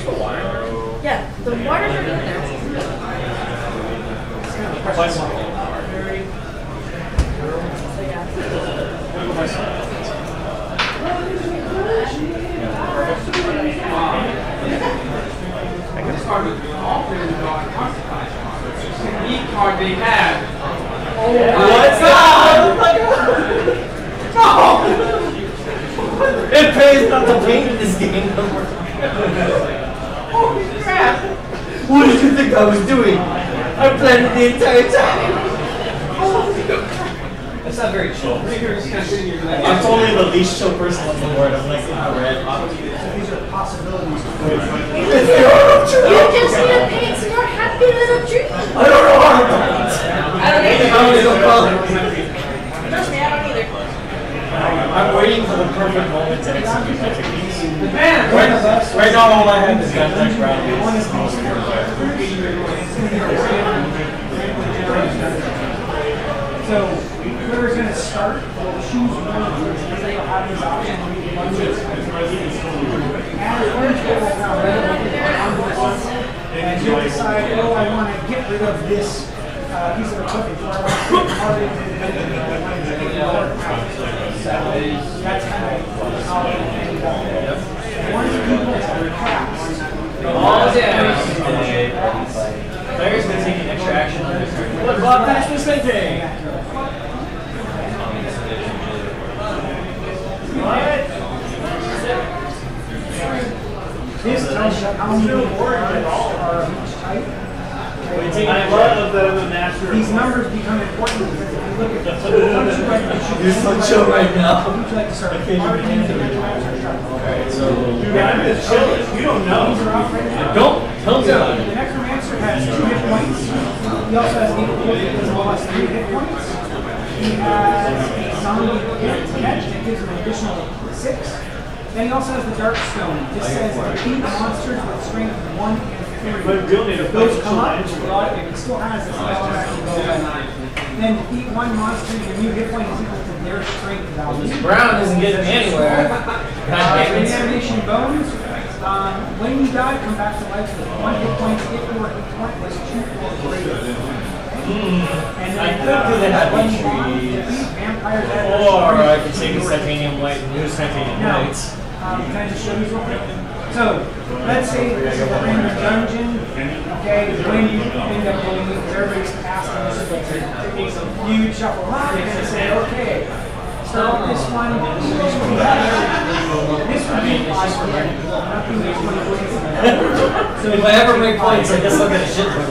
use the water? Yeah, the waters are in there. This card was all unique card they had. Oh, what's that? No! It pays not to paint in this game. Holy crap! What did you think I was doing? I planned it the entire time. That's not very chill. I'm totally the least chill person on the board. I'm like in the red. These are possibilities. You just need to paint your happy little tree. I don't know how to paint. I don't either. Trust me, I don't either. I'm waiting for the perfect moment to execute my techniques. Man, Right now, all I have is contact ground. So, whoever's going to start will choose one of these, and they'll have this option where you can run this. And you'll decide, oh, I want to get rid of this piece of equipment, or I want to put part of it in the that's kind of how it ended up. Once people are craps, Oh, yeah. Player's been taking extra action on this turn. What Bob finish this thing? this tells you how many boards are each type. I love that I'm a master. These numbers become important because if you look at the function right now, You're so chill right now. would you like to start? Alright, so I'm just chilling. You don't know. These are off right now. don't tell me about The it. Necromancer has 2 hit points. He also has 8 hit points, 3 hit points. He has Zombie Catch that gives him an additional 6. Then he also has the Dark Stone. This says defeat monsters with strength 1 and 3. But we'll need a If those come up, and he still has this spell action go back. Then defeat 1 monster, your new hit point is equal to their strength value. Brown isn't getting me anywhere. Reanimation bones. When you die, come back to life with 1 hit point if your hit point was 2 or greater. And I could do the happy trees. Vampires have Or I could take a titanium white and use titanium whites. can I just show you real quick? So, let's say this is a random dungeon. Okay, when you end up going, everybody's passed on this, but you shuffle around and say, okay, start with this one. This would be 5 for random. Nothing is 20. So if I ever make points, I guess I'll get a shit for it.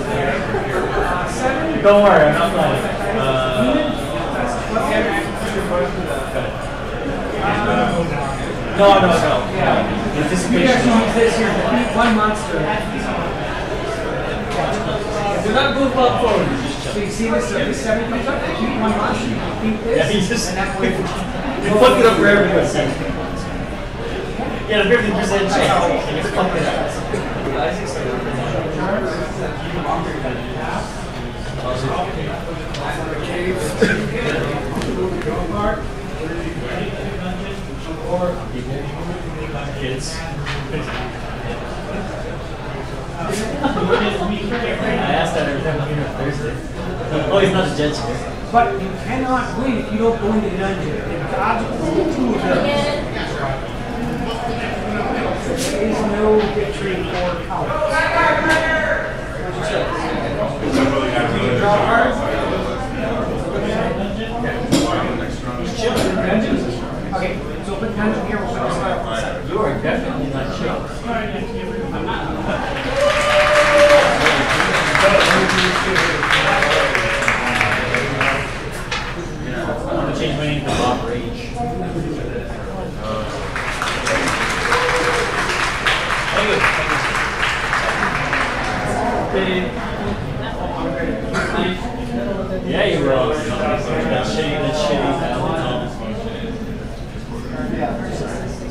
7. Don't worry, I'm not playing. No. You guys want this here, defeat 1 monster. Do not move up forward. So you see this, this 7 comes up, defeat 1 monster, you defeat this, Yeah, you just and that way. you fuck it up for everyone. Yeah, the 50% chance. You just fuck it up. Kids. I asked that every time I'm here on Thursday. Oh, he's not the judge here. But you cannot win if you don't go into the dungeon. The gods will 2 of them. There is no victory for cowards. Draw cards. He's chilling. Okay, so open dungeon here. We'll start off on the side. You are definitely not chill. I'm gonna change my name to Bob Rage. Thank you. Yeah, you will. That shitty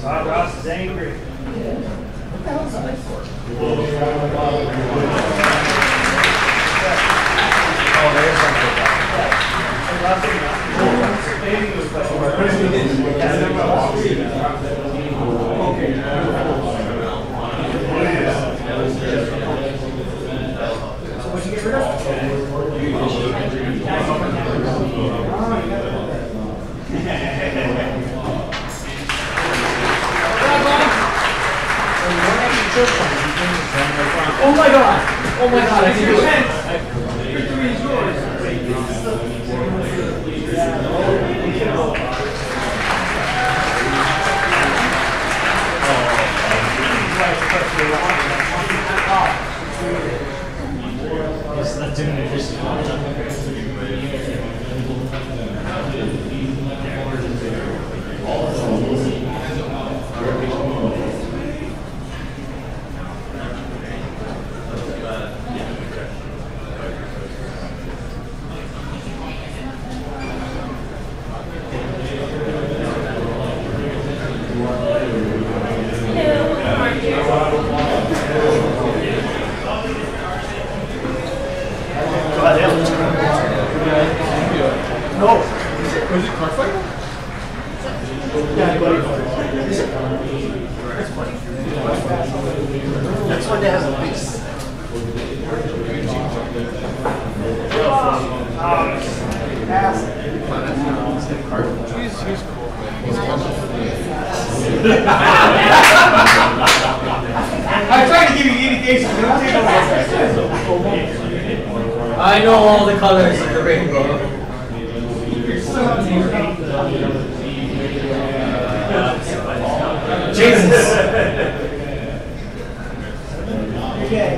Ross is angry. What the hell is that for? Oh, there's something. Oh my god! Oh my god, I can do it. Victory is yours. Yes, that's doing it. No. Was it car fighter? Yeah, that's one that has a base. He's cool. I tried to give you indications. I know all the colors of the rainbow. Jesus! Okay.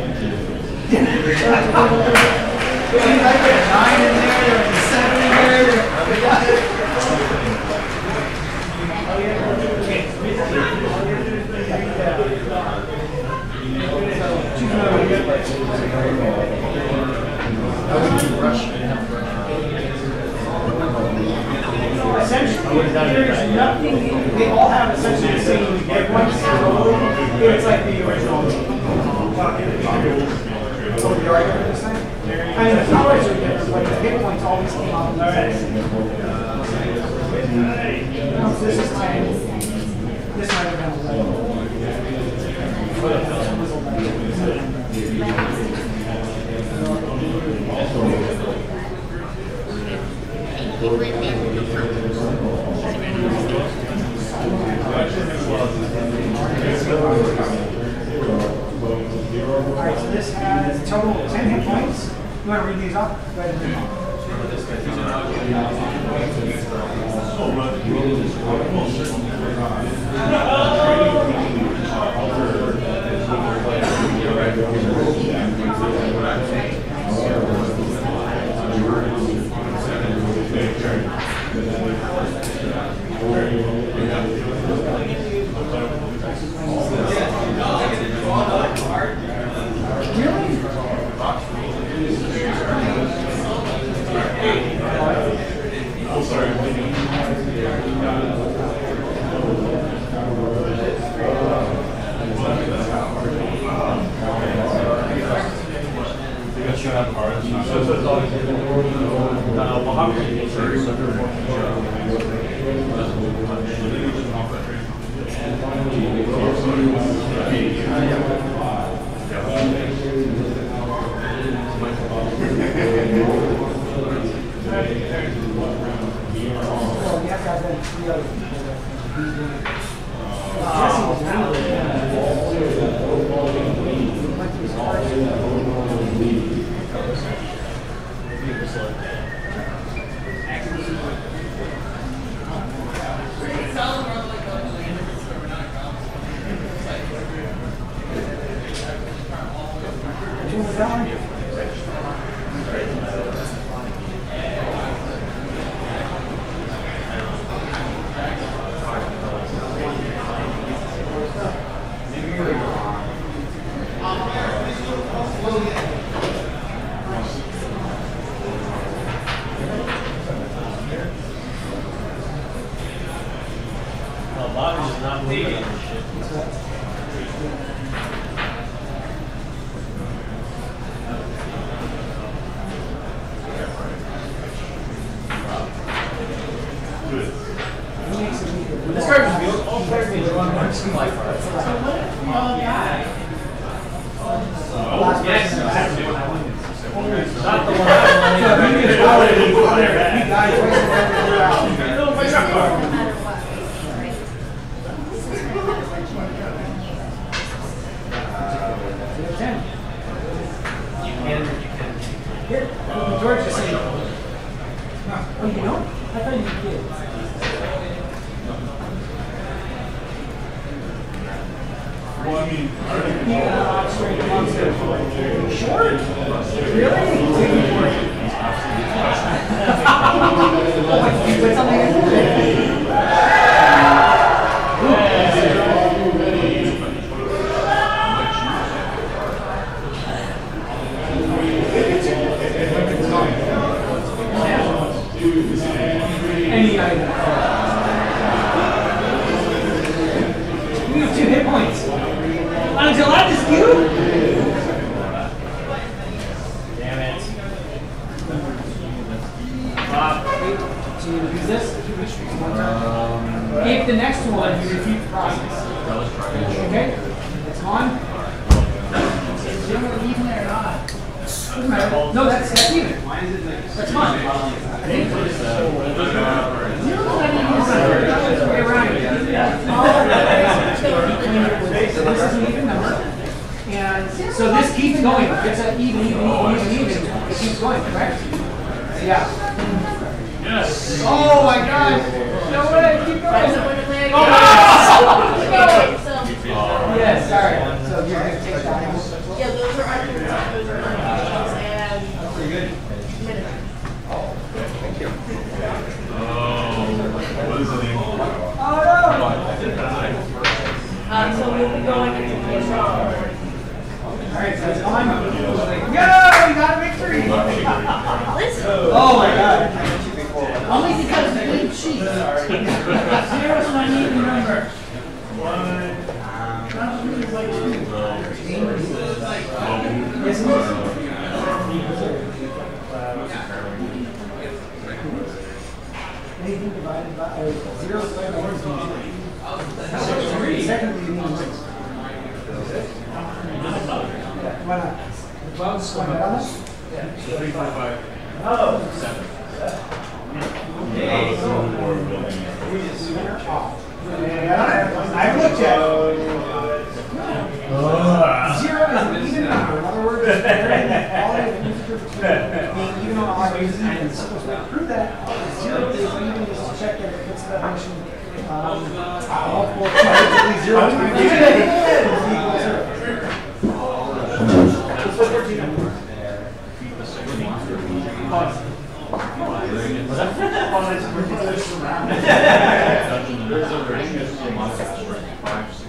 I get 9 in there, 7 in there. Essentially, there's nothing, they all have essentially the same hit points. It's like the original. Oh, you're right this time? I mean, the colors are different, but the hit points always came out. This is 10. This might have been 11. Alright, so this has a total of 10 hit points. You want to read these off? Go ahead and read them off. This card is beautiful. All players need to run one team like cards. Yes. Not the one I Oh, you don't? I thought you did. Well, I mean, Yeah, straight monster. Short? Really? Taking for it. You put something in? Any item. You have 2 hit points. Until I just you? Damn it. So you use this? If the next one, you repeat the process. Okay? It's on. Even or not? Doesn't matter. No, that's even. That's fine. Way around it. So this is an even number. And so this keeps going. It's an even. It keeps going, correct? Yeah. Yes. Oh my gosh. No way. Keep going. Oh! Yes, sorry. So you're going to take that one. Yeah, those are items. Those are items and Pretty good. minutes. what is the name? So we'll be going into the show. Alright, so it's on. Yo, we got a victory! Listen. Oh my god. Only because of the good sheet. Zero's my even number. Yes, it is. Anything divided by 0 divided by 1 is secondly, you need 6. Why not? The bugs, why not on this? Yeah. 3, 4, 5. Oh. 7. I've looked at it. 0 is an even number. In other words, it's varying the quality of an integer between even on odd bases and even. So to prove that 0 is even, just to check that it fits the definition. Multiple times, at least 0 times equals 0.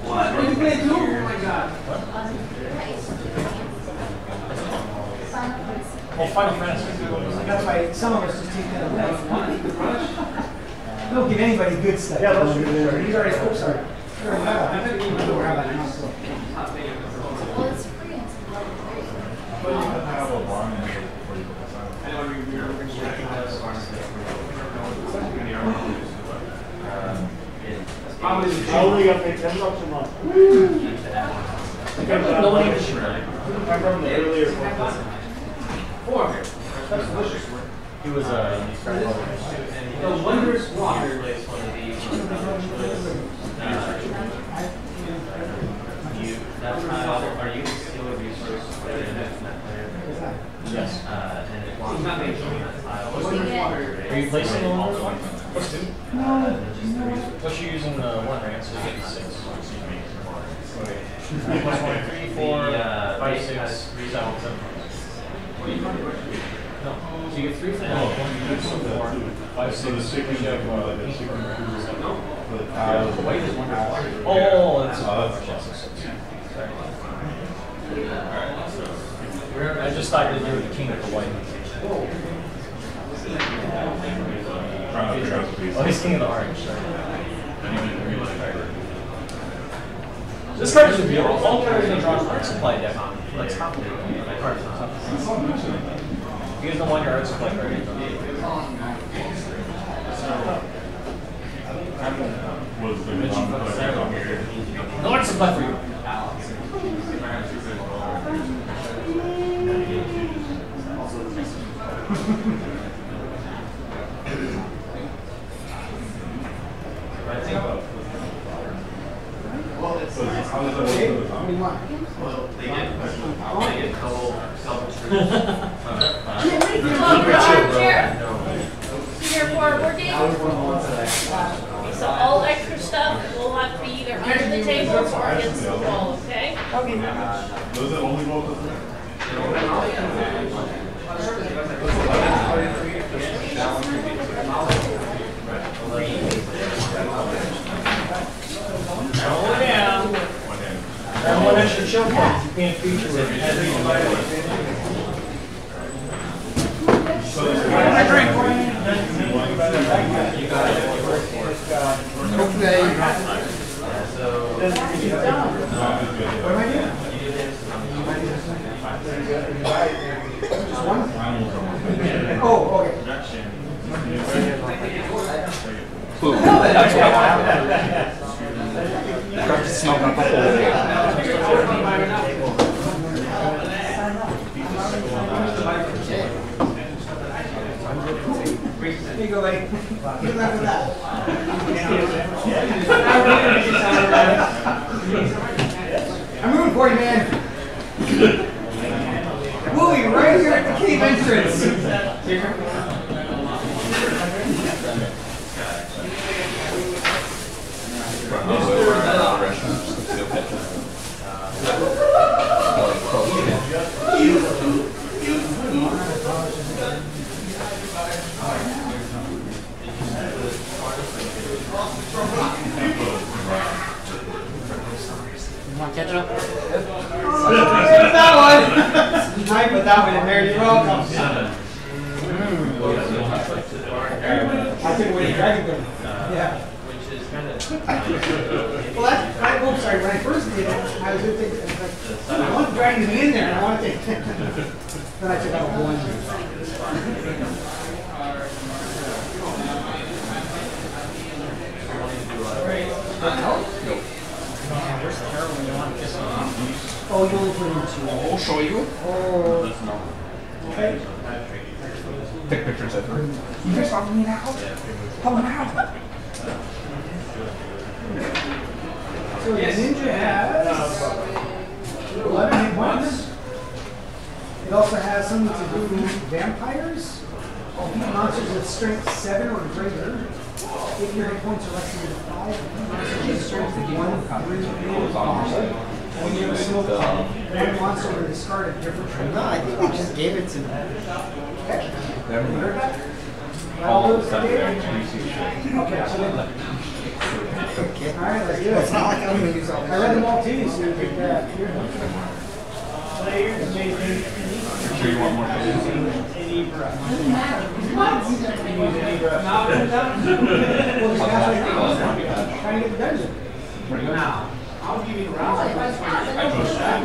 What? What you gonna do? Oh my god. Well, Final Fantasy. That's why some of us just take that away. Don't give anybody good stuff. Yeah, let's do it. He's already, oh, sorry. Well, it's free. I only got paid $10 a month. I'm from the earlier one. 4. That's delicious. He was The wondrous water. Are you still a resource player? Yes. Are you placing the one? What's 2? What's you using the 1, right? So you get 6. Plus 1, 3, 4, 5, 6, 7, 7. No. So you get 3 for that. 1, 2, 4, 5, 6, 6. You have 8 for the white is 1. Oh, that's I just thought that you were the king of the white. Oh, he's king of the orange. This card is revealed. All players may draw an art supply deck. Let's top it. My card is on top. You guys don't want your art supply card. No art supply for you. Armchair? See your table or against the wall, okay? Okay. Those that only vote with me? Hold down. And one extra chunk that you can't feature it. What am I doing? Just one? Oh, okay. That's what I got to smell up the whole Here you go, buddy. Good luck with that. I'm rooting for you, man. We'll be right here at the cave entrance. You want ketchup? There's that one. I put that one in there. You're welcome. I took away the dragon gun. Yeah. Well, I'm sorry. When I first did it, I was thinking, I want the dragon to be in there. I want to take. Then I took out one. Oh, you only put in two. I'll show you. Oh. Okay. Take pictures of her. You guys talking to me now? Oh, now. So the ninja has 11 hit points. It also has something to do with vampires. Monsters with strength 7 or greater. If your hit points are less than 5, monsters with strength 1, 3, or 5. When you have a smoke bomb, one monster will discard a different trait. No, I think we just gave it to me. Okay. You heard that? All All of those a sudden, data? they're Okay, so then. Okay. All right, let's do it. It's not like I'm going to use all I read them all too, so you take that. Here. Sure you want more pictures? Trying to get the dungeon. I'll give you the round. I chose that.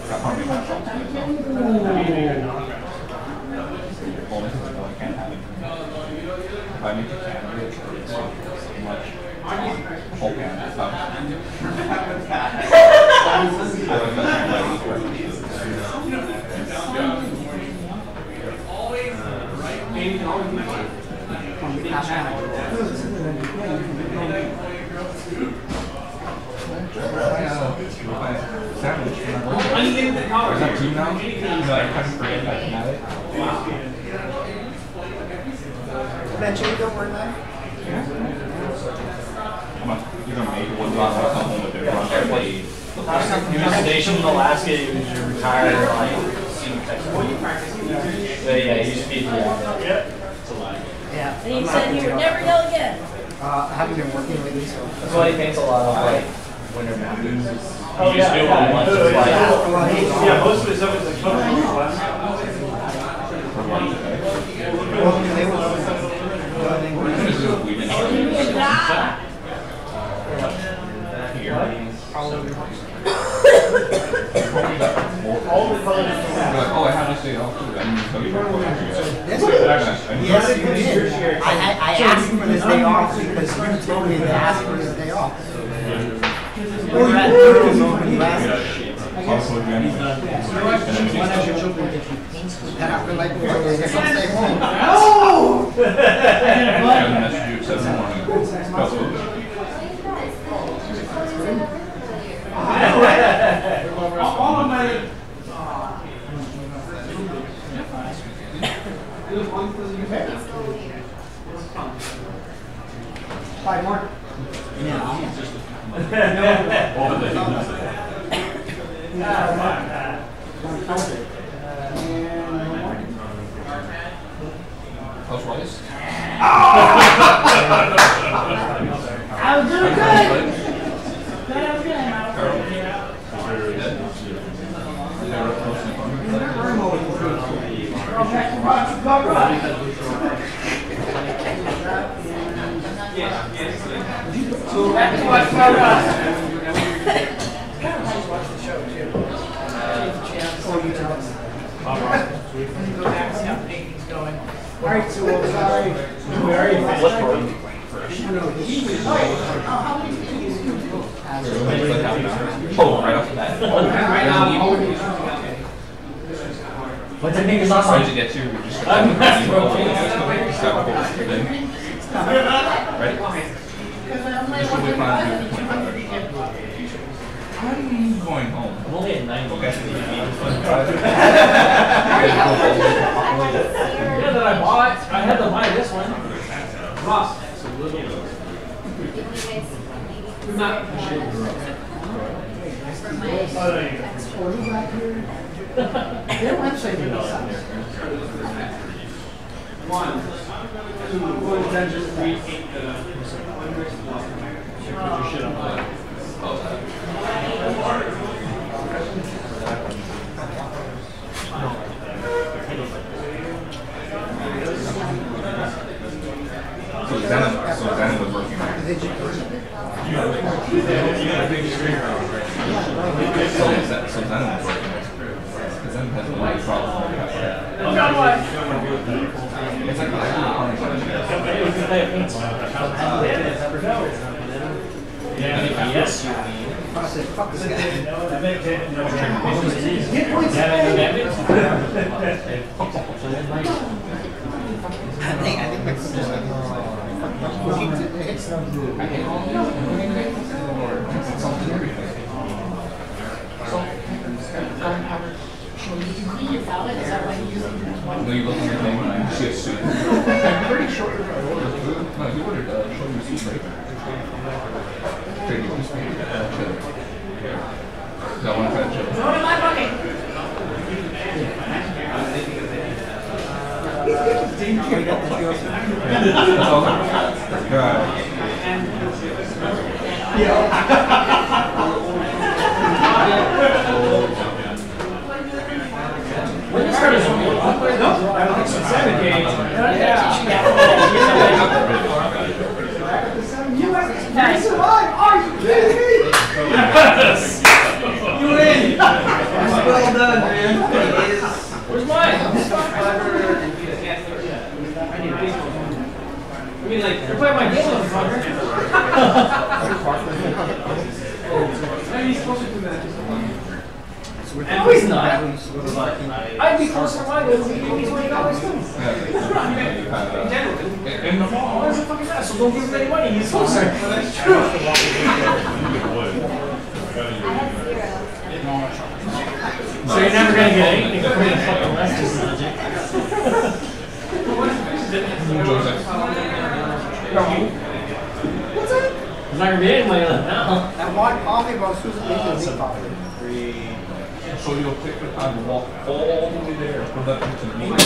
Got Harvey Punch on. Only because I know I can't have it. If I make a candidate, it's so much. Whole can. I like Sandwich. Is that two now? I couldn't forget that I had it. That you don't worry about it. You're gonna make one run or something with it. Run their blade. He was stationed in Alaska. He was retired. Yeah, he used to be. Yeah. Yeah. And he said he would never yell again. I haven't been working lately, so. That's why he paints a lot of like winter mountains. Oh, He used to do one once or twice. Yeah, most of his stuff is like Oh, I have to stay off too. Yes, you did. I asked for this day off because you told me to ask for this day off. And after like, stay home. All of my. 5 more. Yeah. How's Rice? I was doing good. Good, I was good. So back to watch my run. Go back and see how painting's going. All right, so sorry. We already finished. Oh, right off the bat. Right now, What's the biggest last Where one? did you get to? Just I'm not Ready? Just what we plan to do. How are you going home? I'm only at 90. Okay. Yeah, that I bought. I had to buy this one. Ross. Not. Their website really sucks. 1, 2, 3, 8. So Zen was working on it. So Zen was working on it. Zen has a lot of problems. It's like Yes, you I said, fuck this guy. Get points. I think that's No, you look on your name and you see a suit. I'm pretty sure. No, you ordered show your suit, right? Trade you want to speak? That one kind of chill. Throw it in my bucket. When you started swimming, I don't think so. 7 games. Nice. Are you kidding me? Yes! You win! well done, man. Where's mine? I mean, like, you're playing my game on the fucker. No, he's not. I'd be closer to mine than $20 too. In the fall. Why is it fucking that? So don't give him any money. He's closer. That's true. So you're never gonna get anything for the fucking rest of the logic. What's that? I'm not gonna be any money left now. That one coffee about Susan Baker's coffee. So you'll take the time to walk all the way there from that to the meeting.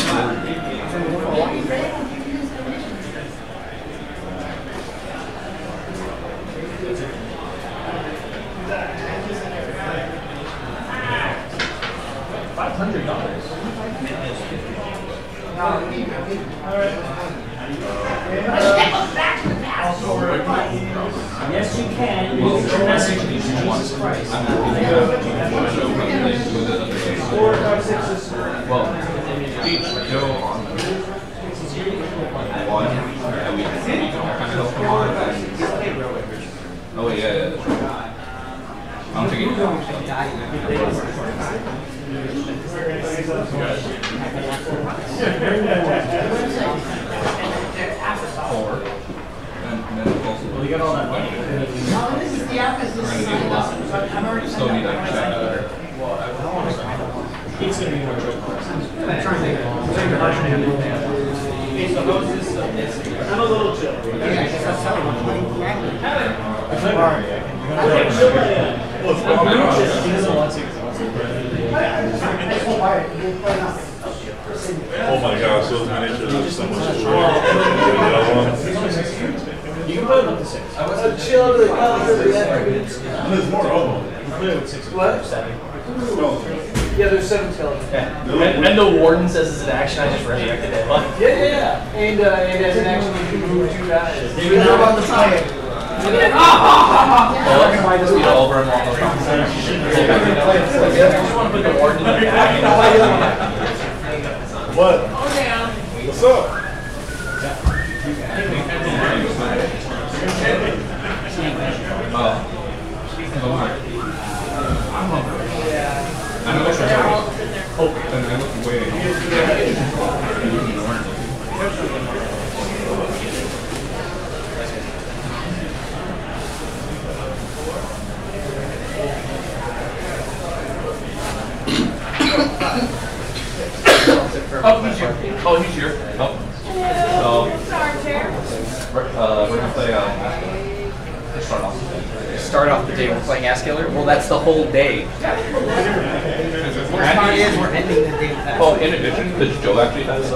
Yes, you can. You can message me. Jesus Christ. Well, Joe on the one that we can kind of help him on. Oh wait, yeah, that's right. I don't think he and then it's also Well, you got all that money. Oh, this is the office. This is I'm already. still need that check there. He's gonna be more joke. I'm trying to take the harsh man. Okay, so how's this? I'm a little chill. Yeah, that's how much money. Okay, chill right in. He doesn't want to. quiet. We'll play now. Oh my gosh, those miniatures are so much shorter. You can put it up to 6. There's more of them. What? Yeah, there's 7 skeletons. And the warden says it's an action, I just resurrected it. Yeah. And as an action, you can move 2 guys. We're not about to play it. Well, let's just get over and walk around. I just want to put the warden in the back. What? What's up? Oh, he's here. Oh, he's here. Oh. It's Armchair. We're gonna play. Start off the day we're playing Ass Killer? Well, that's the whole day. Worst part is we're ending the day with that. Oh, in addition, because Joe actually has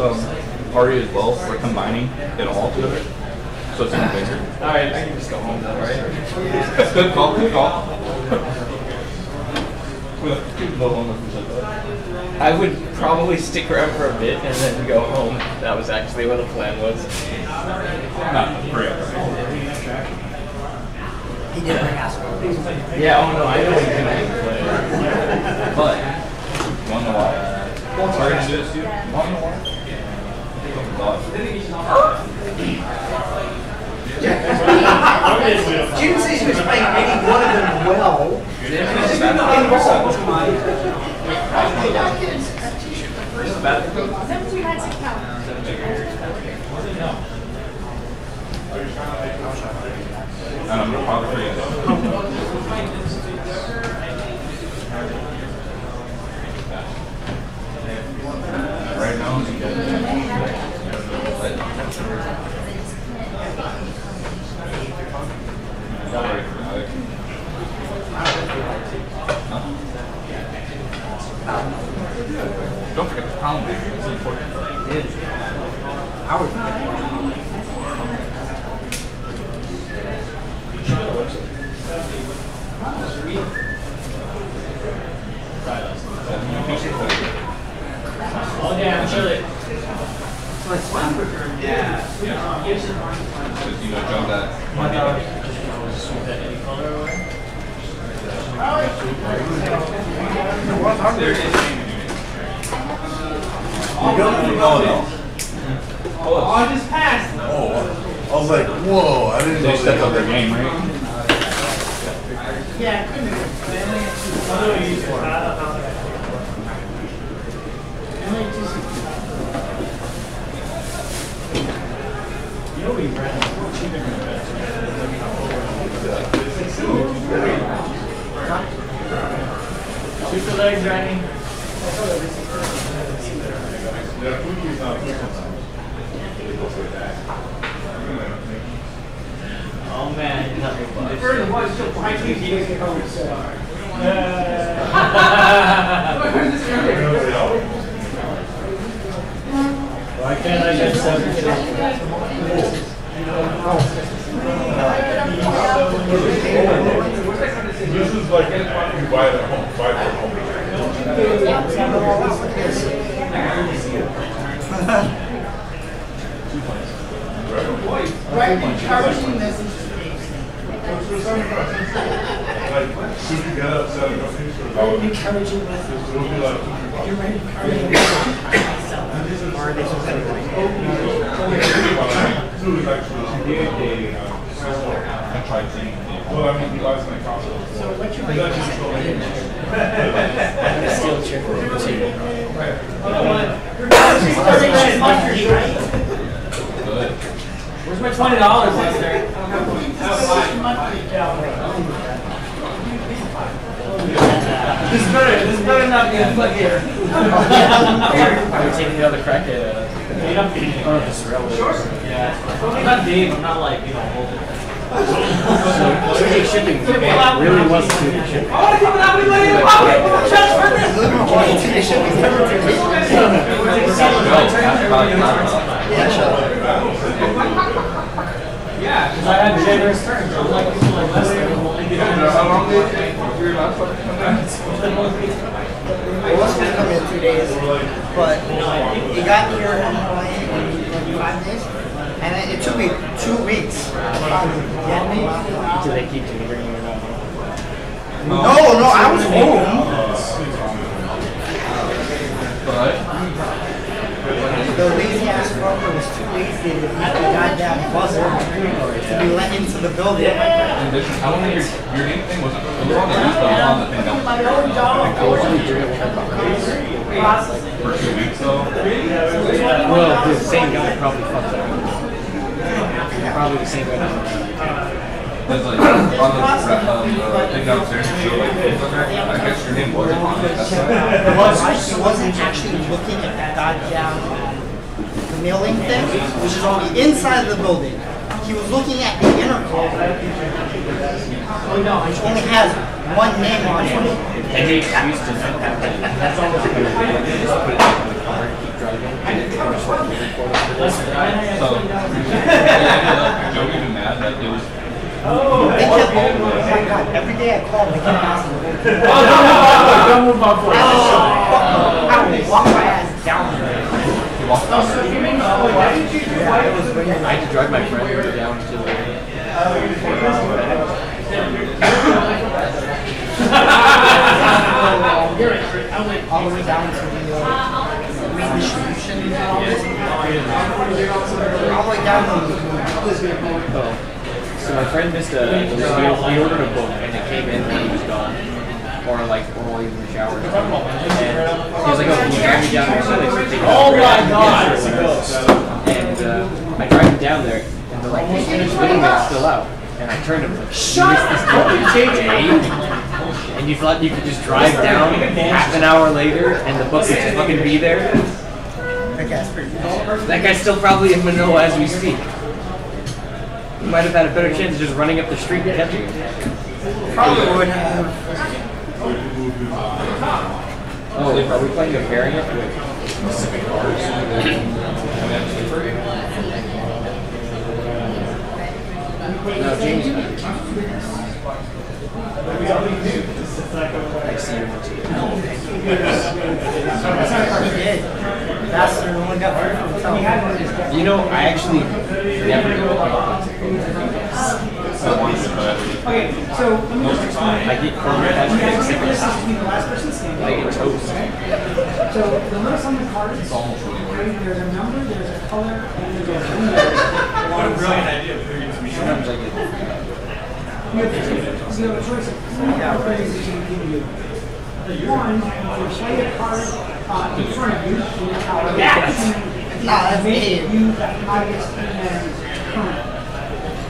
party as well. We're combining it all together, so it's even bigger. All right, I can just go home then, right? Good call. Good call. I would probably stick around for a bit and then go home. That was actually what the plan was. Not great. He did bring us. Yeah, oh no, I know what you're gonna play. But, Want to know why? Sorry to do this, dude. Want to know why? She didn't say she was playing any one of them well. I'm gonna probably forget that. Right now, you get Don't forget the pound. It's important. It is. I would. Oh, yeah, chili. Yeah. You know, Joe, that Any color away? there it is. Oh, I just passed. Oh, I was like, whoa, I didn't They know stepped up their game, right? Yeah, I couldn't. You know we ran 14 different events. Shoot the legs, Randy. Oh man, you're not your butt. Why can't I get 7 This is like you buy it at home, buy it at home. Right, encouraging message. Like, you can get upset and go things for the Encouraging message. It'll be like, You're right, encouraging Or they just said it right. Two is actually, I tried saying well, I mean, he likes my costume. So what you He's actually still in Still cheer for the table. good. Where's my $20, Lester? This better not be a plug here. I would take the other crack at Yeah. I'm not Dave, I'm not like, holding. shipping really was I want to give it out, we let it in the pocket. Just for this. Yeah, because I had generous terms. Unlike people like Leslie. How long did your last one come back? I was going to come in 2 days, but it got here in 5 days, and it took me 2 weeks. Do they keep delivering you or not? No, I was home. But The lazy ass fucker was too lazy to hit the goddamn buzzer to be let into the building. I don't think your name thing was. It was on the list, but it was on the thing that was for 2 weeks though. Well, the same guy probably fucked up. Probably the same guy. There's like on the thing downstairs, you show like kids on there. I guess your name wasn't on it. That's why. He wasn't actually looking at that goddamn mailing thing, which is on the inside of the building. He was looking at the intercom, which only has one name on it. And he used to have that. That's all just put it in the car, keep driving, and it was like the recorder for this. So, Joe even mad that it was. They kept, oh my god, every day I called, they kept asking me. Don't move my foot. I would walk my ass down there. I had to drive my friend down to the... All the way down to the main distribution and all this. All the way down to So my friend missed he ordered a book and it came in when he was gone. Or while he was in the shower. And he was like, oh, can you drive me down there? So they take Oh my God! And I drive him down there and they're like, hey, this video is still out. And I turned him like, shut up! And you thought you could just drive down half an hour later and the book would just fucking be there? That guy's still probably in Manila as we speak. You might have had a better chance of just running up the street and catching it. probably would have. Oh, are we playing a variant with specific cards? No, James. I see you want to. He did. Bastard only got 3 from the top. You know, I actually never go up. Okay, so let me just explain. I get corned as This a is to be the last person standing. I get toast. So you'll notice on the cards, there's a number, there's a color, and there's a window. What a brilliant idea. Sometimes I get. You have a choice of 3 cards that you can give you. One, you play a card in front of you, in your tower. That's Make me. you the highest and current.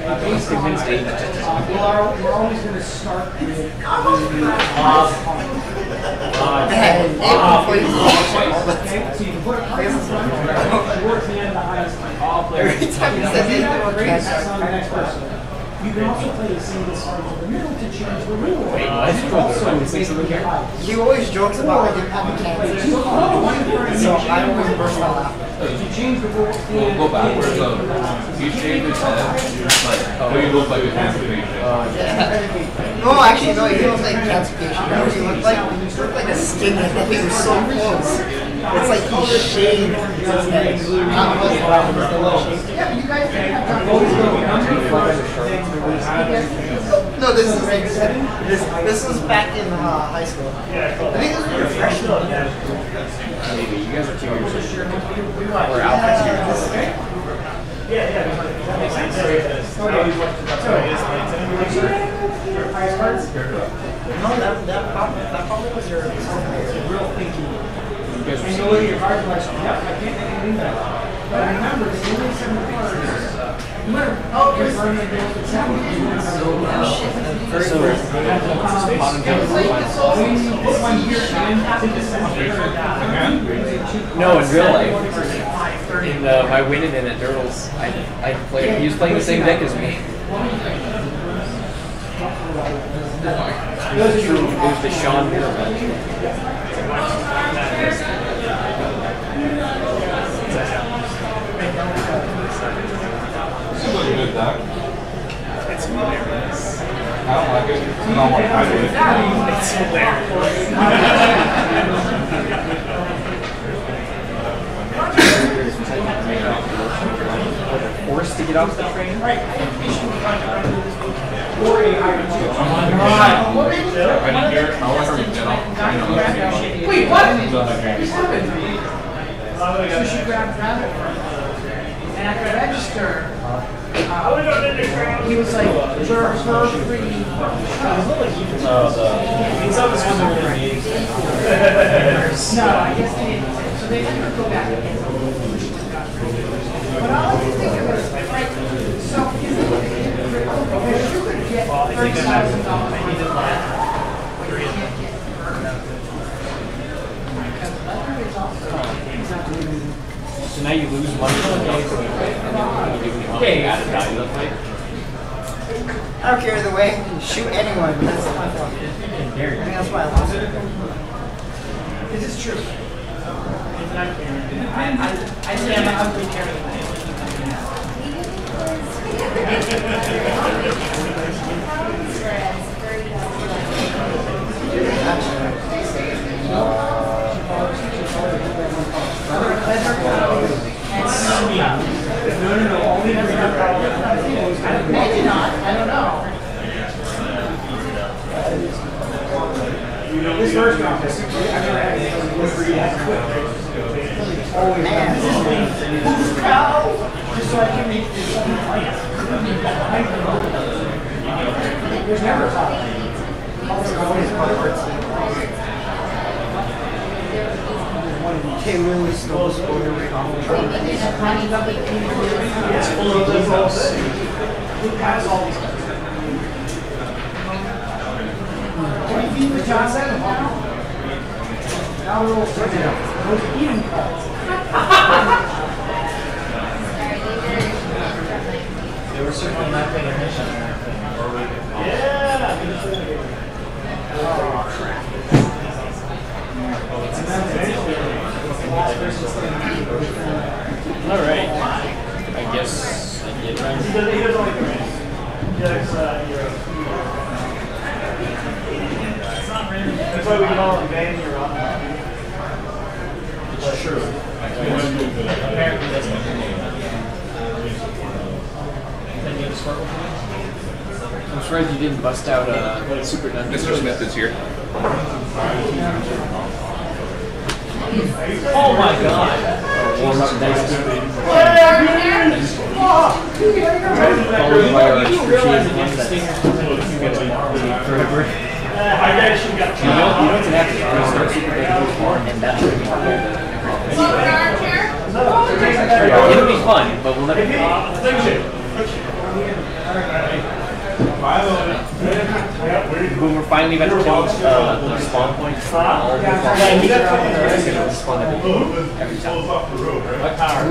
Based on that, we're always going to start with the highest card. Okay, so you can put a card in front of you, towards the end, the highest card. Every time he says it, That's on the next person. You can also play a single card to the middle to change the rule. Wait, what? Also, Say something here? he always jokes about I didn't have a cancer, so I always burst out laughing. To change the rule. We'll go backwards. You shave his head, like, oh, you look like a cancer patient. No, actually, no, he looks like a cancer patient. You know what he looked like? He looked like a skinhead. He was so close. It's like he shaved his head. Not was the little shave. Yeah, you guys have No, this was back in high school. I think this was your freshman year. Maybe. You guys are 2 years older. We're out next year. No, that probably was your real thinking. You guys And are you look at your cards like, yep, I can't make anything better. But remember, there's only 7 cards. No matter how you're running the game, it's not going to be No, in real life, in my winning in at Dirtles, I played. He was playing the same deck as me. It was true. It was the Sean Muir match. don't like it. I don't want to do it. It's hilarious. Forced to get off the train. Right. Or a higher two. Wait, what? What happened? So she grabbed that, and at the register, he was like, "Sure, free." No, I guess they didn't. So they had to go back. But all I can think of is, like, so if you could get $30,000. So now you lose money on the day, so you added value to the fight. I don't care either way. Shoot anyone. That's my fault. I think that's why I lost it. This is true. I say I'm an ugly character. Maybe not. I don't know. This first round, I've never had man. Just so I can make this plan. There's never a top. Okay, really slow spoiler rate on the It's full of liberals. Who has all these cards? What do you feed with John 7 now? Now we're all starting out. Those are even cards. They were certainly not paying attention. Oh, crap. All right. I guess I get right. He doesn't like the race. That's why we can all invade Europe. It's true. Apparently that's what you're doing. I'm surprised you didn't bust out Super Dungeon. Mr. Smith is here. Oh my god! Warm up dice. Followed by our excruciating ones that you get to forever. I guess you got You don't have to start Super Dungeon and that should be Armchair? It'll be fun, but we'll never. When we're finally about to kill the spawn point, all the Yeah, you got it's going to spawn every time. What power?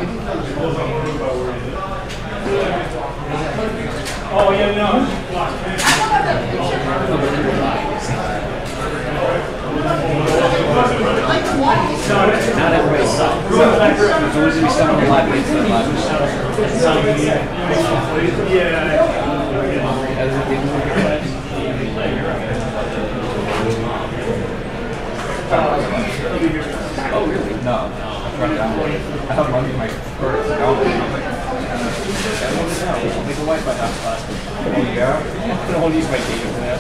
Oh, yeah, no. Not everybody sucks. There's always going to be someone alive against the alive. Oh, really? No. I tried that one. I have money in my purse. I'll Make a Wi-Fi hotspot. Oh, yeah? I don't want to use my data for that.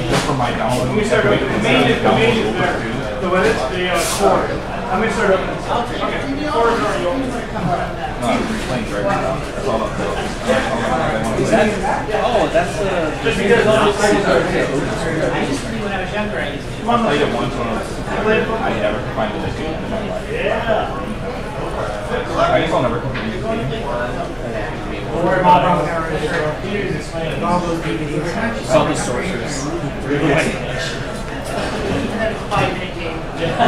Just for my download. We start with the main is there. So what is the core? I'm going to start opening. Okay. Core is already open. No, I'm replaying right now. That's all I'm doing. Is that? Oh, that's Just because all the things are I used to be when I was younger. I used to. I played it once when I never could find the game in my life. Yeah. I guess I'll never complete the game. Don't worry about it. Peter's explaining all those DVDs. It's all the sorcerers. And then it's a 5-minute game. That's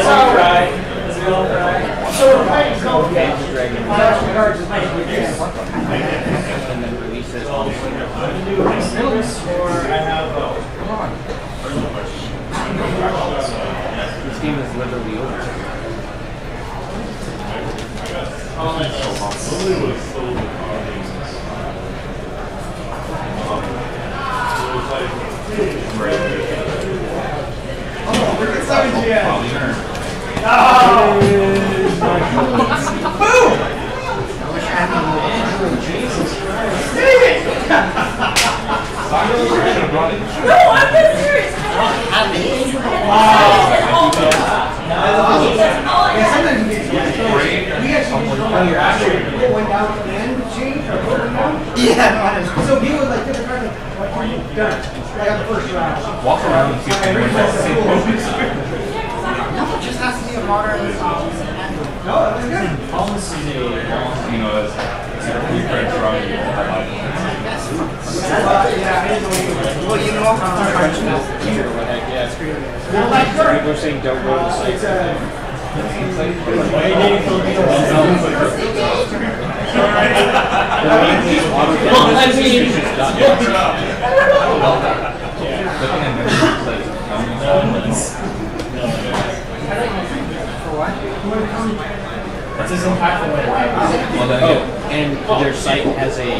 all right. That's all right. So we're playing Call of Duty. Flash cards is nice. And then release it. Or I have This game is literally over. again. Oh! Boom! Dang it! No, I'm being serious. Going down and change or going down. Yeah. So he would like get the card like, what are you done? Like on the first round. Walk around and see if anyone's No, it just has to be a modern No, that's good. you know, it's pretty French drawing you all my life. Yeah, I didn't know you were. Well, you know, People are saying don't go to the site. It's as impactful way. And their site has a new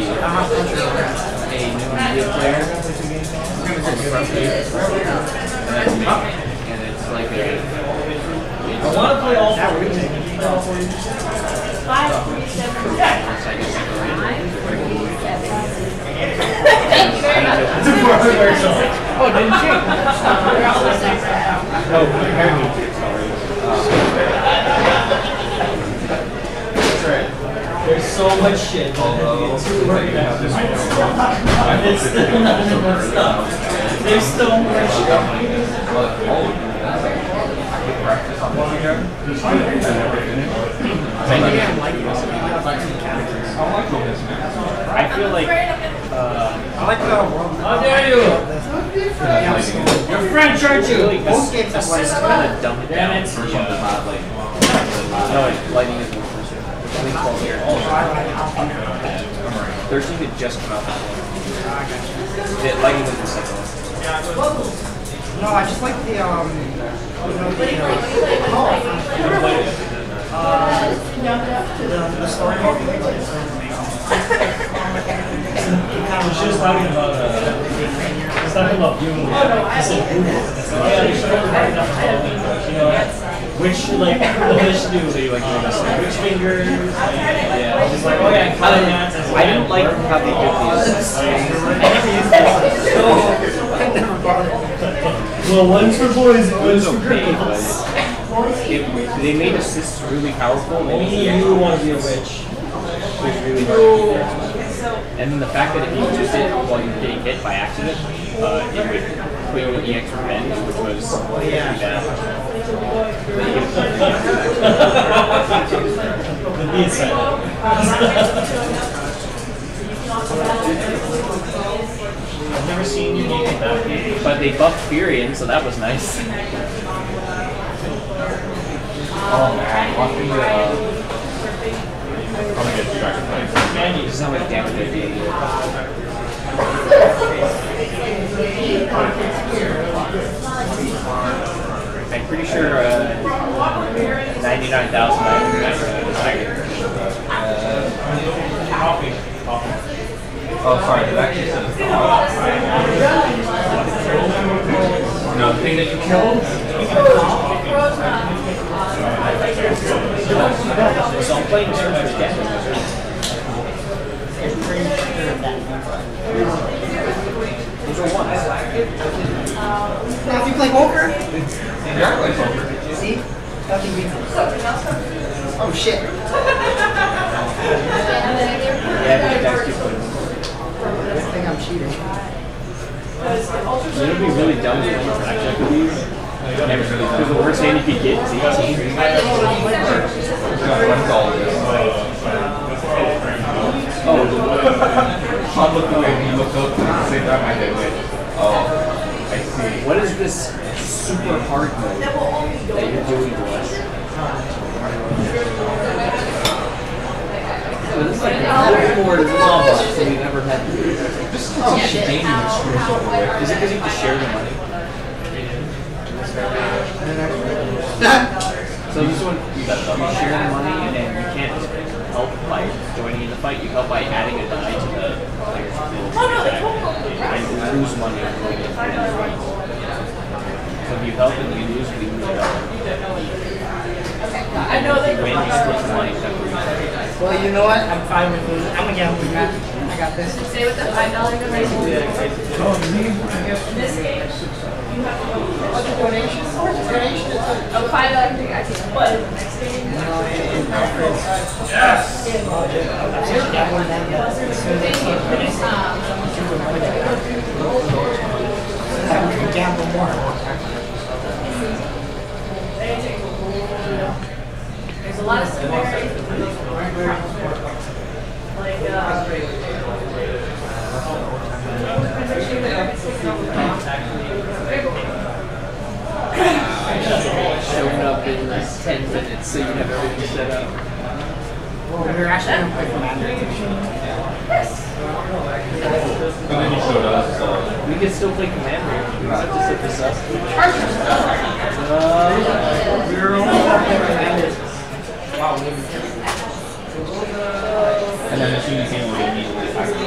media player on the front page. And it's like a. I want to play all four. Oh, didn't change. Oh, compare me to it, sorry. That's right. There's so much shit. Although, It's still not enough stuff. There's so much stuff. I feel like. I like the How dare you? You're French, aren't you? most games This are is kind of dumb down. First one does not like. No, lighting is more first one. Only 12 here. 13 had just come out. Lighting was the second one. No, I just like the the story mode. I was just talking about you. Which like which do which fingers? Yeah, just like I didn't like how they did these. Well, one's for boys and one's for Okay, girls. but they made assists really powerful. Only you want to be a witch. It was really hard to do there. And then the fact that if you just did it while you were getting hit by accident, it would put you in EX Revenge, which was pretty bad. The B side. I've never seen you make it that game. But they buffed Furion, so that was nice. Oh man, watching the I'm gonna get distracted by Mandy. Just how much damage they did. I'm pretty sure 99,999. Coffee. Oh, sorry, it actually says no, the thing that you killed? So I'm playing Searcher's Death. Those are ones. Now, if you play poker, Yeah, I play poker. see? Nothing beats it. Oh shit. Yeah, but you guys keep playing. I think I'm cheating. It would be really dumb to play blackjack with these. Because the worst hand you could get is 18. Oh, I looked away and you looked up and at the same time I did. Oh, I see. What is this super hard mode that you're doing to us? So this is like the board of lava that we've ever had. This is dangerous. Is it because you have to share the money? So this one, you share the money and then you can't help by joining in the fight. You help by adding a die to the player's pool. And you lose money on doing it. So if you help and you lose, we lose it all. I know If that. you win, you split the money separately. Well, you know what? I'm fine with losing. I'm a gambling guy. I got this. Stay with the $5 donation. In this game, you have to go. What's the donation? Donation is Oh, $5 thing, I can't. But next game. we can gamble more. There's a lot of similarities between those. Showing up in like 10 minutes so you have everything set up. Well, we're actually going to play Commander. And then you showed us. We can still play Commander. We just have to set this up. We're only going to play Commander. Wow, And then as soon as you came, we immediately fired it.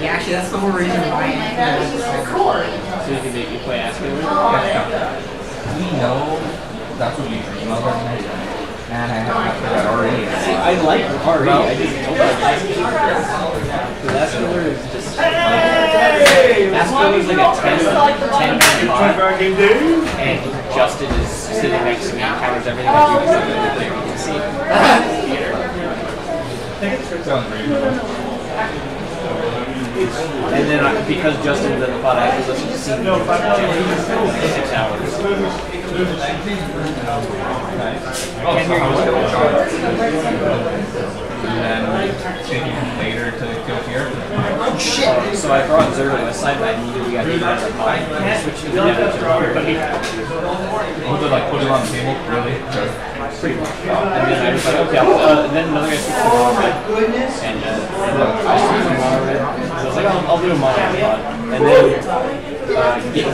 Yeah, actually, that's the whole reason why. So you can make you play Ask It. We know that's what we dream of every night. Man, I have that already. I like RE, I just don't like Ask It. Because Ask It is just... Ask It is like a 10 and Justin is sitting next to me and counters everything I do except for the player you can see. Sounds reasonable. And then because Justin's in the pod, I have to listen to scene for 6 hours. Can't hear you. And then taking later to go here. Oh, shit! So I brought Zerto aside and I immediately got hit out of the pod. Switched to the nether to everybody. Was it like put it on the table? Really? Pretty much. And then I was like, okay, and then another guy switched to mono red. And I switched to mono red. So I was like, I'll do a mono red pod. And then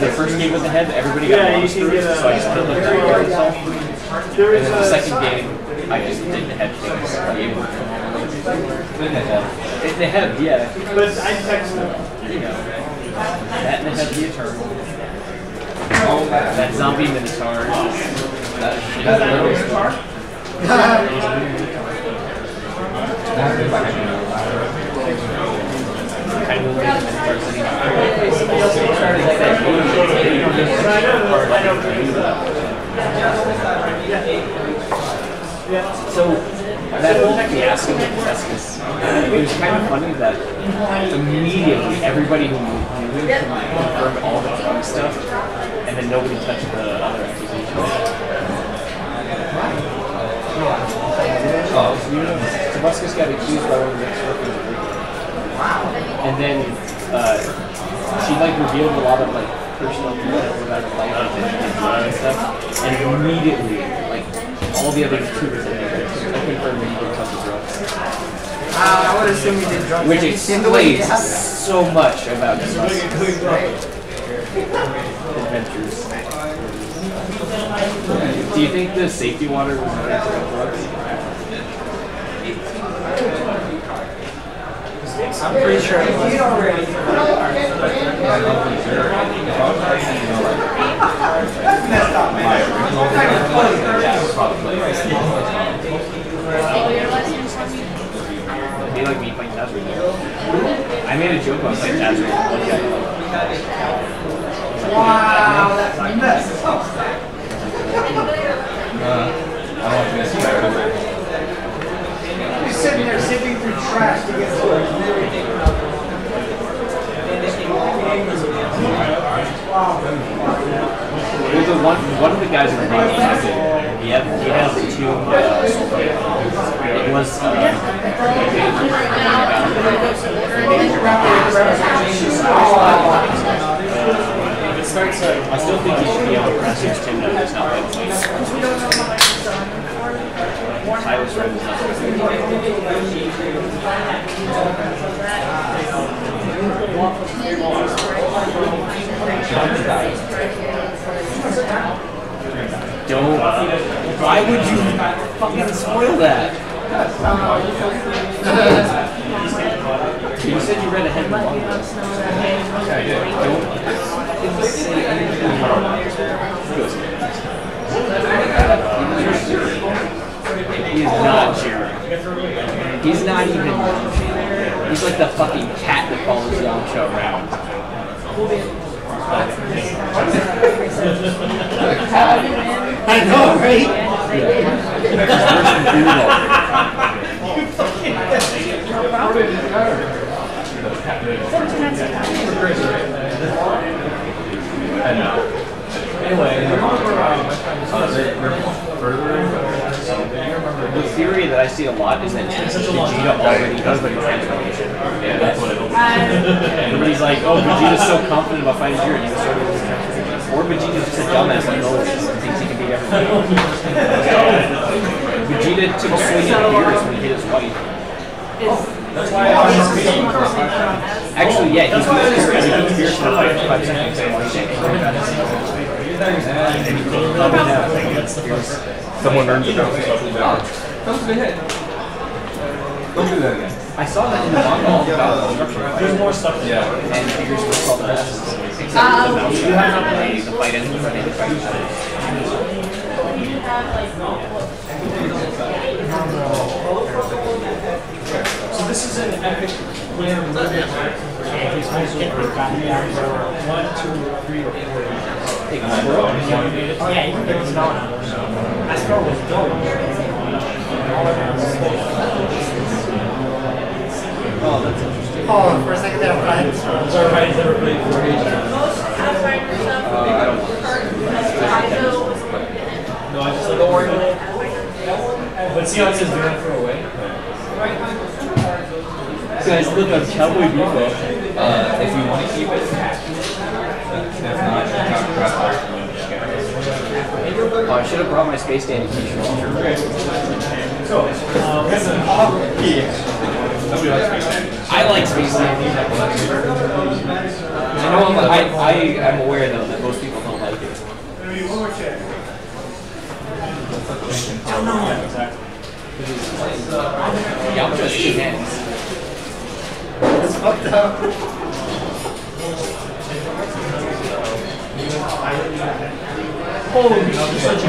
the first game with the head, everybody got mono screws, so I just killed the three guard stuff. And then the second game, I just did the head things. The head, yeah. But I texted him. You know, that and the head of the Eternal. That zombie Minotaur. That shit. Kind of so that whole fiasco with Tescus, it was kind of funny that immediately everybody who knew him confirmed all the drug stuff, and then nobody touched the other accusations. Tabascus got accused by one of the ex-workers of drinking. And then she like revealed a lot of like personal details about her life and stuff, and immediately like all the other tutors in there confirmed that he did tons of drugs. I would assume you did drugs. Which explains so much about his adventures. Do you think the safety water was made from drugs? I'm pretty sure it was. It'd be like me playing Tazri. I made a joke about playing Tazri. Wow, that's messed up. I don't miss you. You're sitting there sipping through trash to get to it. There's one of the guys in the game he has two it was it starts I still think he should be on press against him, but it's not that place. I was right with Don't. Why would you fucking spoil that? You said you read ahead of Let one. you know snow that day. Yeah, I did. Don't say anything wrong. He is not cheering. He's not even. He's like the fucking cat that follows Yamcha around. I know, right? Anyway, The theory that I see a lot is that Vegeta already does the transformation. yeah, that's what it is. Everybody's like, oh, Vegeta's so confident about fighting Jiren, he's starting his transformation. Or Vegeta's just a dumbass like always, and thinks he can beat everybody. Vegeta took so many years when he hit his wife. That's why I was Actually, yeah, he's really fierce for 5 seconds. Someone earned the bounce off the balance. That was a good hit. Don't do that again. I saw that in the manga all about the destruction. There's more stuff. Yeah. And figures were called the best. Except for the bounce. You have not played the fight ends with the fight. So this is an epic win. He's also gotten down to 1, 2, 3, or 4. Oh yeah, you can get this going. That score was dope. Oh, that's interesting. Oh, for a second there, friends. Everybody's ever played 4H. No, I just like the word. But see how it says do not throw away? Guys, look on Cowboy Bebop. If you want to keep it, if not, talk about Oh, I should have brought my Space Dandy t-shirt. So, nobody likes Space Dandy. I like Space Dandy. I know I'm aware though that most people don't like it. Maybe one more check. Yamcha's 2 hands. It's fucked up. holy shit, such a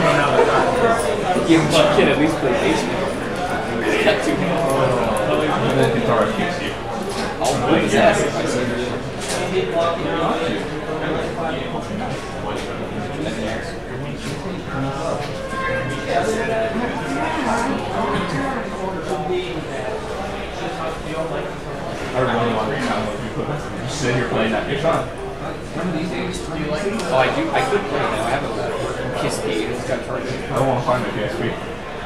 Give him kid at least play baseball. He's got 2 hands. And then Guitar kicks you. I'll whip his ass if I see him. I really want to sit here playing that pitch on. One of these days, oh, I do. I could play now. I have a Kiss Gate. It's got charged. I don't want to find my PSP.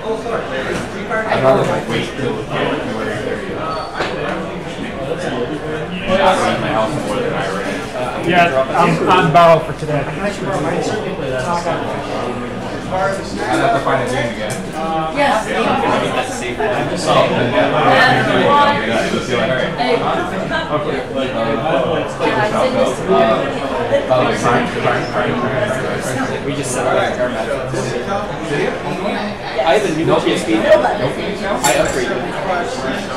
I'd rather like wait till the kid where there you go. I rent my house more than I rent. Yeah, I'm on borrow for today. I'd have to find a game again. Yes. That's safe. We just set our entire match. I have a new PSP now. I upgraded.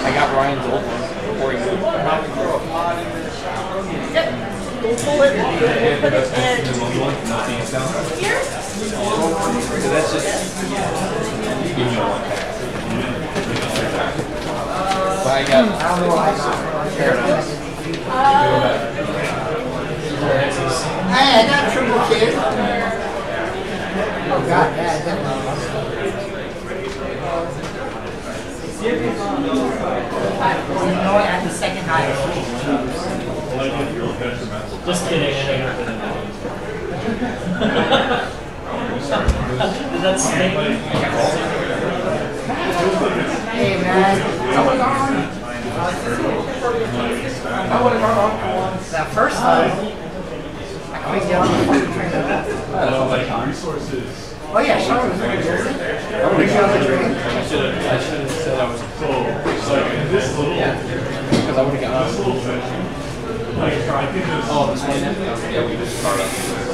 I got Ryan's old one before he moved. Yep. We'll pull it. We'll put it in here. So that's just. But I got. Hey, I got triple kid. Oh god, yeah, definitely. You know what? At the second highest. Just kidding. Did that stink? Hey man, I would have gone on that first time. I couldn't get on the fucking train. Oh yeah, Sean was really good. Were you on the train? I should have said I was. Yeah. Because I would have gotten on. Oh, this one? Yeah, we just started.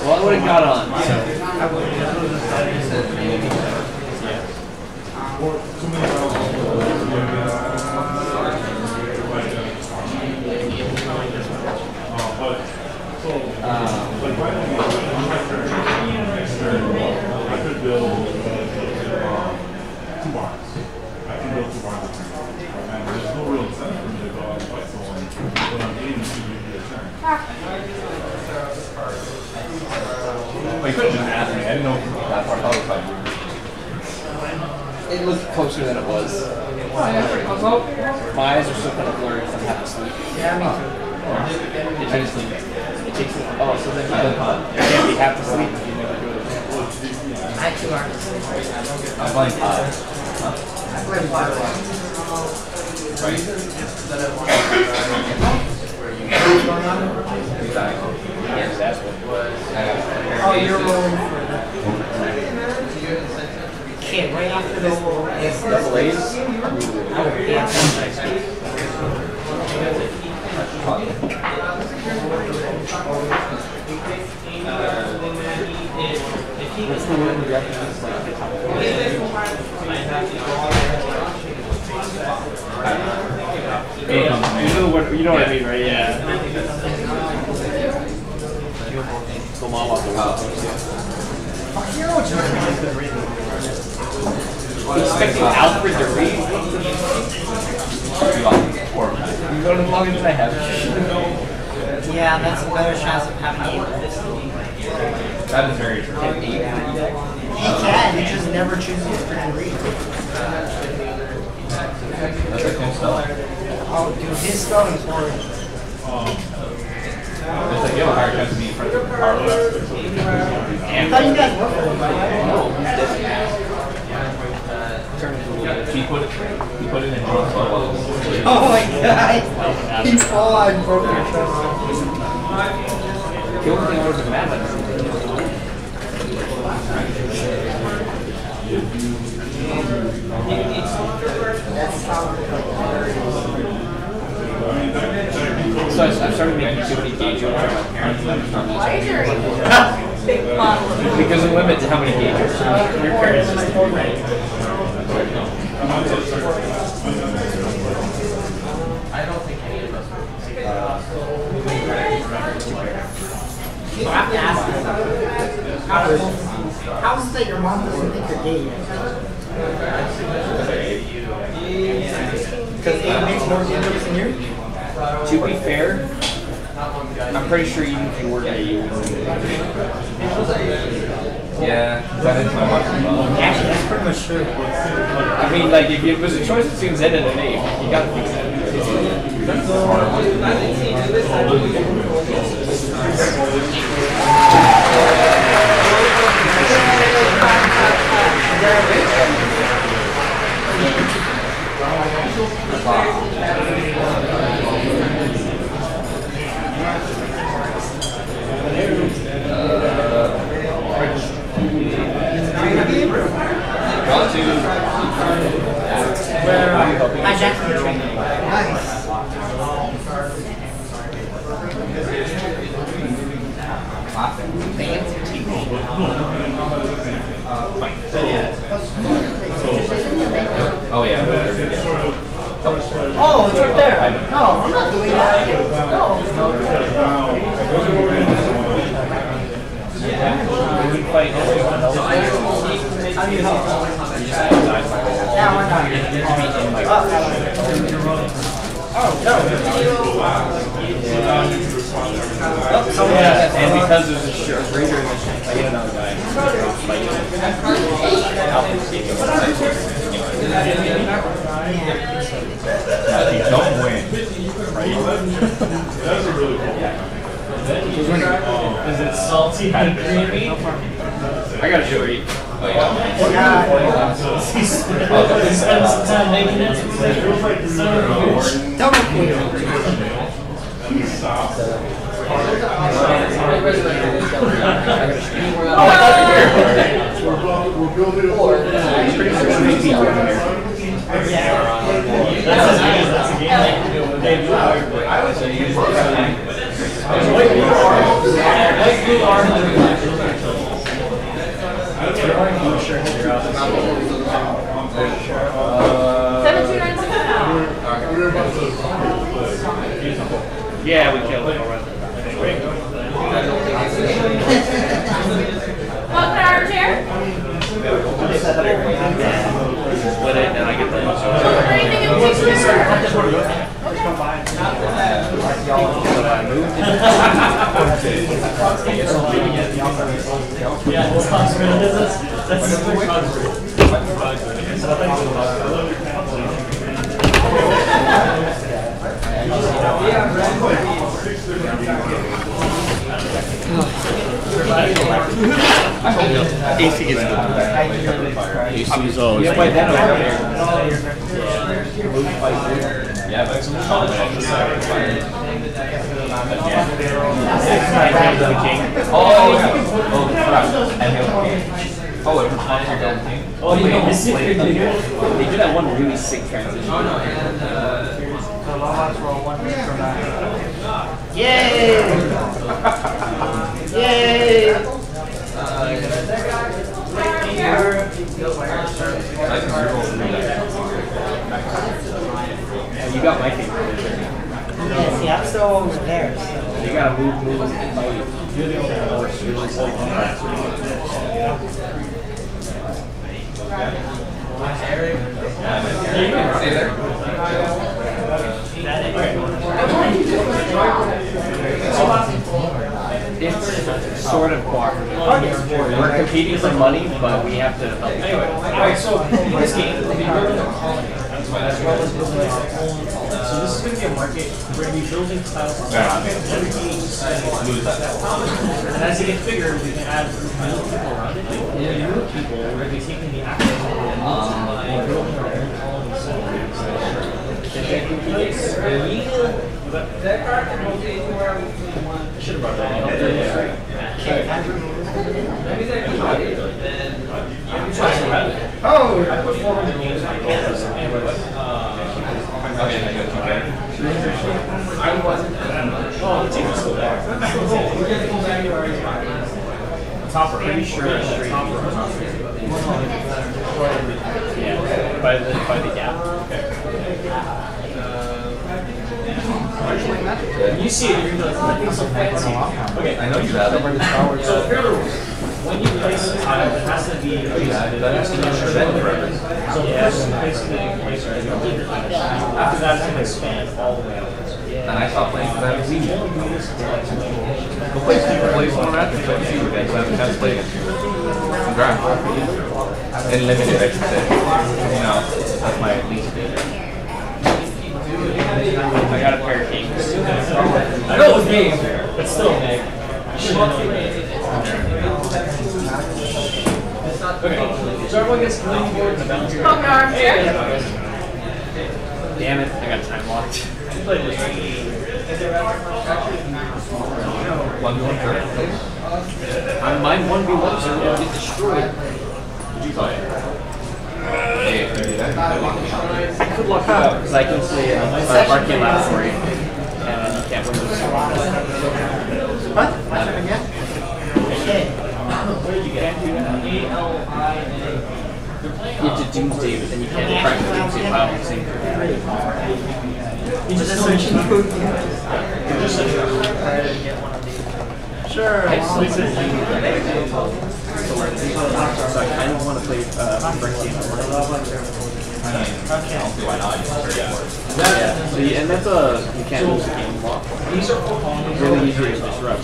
Well, I would have got on. So. I could build 2 barns. I can build 2 barns. And there's no real incentive for me to go out and fight someone when I'm getting to do your turn. Well, you could have just asked me. I didn't know that far. I thought it was 5 years. It looked closer than it was. Oh, yeah. Although, My eyes are still kind of blurry from half asleep. Yeah, me too. I just think it takes me. Oh, so then you can't be half asleep if you never go to bed. I had 2 arms. I'm playing 5. I played 5. Right? Exactly. Yeah, that's what. Oh, you're rolling for kid right after the Double A's? What's the word in Japanese? You know what I mean, right? Yeah. Expecting Alfred to read. You go to the longest I have. Yeah, that's a better chance of having 8. That is very true. He can, he just never chooses to read. That's a cool spell. Oh, dude, his spelling is horrible. It's like you have a higher chance of being friends with Carlos. I thought you guys were friends. No, he's dead. He put it in a drunk bubble. Oh my god. He full on broke your trust. The only thing I was mad at So I started making too many gauge jokes for my parents. Why is there a big bottle of Because of limit to how many gauge jokes your parents just do, right? I don't think any of us You have to ask him. How is it that your mom doesn't think you're gay yet? Because 8 makes more gay than you? To be fair, I'm pretty sure even if you were gay, you would. Yeah, that is my watch. Actually, that's pretty much true. I mean, like, if it was a choice between Z and an A, you gotta pick Z. Hijack your train. Nice. Oh yeah. Oh, it's right there. No, I'm not doing that. No. I need help. Yeah, why not? And because there's a short breeder in the ship, I get another guy. If you don't win, right? That's a really cool Is it salty and creamy? I got a treat. Oh yeah. Spend some time making it. Double queen. We're building Yeah, we killed it already. Split it, and I get the. Yeah, it's Cosmo. That's AC is good. AC is always good. Yeah, but it's They do that one really sick transition. Yay! Yay! You got my favorite. Yeah, see, I'm still over there. So. You gotta move, and fight. You're the only horse. You're just like, it's sort of cooperative. We're competing for money, but we have to help. Anyway, alright, so in this game, we'll be building a colony. So this is going to be a market. We're going to be building tiles. And as they get bigger, we can add new people around it. And new people, we're going to be taking the actual and building our own colony. That card can rotate anywhere we want. I should have brought that Oh! I put 400 games on goals. I wasn't. Oh, the team is still there. Topper. Pretty sure the topper. Yeah, by the gap. When you see it, you're going to be like, that thing's so fancy. Okay, I know you have it. so fair rules. When you place a tile, it has to be So basically, place it after that, it's going to expand all the way out. And I stopped playing because I haven't seen you. Go play someone after so I can see you again, so I haven't had to play against you. Congrats. And limited, I should say. You know, that's my least favorite. I got a pair of kings. I know it was me, but still, Nick. Okay, so everyone gets the leading board and the balance. Armchair. Damn it, I got time locked. I'm mine 1v1, so it'll get destroyed. Did you play? Good luck out, because I can see my parking lot for you. And you can't win this. What? You can't do that. You have to doomsday, but then you can't try to doomsday pile at the same time. You just searching for Sure. So I kind of want to play Brick Game. Yeah, so and that's you can't lose the game block. These are Really easy to disrupt.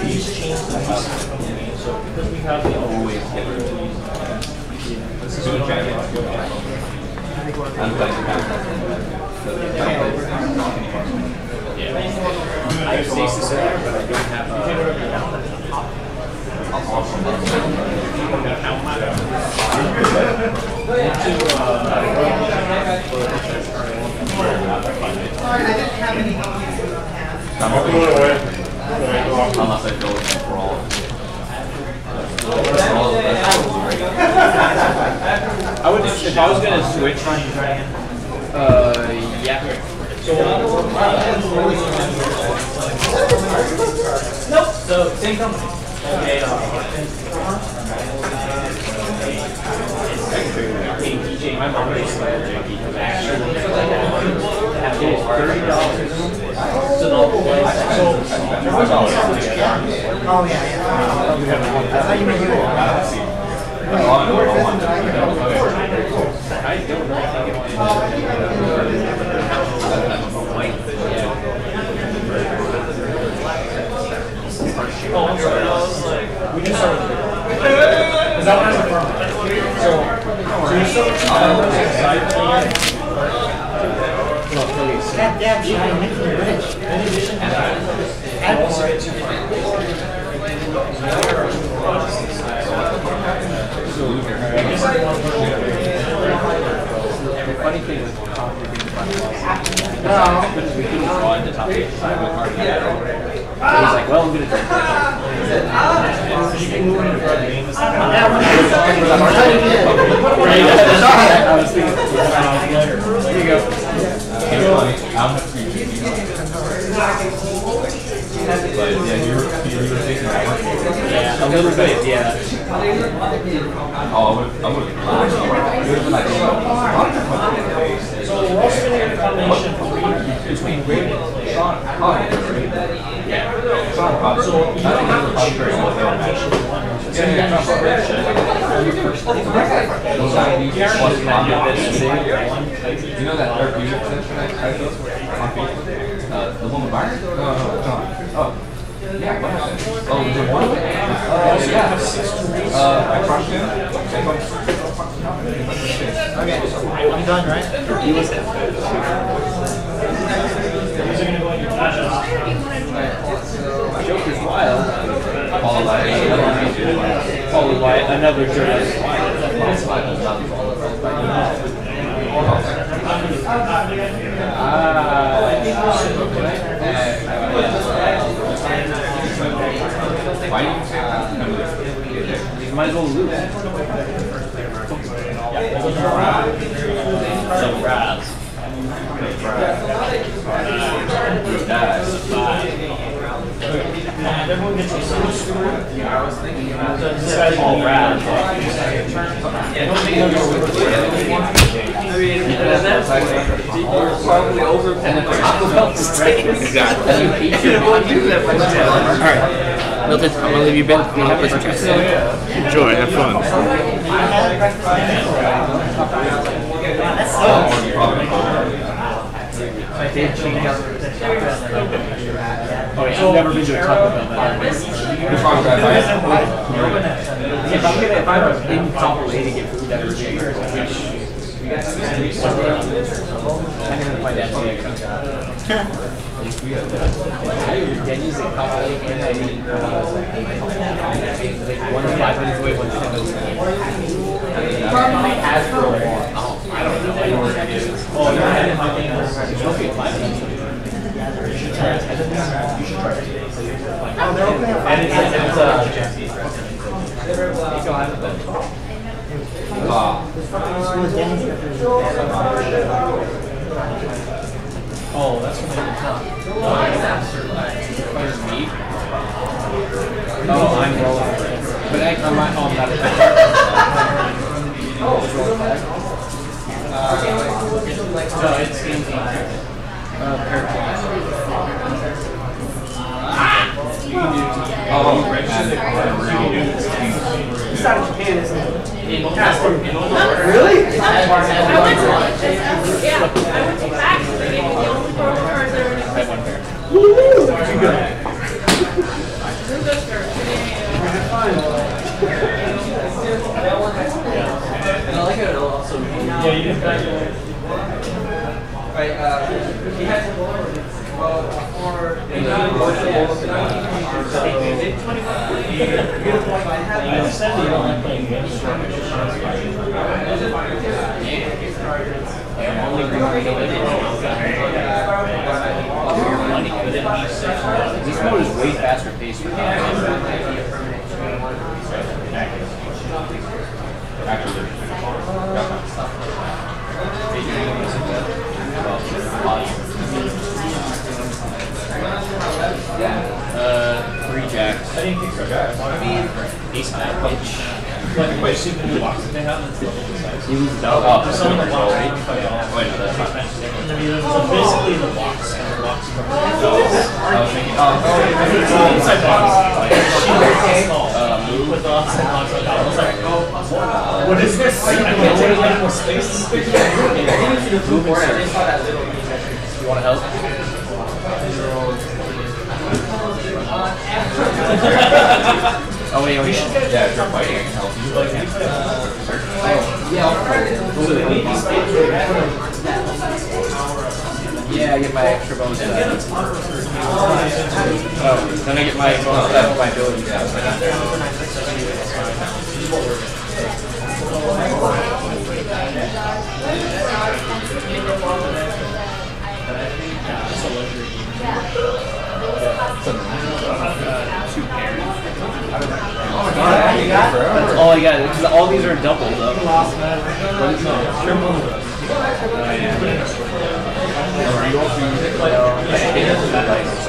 these change the use of the game. So because we have the always get rid of these. This is what I'm trying to do. Yeah. I have stasis in there, but I don't have Unless I go with them for all. I would just, if I was gonna switch, yeah. Nope. So same company. Okay. My mom makes my JP because actually $30. Oh yeah, yeah. I thought you meant you. Oh, I'm sorry. I was like, we just started. Is that one has a farm? So you're still That damn shit makes me rich. in addition to that, I also get too far. The funny thing was, we couldn't draw in the top 8. So he's like, well, I'm going to drink. You can move into the game. I was thinking, here you go. But yeah, you're taking that work. Yeah, a little bit, yeah. Oh, I would have like, So we're also going to get a combination between Rick and Sean. yeah. So you don't have to cheat on the combination of one. So you got your first shit. Those IDs plus combat. You know that therapeutic session I did on Facebook? The one with Byron? No. Oh. Yeah, what happened? Oh, was it one? Yeah. I crushed him. Okay, I'm done, right? These are going to go in your flashes. Joker's wild. Followed by Followed by another Joker's why do you say that? You might as well lose. So Raz. And everyone gets a super steward. This guy's all Raz. Probably over Taco Bell steaks. Exactly. Alright. Milton, I'm gonna leave you Ben. Clean up with your chest. Enjoy, have fun. I did change out. Oh yeah, I've never been to a Taco Bell. If I'm in Taco Bell to get food that are cheap, which I'm gonna find that today. Denny's and Taco Bell and I mean, like 1 to 5 minutes away, 1 to 10 minutes away. Probably has for a while. I don't know. I don't know where it is. Oh, you're heading my thing. It's okay at 5 minutes. You should try it. Oh, they're opening at 5. Oh, that's what they're talking. Oh, I'm rolling. But I'm not. Oh, I'm not. No, it's game time. It's out of Japan, isn't it? Really? I went to back. They gave me the only four cards there. I have one pair. And I like it also. Yeah, you did that. Right, he has I understand that you don't like playing games. This mode is way faster paced. Three jacks. I didn't think so. Ace high pitch. Wait, see the new box that they have? That's the size. You lose the Oh, dog. there's some in the box. Wait, no, that's not. And then you have basically the box and the box from the inside box. with the sandbox on top. I was like, oh, what is this? I can't take any more space. You want to help? Oh wait, we should get. Yeah, if you're fighting, I can help you. Yeah, I get my extra bonus. Oh, then I get my bonus my ability. That's all I got. Because all these are doubled up. So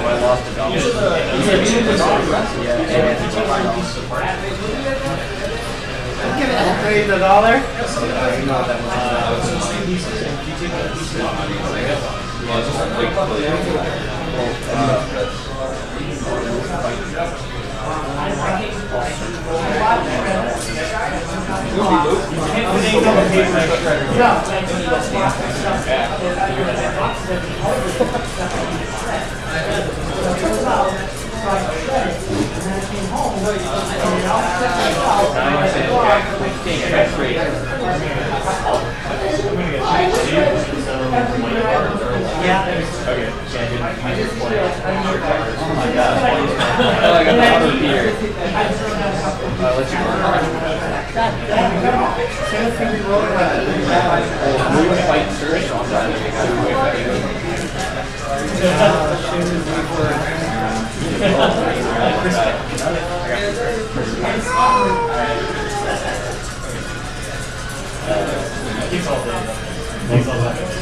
I lost a double. Give it a $30.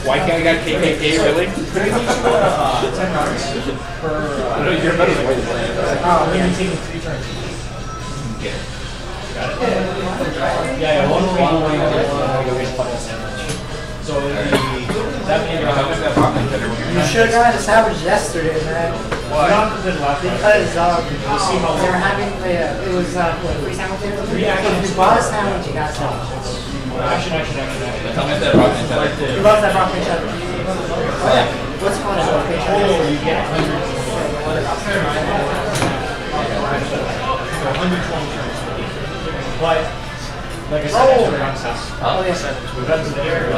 Why can't I got KKK really? No, your buddy's way to play. Yeah, one so You should have got a salvage yesterday, man. why? Because they were having, it was, what, free sandwiches? If you bought a sandwich, you got salvage. Action. Tell me if that rock inside. You love that broccoli cheddar. What's called a broccoli cheddar? Oh, you get 120. But, like I said, extra access. Oh, yes. We've been to there.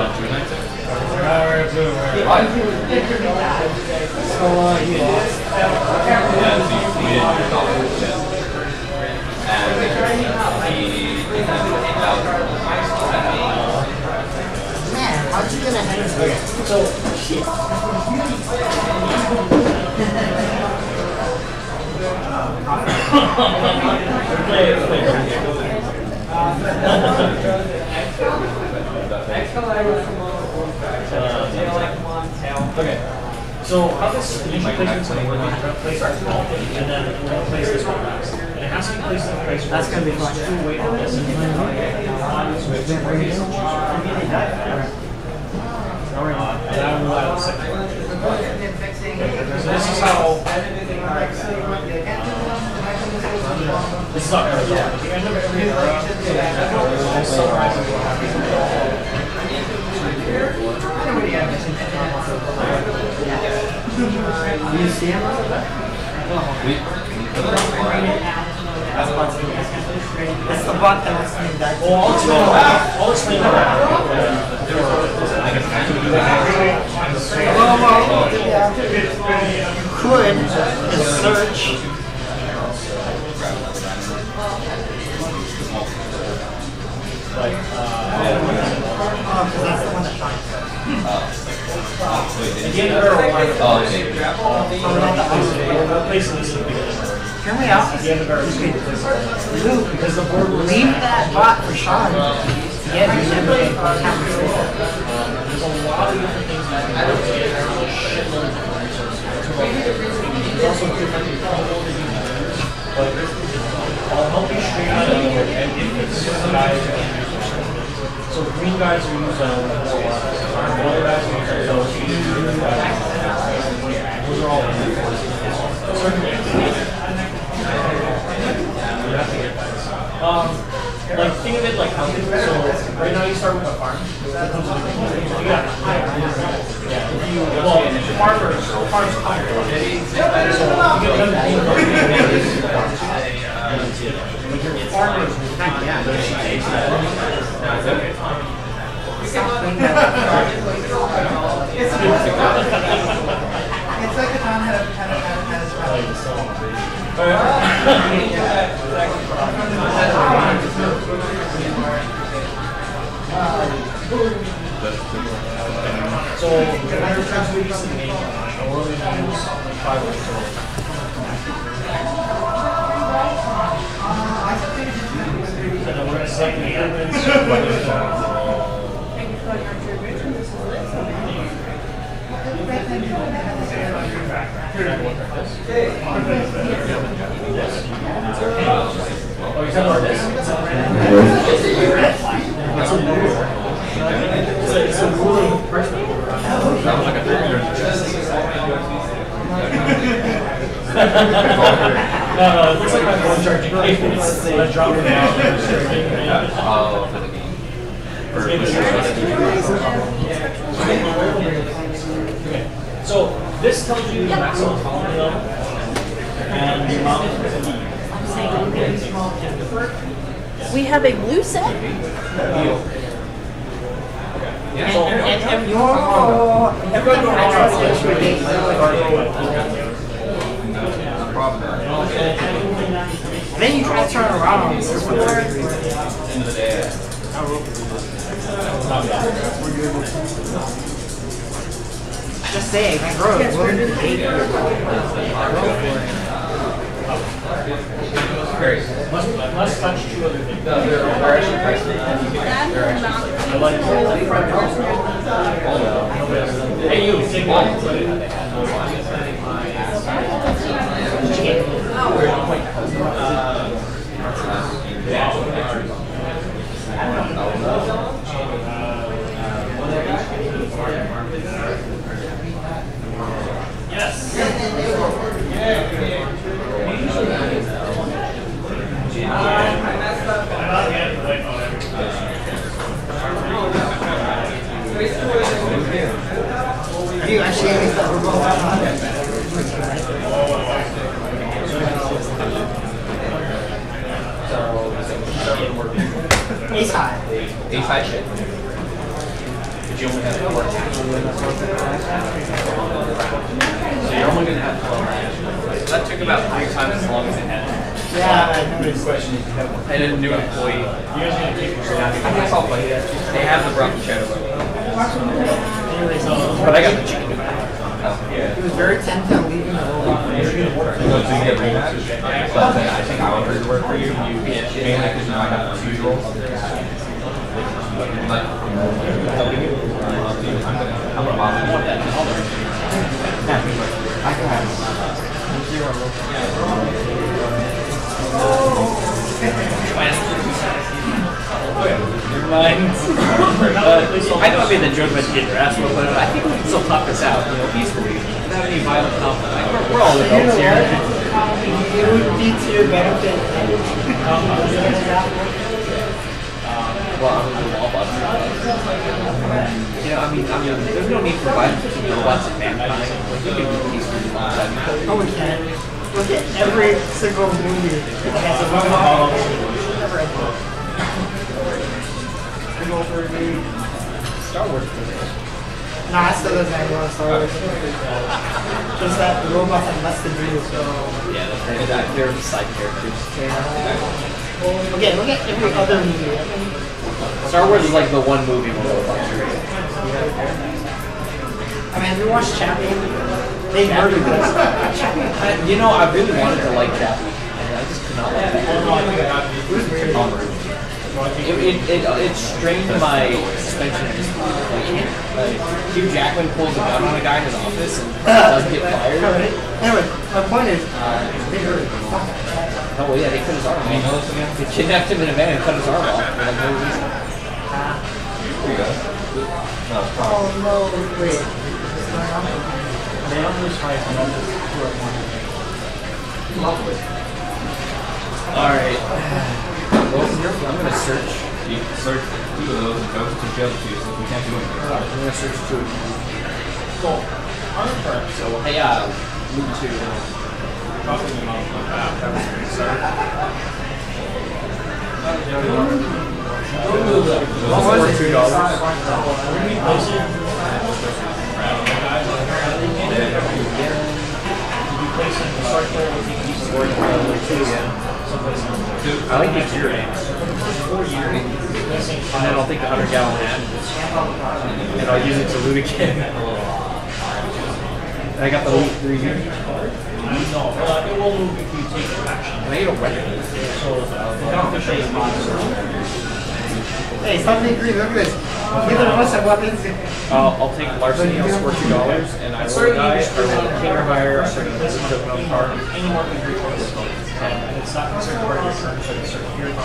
So, man, how'd you get ahead of me? So, shit. Okay. So how this initial placement's going to work is we're going to place our small thing, and then we're going to place this one next. And it has to be placed in a place where That's gonna be fun. there's two weight on this. And I will allow the second one. So this is how. This is not Arizona. At the end of every era, we'll summarize what happened. You see him? That's the bot that was named that. Well, I'll explain that. You could just search. Like, That's the one that shines. at the end of every era, we'll place this in the beginning. Hear me out. At the end of every season, Luke, because the board will leave that bot for Sean. Yeah, you never there's a lot of different things that can do to get a shitload of resources. There's also different but I'll help you streamline it and if it's guys and so green guys will use yellow guys will use those. Those are all in there. You have to get that. Like think of it like how so right now you start with a farm. That comes with you got farmers hire. Farmers It's like the town had a so we're only use 5 or so. And then we're going to say the elements. Thank you for calling Armchair Bridge. This is Liz. How may I help Oh, you're talking about this? It's a ruling person. No, it looks like my phone charging cable. I dropped it off. Oh, for the game. Okay. So this tells you the maximum colony level and the amount We have a blue set. Then you try to turn around. Just saying, I grow it. Let's touch 2 other things. They're actually priced. I like Hey, you take one. Yes. You actually have that Ace high. Ace high shit. But you only have 4 attacks. So you're only going to have 12 attacks. That took about 3 times as long as it had. Yeah, I noticed. And a new employee. You guys gonna keep your I guess I'll play it. They have the Broken Shadow. But I got the chicken. He was very tempted on leaving the whole So you get rematch. But then I think I want to work for you. Mainly because now I have 2 rolls. But I'm gonna bother you. I can have Never mind. I know I made the joke about you getting your ass whooped, but I think we can still talk this out, peacefully, without any violent conflict. Like, we're all adults here. it would be to your benefit. Well, I'm in the wall box. You know, I mean, there's no need for violence between robots and mankind. Like, we can be peacefully alongside. Oh, we can. Look at every single movie that has a robot. Star Wars. Nah, I still doesn't have a lot of Star Wars. Just that the robots have less to do, so. Yeah, they're side characters. Okay, look at every other movie. Star Wars is like the one movie where robots are great. I mean, have you watched Chappie? They murdered this. You know, I really wanted to like Chappie, and I just could not like it. It strained my suspension of disbelief. Like, Hugh Jackman pulls a gun on a guy in his office and doesn't get fired. Anyway, my point is, they murdered the fuck out of Chappie. Oh yeah, they cut his arm off. They kidnapped him in a van and cut his arm off for like no reason. Here you go. Oh no, wait. They almost fight another 2 at once. Alright. I'm gonna search. You can search 2 of those and go to the other 2, so we can't do anything. I'm gonna search 2. So, Armchair. So hey, move to. Talking about that was pretty sorry. Also worth $2. I like these year names. And then I'll take the 100-gallon hat and I'll use it to loot again. And I got the loot 3 here. No, it will move if you take action. I need a weapon. Hey, stop being green. Look at this. Neither of us have weapons. I'll take larceny. I'll score $2, and I roll a die. I roll a king or higher. I bring this to another card. Any more than 3 points. And it's not considered part of your turn, so it's sort of your turn.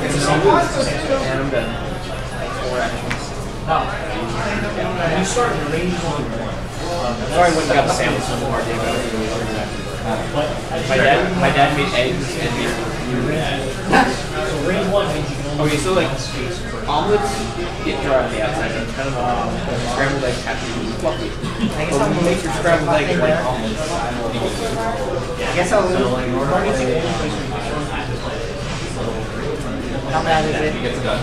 And I'm done. 4 actions. You start in range 1. Sorry, I went and got the sandwich some more. My dad made eggs and beer. So range 1 means you can only Okay, so like omelets get dry on the outside. It's kind of scrambled eggs have to be fluffy. I guess But I'll when you make your scrambled eggs like omelets, I guess I'll How bad is it? He gets it done.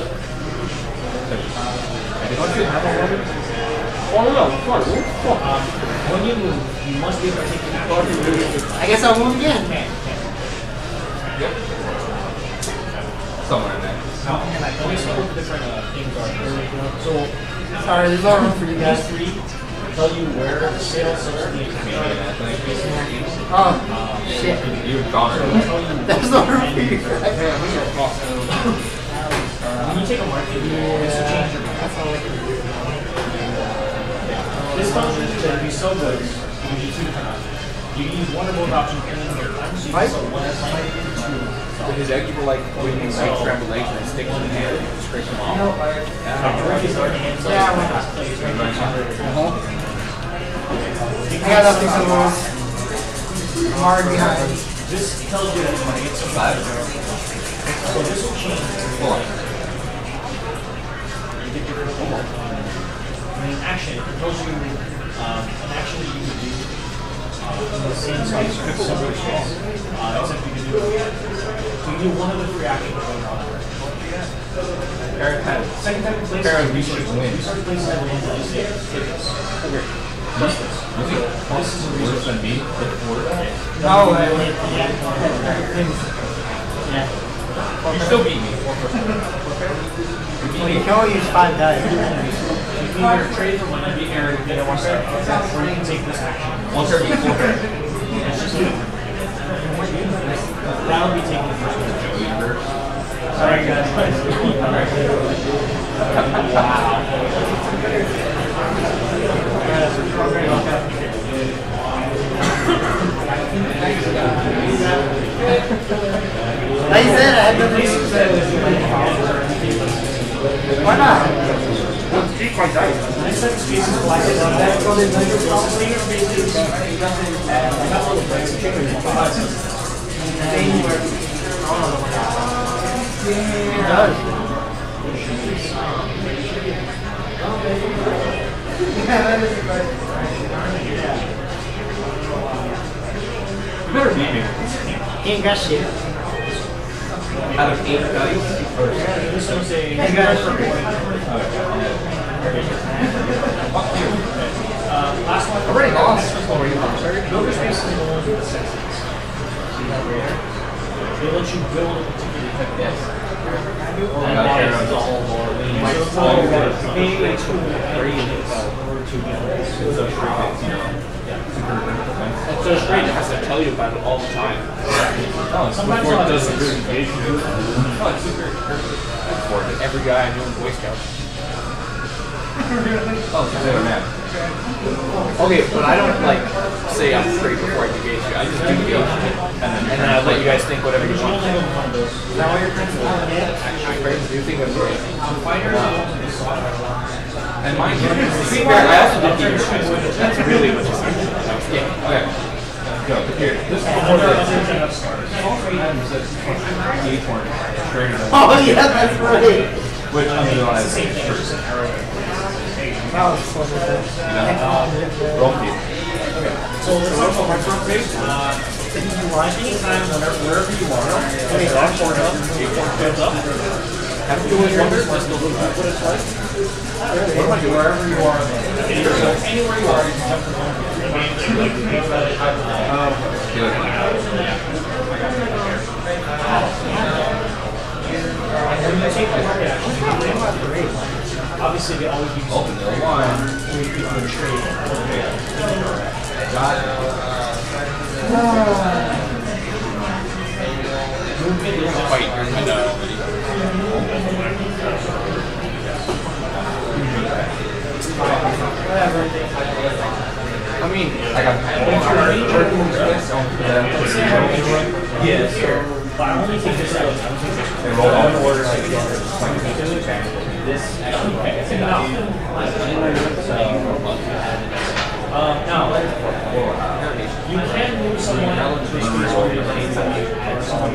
don't you have a weapon? Oh no, fuck. when you move, you must be able to take an action. I guess I'll move again. Yep. Somewhere in there. Now, let me see what the different things are. So, Sorry, there's no room for you these guys. 3 tell you where the sales are. Oh, shit. You're gone. There's no room for you guys. When you take a mark, this will change your mind. That's all I can do. This function is going to be so good, it gives you 2 different options. You can use one or both options any number of times. So you can put one as like 2. His eggs were like when you make scrambled eggs and it sticks in the hand and you scrape them off. I got nothing to lose. I'm already behind. This tells you that when it gets to 5. So this will change. You get different and then action, it tells you an action that you can do in the same space or separate space. Except you can do one of the 3 actions going on. Second time you place Aaron, we should win. you start placing that into this area. Take this. Trust this. This is a Worse than me? No, You still beat me. well, you can only use 5 dice. You can either trade for money, be Aaron, get a 1 star, or you can take this action. 1 turn, 4 turn. It's just that would be taking the first one. Sorry, guys. Like I said, I had nothing to say. Why not? I set spaces black and I got all the breaks and chicken. It does. You better beat me. He ain't got shit. Out of 8 dice. This one's a. He got it for me. Fuck you. Last one. Already lost. Builder space is the ones with the sexes. See that right here? They let you build a particular type of yes. And now it's all more. So it's all It's so strange, it has to tell you about it all the time. sometimes Before it I'll does just- the verification. Every guy I knew in Boy Scouts. Oh, so they were mad. Okay, but I don't like say I'm straight before I engage you. I just do engage you. And then I let you guys think whatever you You want. only have one of those. Is that why you're principal? Actually, friends do think I'm great. And mind you, To be fair, I also did your friends. That's really what you said. okay. No, here, this is before this. Oh yeah, that's right. Which underlies Same thing, it's just an arrow. That was wonderful. roll feed. So let's talk about my front page. If you want anytime, wherever you are, when you walk forward up, you goes up. Have you always wondered just a little bit what it's like? What am I doing? Wherever you are, anywhere you are, you can have to and when you take the market action, obviously they always use one to increase the trade. Fight your window. I mean, I got Yes. But I only take this out. I don't take this out. roll all the orders. This actually now, you can move someone basically or someone.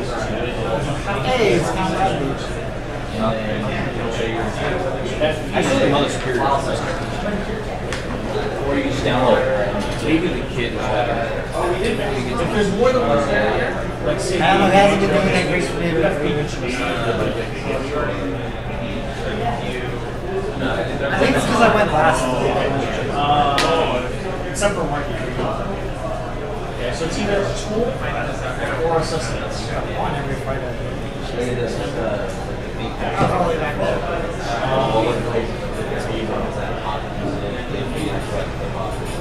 Hey, it's not that beach. I still have another superior. Or you just download. Maybe the kid is better. If there's more than one there, like say, I don't know, he hasn't been doing that great for me. I think it's because I went last. Except for market. Okay, so it's either a tool or a sustenance. On every Friday.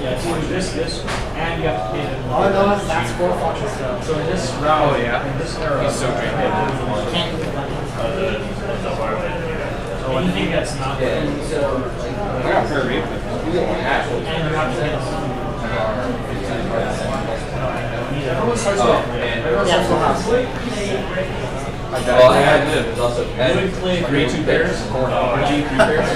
Yeah, it's either this, and you have to pay them. All I know is that's 4 functions though. So in this route, Oh, yeah. in this era, He's so great. Can't do it. so anything that's not I got fair rate. You get one half. and you have to get everyone starts Oh, with man. everyone Yeah, starts full with house. Well, I had this. You would play 3-2 pairs, or G3 pairs.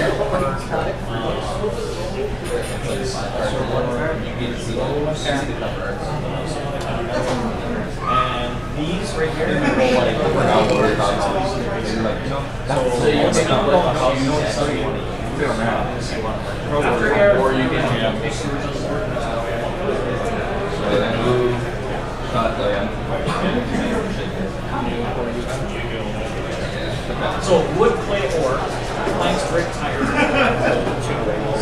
And these right here, So you take up or you can so wood, clay, or planks, brick, tires.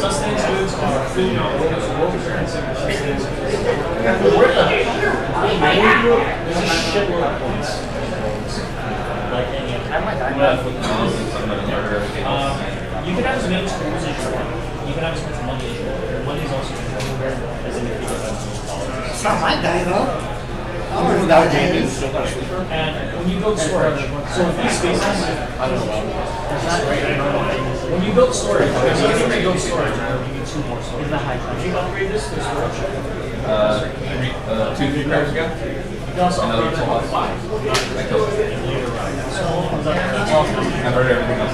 Sustenance goods are food, goods, woven currency, sustenance goods. There's a shitload of points. Like any other. You can have as many tools as you want. You can have as much money as you want. Your money is also controllable as in if you have $1,000. It's not my guy though. I don't know who that guy is. And when you build storage, so in these spaces, I don't know. When you build storage, there's a reason to build storage. You need 2 more storage. If you upgrade this to storage, 2-3 pairs ago. you can also upgrade to 5. I've heard everything else.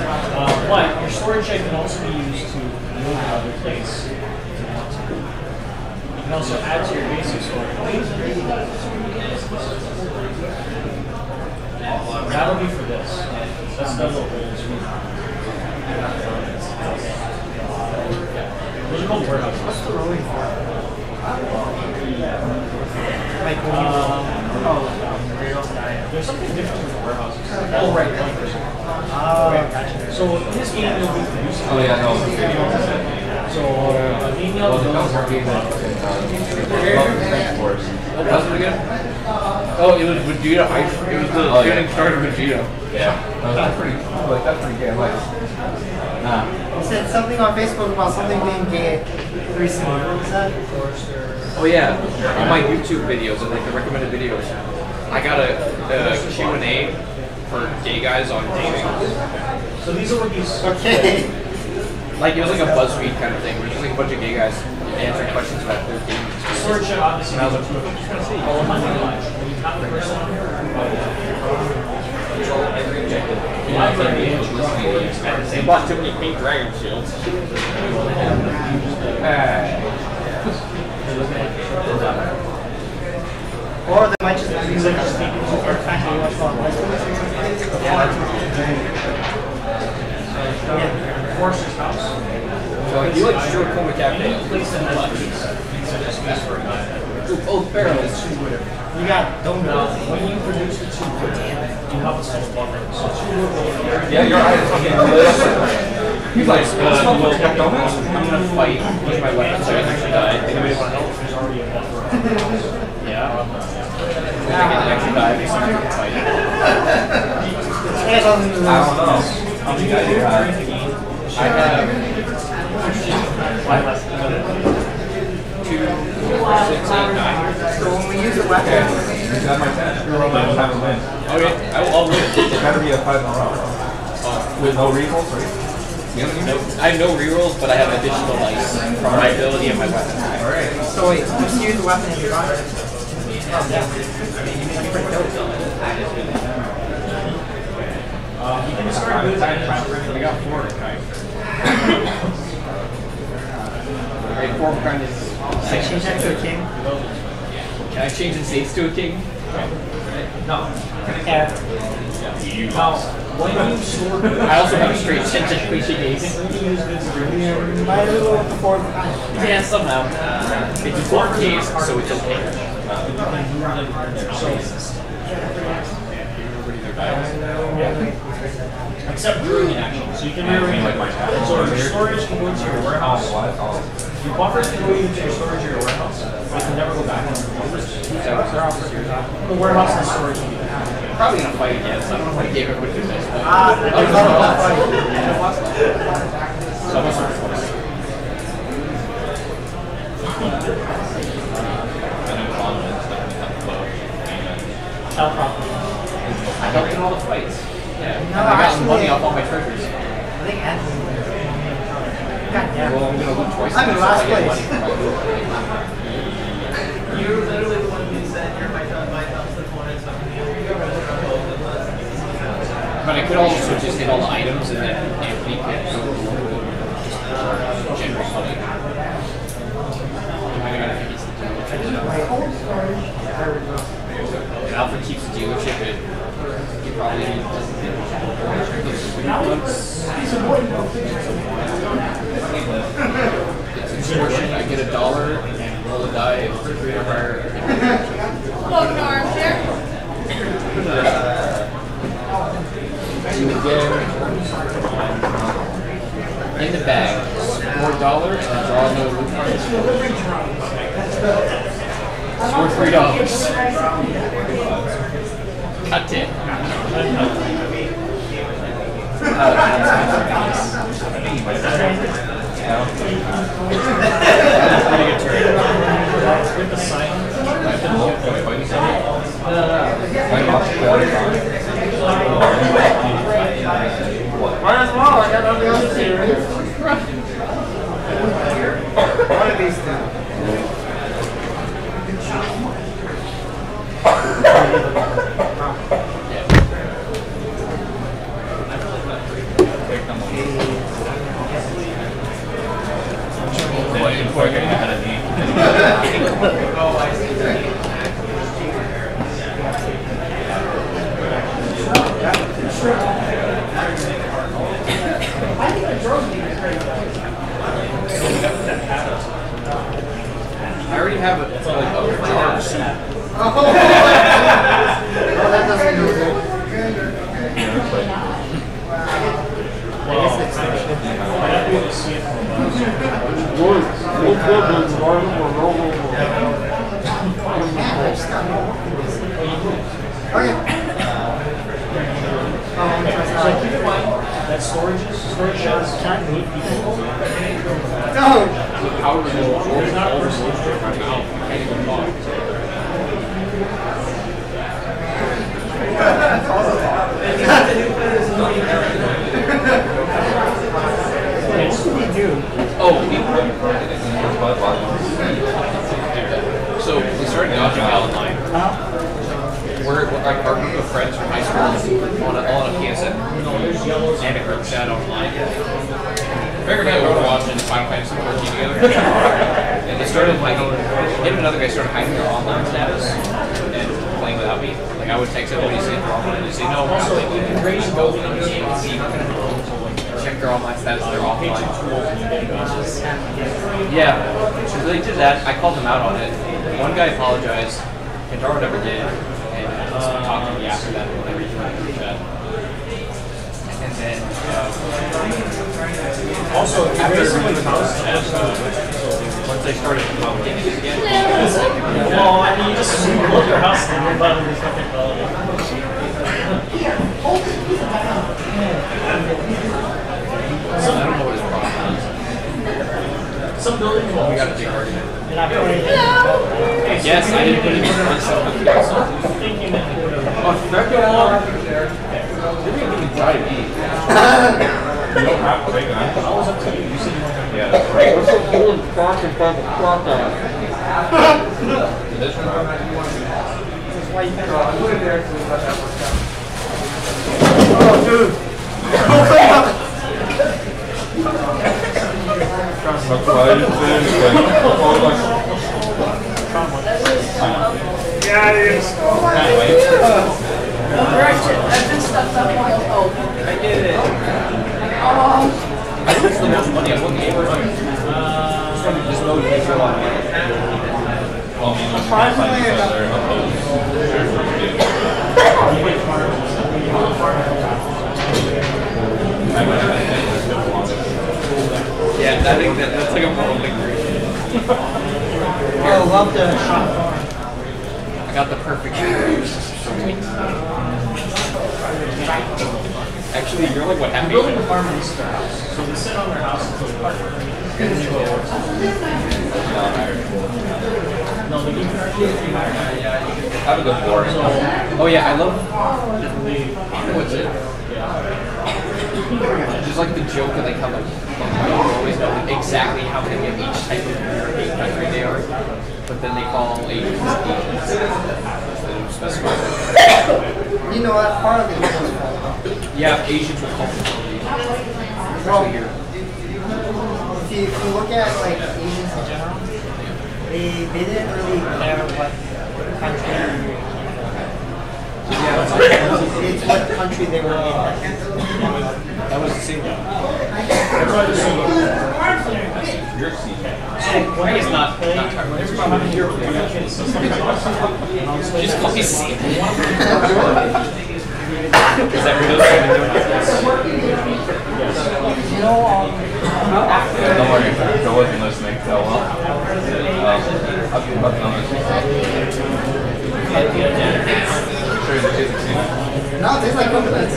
But your storage shed can also be used to move another place. If you want to. You can also add to your basic storage. That'll be for this. That's the little holes. Those are called warehouses. What's the rolling for? There's something different with warehouses. Oh, right. So in this game, you'll be producing. Oh yeah, no. So email Well, the those. How's it again? Oh, it was Vegeta. It was the getting started Vegeta. Yeah. That's pretty good. Like, nah. He said something on Facebook about something being gay recently. What was that? Oh yeah, in my YouTube videos, like the recommended videos, I got a Q&A for gay guys on dating. So these are what these. Okay. Like it was like a BuzzFeed kind of thing, where just like a bunch of gay guys answering questions about their dating experience. Storage should obviously be what you all of my knowledge. When you have the person, They bought too many pink dragon shields. Short Coma Cafe. Oh, barrels. You got donuts. When you produce the two, you help us have a buffer. So Yeah, your eye is fucking lit up. He's like, smell like donuts? I'm gonna fight with my weapon so I can actually die. Anybody want to help? There's already a buffer. Yeah. If I get an extra die, maybe somebody can fight. I don't know. How many guys do you have? I have 2, 4, 6, 8, 9. So when we use a weapon, Okay, you got my 10. You'll have a win. Okay, I'll win. It's gotta be a 5 in a row. With no rerolls, right? I have no rerolls, but I have additional dice from my ability and my weapon. Alright. so wait, just use the weapon in your body. You can start with I got 4. Alright, 4 crime is. Can I change that to a king? Can I change the states to a king? No. When you sword, I also have a straight sense of appreciation. Might as well before the time. Yeah, somehow. It's a 4 case, so it's okay. except brewing action, so you can rearrange. So your storage can go into your warehouse. Your buffers can go into your storage or your warehouse. They can never go back. The warehouse and storage. Probably gonna fight again, so I don't know if I gave it with this. So I'm gonna I helped in all the fights. Yeah. No, And I got actually- money off all my treasures. I think Anthony. God damn. Well, I'm gonna loot twice. I'm in so last I get place. money from my loot. You're literally the one who said you're my thumbs the corners of But I could also just get all the items and then Anthony could generate money. And Alfred keeps the dealership, and he probably doesn't it's extortion. I get $1 and roll a die for whoever. Welcome to Armchair. You would get in the bag $4 and draw no loot cards. For $3. Cut it. Pretty good turn. With the silence. Might as well, I got nothing else to do. One of these two. I already have a jar of soup. Oh, that doesn't do good. I guess it's okay. So keep in mind that storage shells can't move people. No! How are you There's not all personal my mouth? I can't even talk. Oh, so we started dodging online. We're like our group of friends from high school on a PSN and a group chat online. Figured out Overwatch and Final Fantasy 14 together. And they started like, him and another guy started hiding their online status and playing without me. Like I would text everybody saying they're online and they say, no, we're not playing with you. And go in the game and see, check they're on my status, they're offline. Yeah, so they did that. I called them out on it. One guy apologized. Kentaro never did. And talked to me after that when I reached out to chat. And then Also, after after once they started commenting again, well, I mean, you just look your house and your button is fucking quality. I don't know what his problem is. Some building We got a big argument. and I put it Yes, I didn't put it in myself. thinking that it would have. Oh, second one. Didn't even try to eat. You don't have to make an I was up to you. You said you wanted to. Yeah, that's right. What's so cool and fucking clock on? This one. Oh, dude. That's why I didn't say anything. Yeah, it is. I've been stuffed up on the I did it. I think it's the most money I've won the game. Just know to make sure I'm Well, I mean, when you find each other, yeah, I think that's like a moral victory. I love the shot. I got the perfect Actually, you're like what happened. Building a farm leases their house. So they sit on their house until they part. No, they give have a good boring. Oh yeah, I love. What's it? Just like the joke that they come like, you always know exactly how many of each type of European country they are, but then they call Asians Asians instead of specifying. You know what? Part of it is Yeah, Asians would call them Asians. Especially here. if you look at like Asians in general, they didn't really care what country. It's what country they were in. That was the same. Your seat. I guess not entirely. It's probably Europe. Just call me C. Is that real? Don't worry, Joe wasn't listening so well. I'll be about to sure the kids have seen it. No, it tastes like coconuts.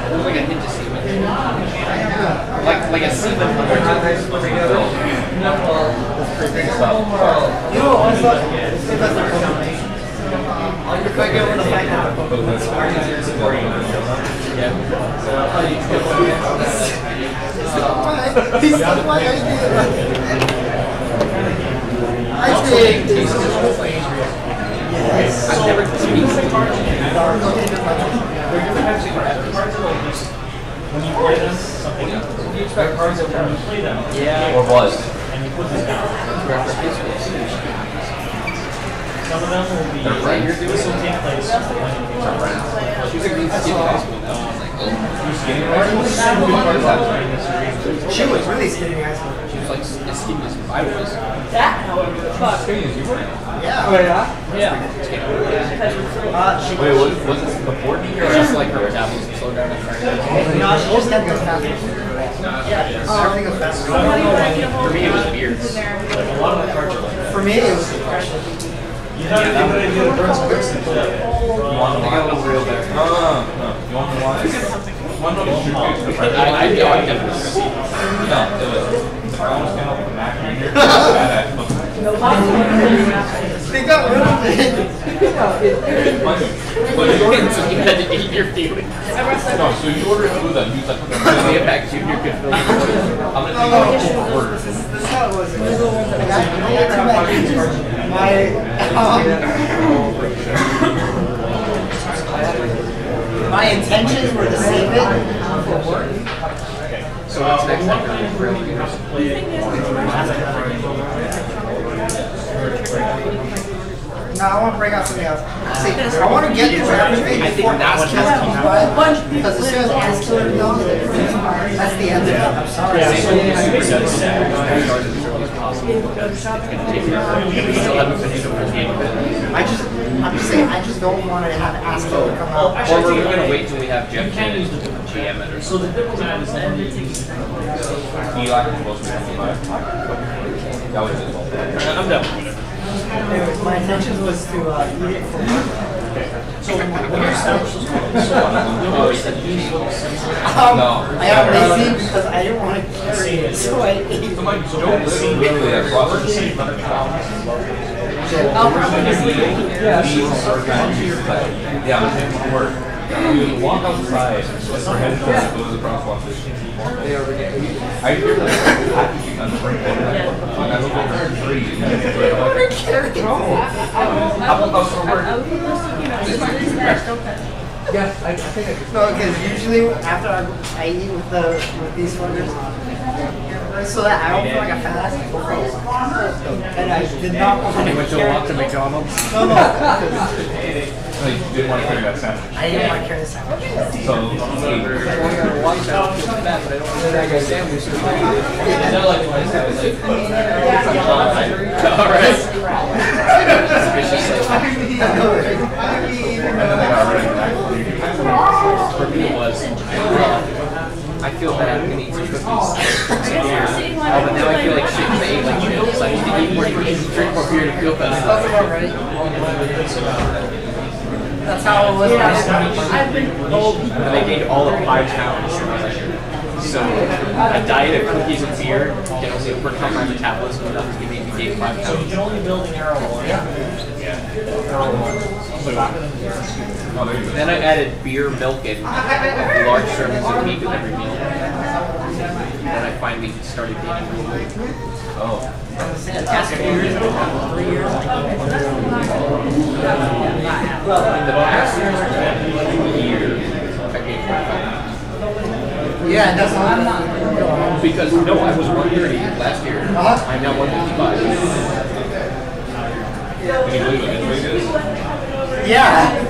There's like a hint of semen. Like a semen. That's pretty big stuff. You know what? It's like coconut. You're quite good with the fact that the coconuts are easier to support. He stole my idea. I think. Yes. I've never seen when you play them, something you expect cards that when you play them, yeah. Or was. and you put this down. Some of them will be. This will take place. She was like really skinny in high school now. She was really skinny, guys. She was like as skinny as I was. That, however, fuck. Skinny as you were. Yeah. Yeah. Wait, was it before me or Just like her metabolism slowed down. No, she just had this fast. I think it was fast. For me, it was beer. A lot of the cards are like that. For me, it was. You have to do what I do to burn some bricks and put that. I got a little real there. No. You want to watch? One of the I definitely see. No, it was. I almost came up with a Mac in here. They got rid of it. You had to eat your feelings. No, so you ordered food and you like put them Get back Junior could fill you. I'm gonna take orders. This is how it was. My intentions were to save it for work. So what's next time you're really good? No, I want to bring out something else. See, I want to get through everything before Ass Killer comes by. Because as soon as Ass Killer comes, that's the end of it. I'm sorry. I'm just saying, I just don't want to have Ass Killer come out. Or we're going to wait till we have Jeff Cannon GM it or So the diplomat is then Eli was supposed to be on the That was his fault. I'm done. Anyways, my intention was to eat it for work. so when you're established those points, No. I got lazy because I didn't want to carry it, so I ate it. Literally, that's what I'll probably just eat it. Yeah, I'm work. We would walk outside and we're headed to the crosswalk. I hear the packaging on the front door. And I look over at the tree and then I carry it home. Yeah, I think I could. No, because usually after I eat with these fuckers, so that I don't feel like a fat ass, and I did not want to Went to walk to McDonald's. No, You didn't want to carry that sandwich. I didn't want to carry the sandwich. So, For me, it was. I feel bad I'm gonna eat some cookies. Oh, but now I feel like shit because I ate like milk, so I need to eat more cookies and drink more beer to feel better. That's about right. That's how it was last time. I've been old. And I gained all of 5 pounds. So a diet of cookies and beer can only overcome my metabolism enough to make me gain 5 So you pounds. can only build an arrow one. Then I added beer, milk, and large servings of meat with every meal. Then I finally started gaining weight. oh. Well, in the past year, I gained 5 pounds. Yeah, that's not. Because, no, I was 130 last year. I'm now 155. Can you believe it? It's big as Yeah.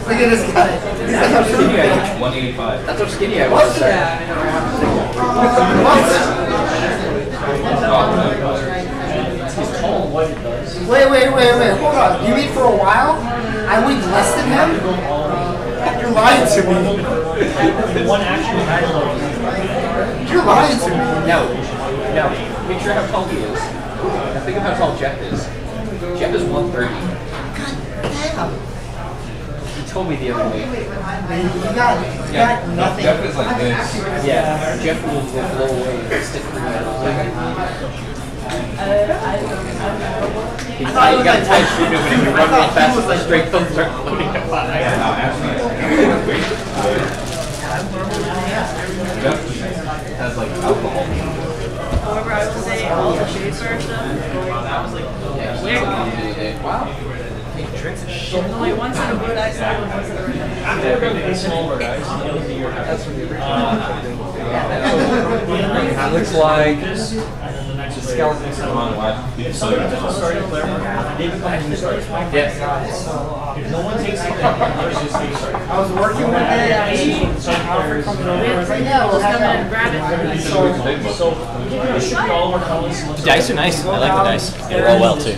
Look at this guy. He's like, I'm skinny. sure. 185. That's how skinny I was. Wait, hold on. You mean for a while? I weighed less than him? You're lying to me. One actually has those. You're lying to me. No, picture how tall he is. Now think of how tall Jeff is. Jeff is 130. Damn. He told me the other day. You got nothing. Jeff is like this. Yeah, Jeff will blow away and stick for you. You got a tight shoe movement and you run real fast and the straight thumbs start floating at 5. Yeah, no, actually, Jeff has like alcohol. However, I would say all the shades for stuff. Wow. Only one set of wood I saw and one set of red. After the smaller guys, the other year, that's when you're That looks like this, and then the next skeleton. Come on, watch. So you're just starting to clear. They become new starters. Yes. If no one takes it, there's just new starters. I was working with it. So Alfred comes over. We have to Yeah, we'll just come have in and grab it. So it should be all of our colors. Dice are nice. I like the dice. They roll well too.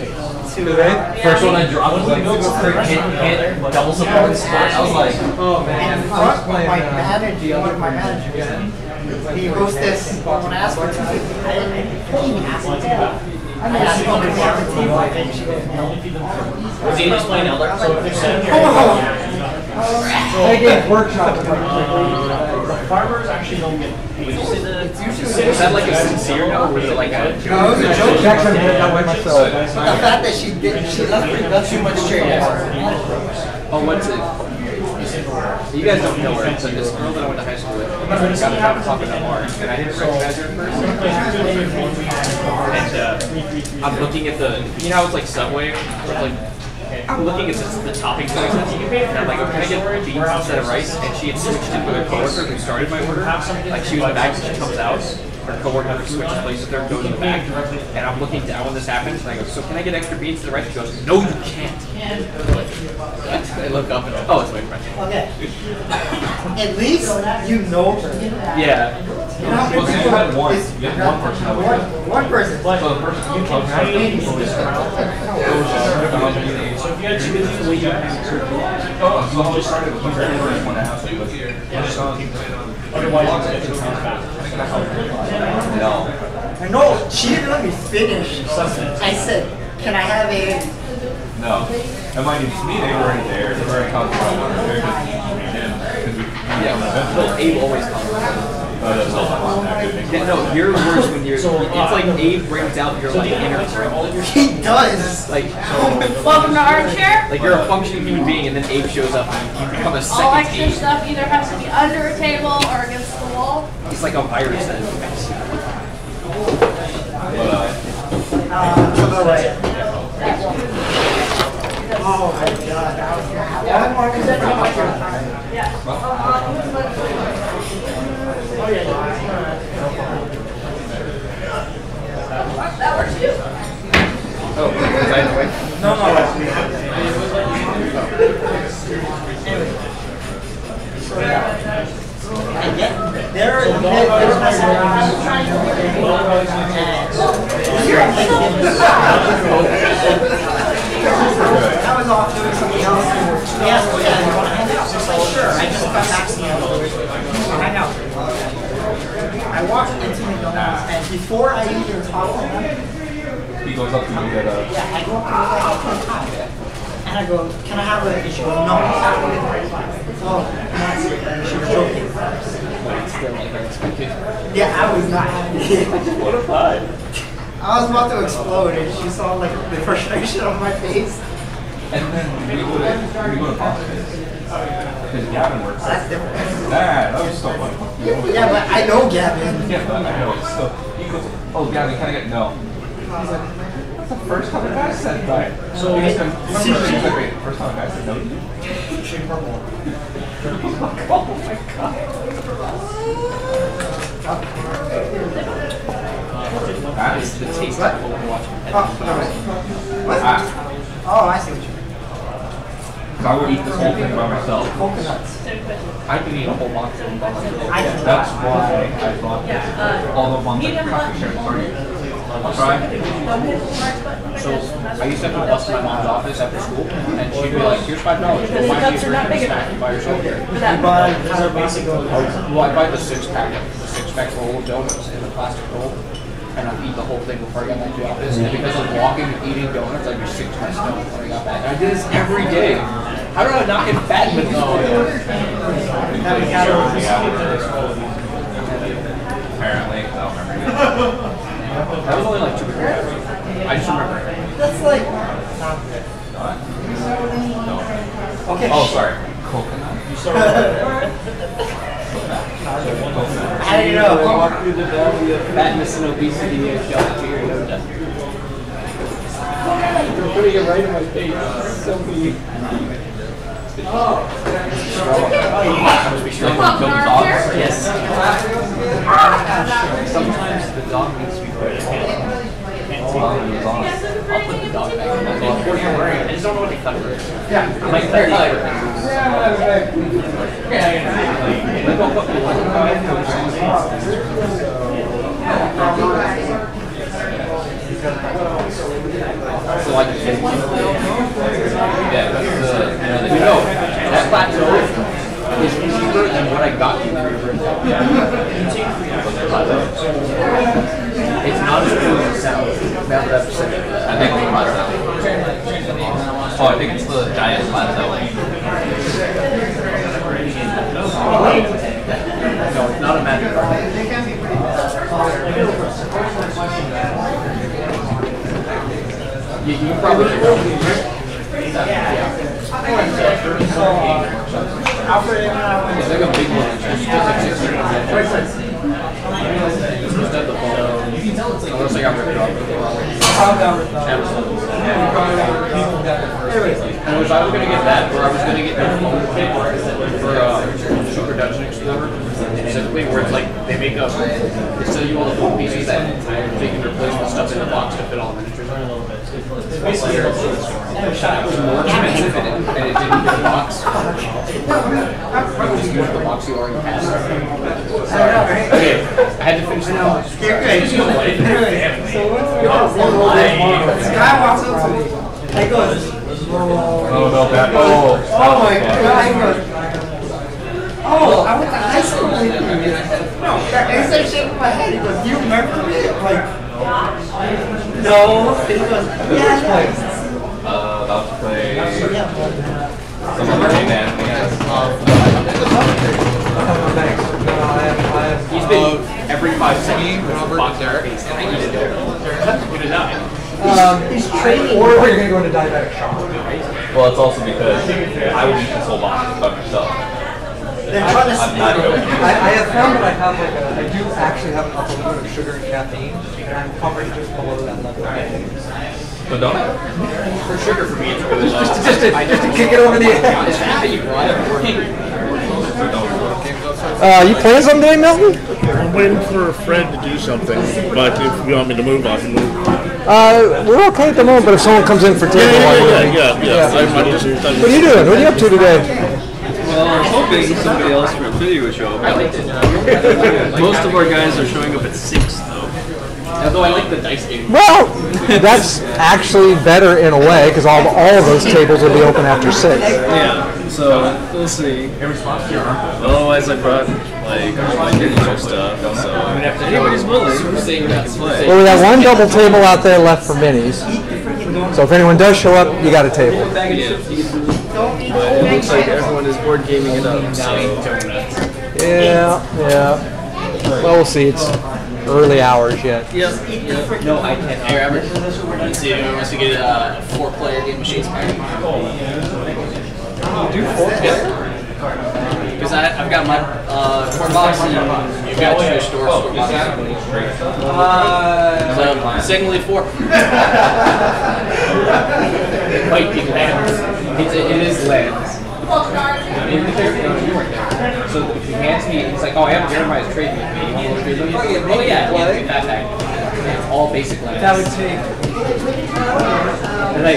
First one I dropped was like hit doubles of points. I was like, oh man. In front of my manager, one of my managers, he hostess, when I asked for 250, I didn't ask for 10. I asked for 117, I think she goes, no. Was he just playing Elder? So if they're sitting here, I did workshop. farmers actually don't get paid. Is that like a sincere no, or was it like a... No, it was a joke. Jackson did that way myself. The fact that she left me too much trade. Oh, what's it? You guys don't know her, but this girl that I went to high school with, got a job talking to Mark, and I didn't recognize her at first. And I'm looking at the, you know how it's like Subway? Like, I'm looking at the toppings that I said, and I'm like, oh, can I get beans instead of rice? And she had switched it with her coworker who started my order. Like, she was in the back and she comes out, our coworker switches places there, goes in the back, and I'm looking down when this happens, and I go, so can I get extra beans to the right? She goes, no, you can't. I look up and oh, it's my friend. Okay. At least you know her. Yeah. You know how many people You had one person that was one person. so the person you can So if you had two businesses, we got oh, so how it started was the first one out. otherwise it's back. No. No, she didn't let me finish. I said, can I have a... No. And mind you, to me, they were right there. They were already comfortable. They're just Well, Abe always comes. Yeah, no, you're worse when you're. It's like Abe brings out your like inner criminal. He does. Like, Welcome to Armchair. like you're a functioning human being, and then Abe shows up, and you become a All second extra Abe. stuff either has to be under a table or against the wall. He's like a virus then. To the right. Oh my god. That works too. Oh, was I in the way? No. There's I was off doing something else. Yes, you want to hang out? Sure. I just got vaccinated. Hang out. I walked into McDonald's and before I even talked to him, He goes up to me that yeah, I go up to the guy, I'll come hi. And I go, can I have a, and she goes, no. Oh, not serious. She was joking. Yeah, I was not happy. What a vibe. I was about to explode and she saw like the frustration on my face. and then we go to hospice. Because Gavin works. That's different. That was still fun. Yeah, but I know Gavin. Yeah, but I know it's still. He goes, oh, Gavin, can I get no? He's like, that's the first time a guy said that. So you guys can remember she's like, wait, the first time a guy said no to you? Shade purple. Oh my god. That is the taste of Overwatch. What? Oh, I see what you mean. I would eat this whole thing by myself. Coconuts. I can eat a whole box of them by myself. I cannot. That's why I bought all the ones that Medium cost me button. sorry. I'll try. So I used to have to bust in my mom's office after school, and she'd be like, "Here's $5. Go buy me a cups are not drink big and snack enough. by yourself here." For that. Those are basic. Well, I buy the six-pack roll of donuts in a plastic bowl, and I'd eat the whole thing before I got back to the office. And because of walking and eating donuts, I'd be sick to my stomach when I got back. And I did this every day. How did I not get fat with Apparently, I don't remember. That was only like 2 hours. I just remember. That's like. Okay. Oh, sorry. Coconut. How do you know? Fatness and obesity is shelter here. You're putting it right in my face. So mean. I must be sure. Welcome to Armchair. Yes. Sometimes the dog needs to be put in. I'll put the dog back in my face. What are you wearing? I just don't know what to cut for. Yeah. I'm like, very tight. So like, yeah, that plateau is cheaper than what I got you for your birthday. It's not as cool as it sounds. Now that I've said it, I think it's plateau. Oh, I think it's the giant plateau. No, it's not a magic card. You probably should. It's like a big one. It's just like 600. Unless I got ripped off. And it was either going to get that or I was going to get the phone kit for Super Dungeon Explorer. Specifically basically where it's like they make up, they sell you all the full pieces that they can replace with stuff in the box to fit all the miniatures. It's basically it was more expensive and it didn't fit the box. Just use the box you already have. Okay, I had to finish the box. You're good. This guy walks up to me. He goes, Oh, no, that. Oh, oh my god. He goes, oh, I went to high school with you. No, he started shaking my head. He goes, do you remember me? I'm like, no. He goes, yeah. About to play some other game, man. He's been every 5 seconds with a box there. He's He's training. Or you're going to go into diabetic shock. Well, it's also because I would eat this whole box by myself. I'm not joking. I have found that I have like I do actually have an upper limit of sugar and caffeine, and I'm hovering just below that level. But don't I? For sugar for me, it's really low. Just to kick it over the edge. You playing something, Milton? I'm waiting for Fred to do something, but if you want me to move, I can move. We're okay at the moment, but if someone comes in for table, Yeah. What are you doing? What are you up to today? Well, I'm hoping somebody else from Philly would show up. Most of our guys are showing up at 6, though. Although I like the dice game. Well, that's actually better in a way, because all of those tables will be open after 6. Yeah, so we'll see. Otherwise, I brought like my digital stuff, so if anybody's willing, we can play. Well, we got one double table out there left for minis. So if anyone does show up, you got a table. But it looks like everyone is board gaming it up, so... Yeah. Well, we'll see. It's early hours yet. Yep. No, I can't. Hey, Robert. Let's see if anyone wants to get a 4-player game of Shakespeare. Do 4-player? Because I've got my core box and you got your store box. So, secondly, 4. Might be lands. It is lands. So if he hands me, it's like, oh, I have Jeremiah's trade with me. Oh yeah, that bag. It's all basic lands. That would take. And I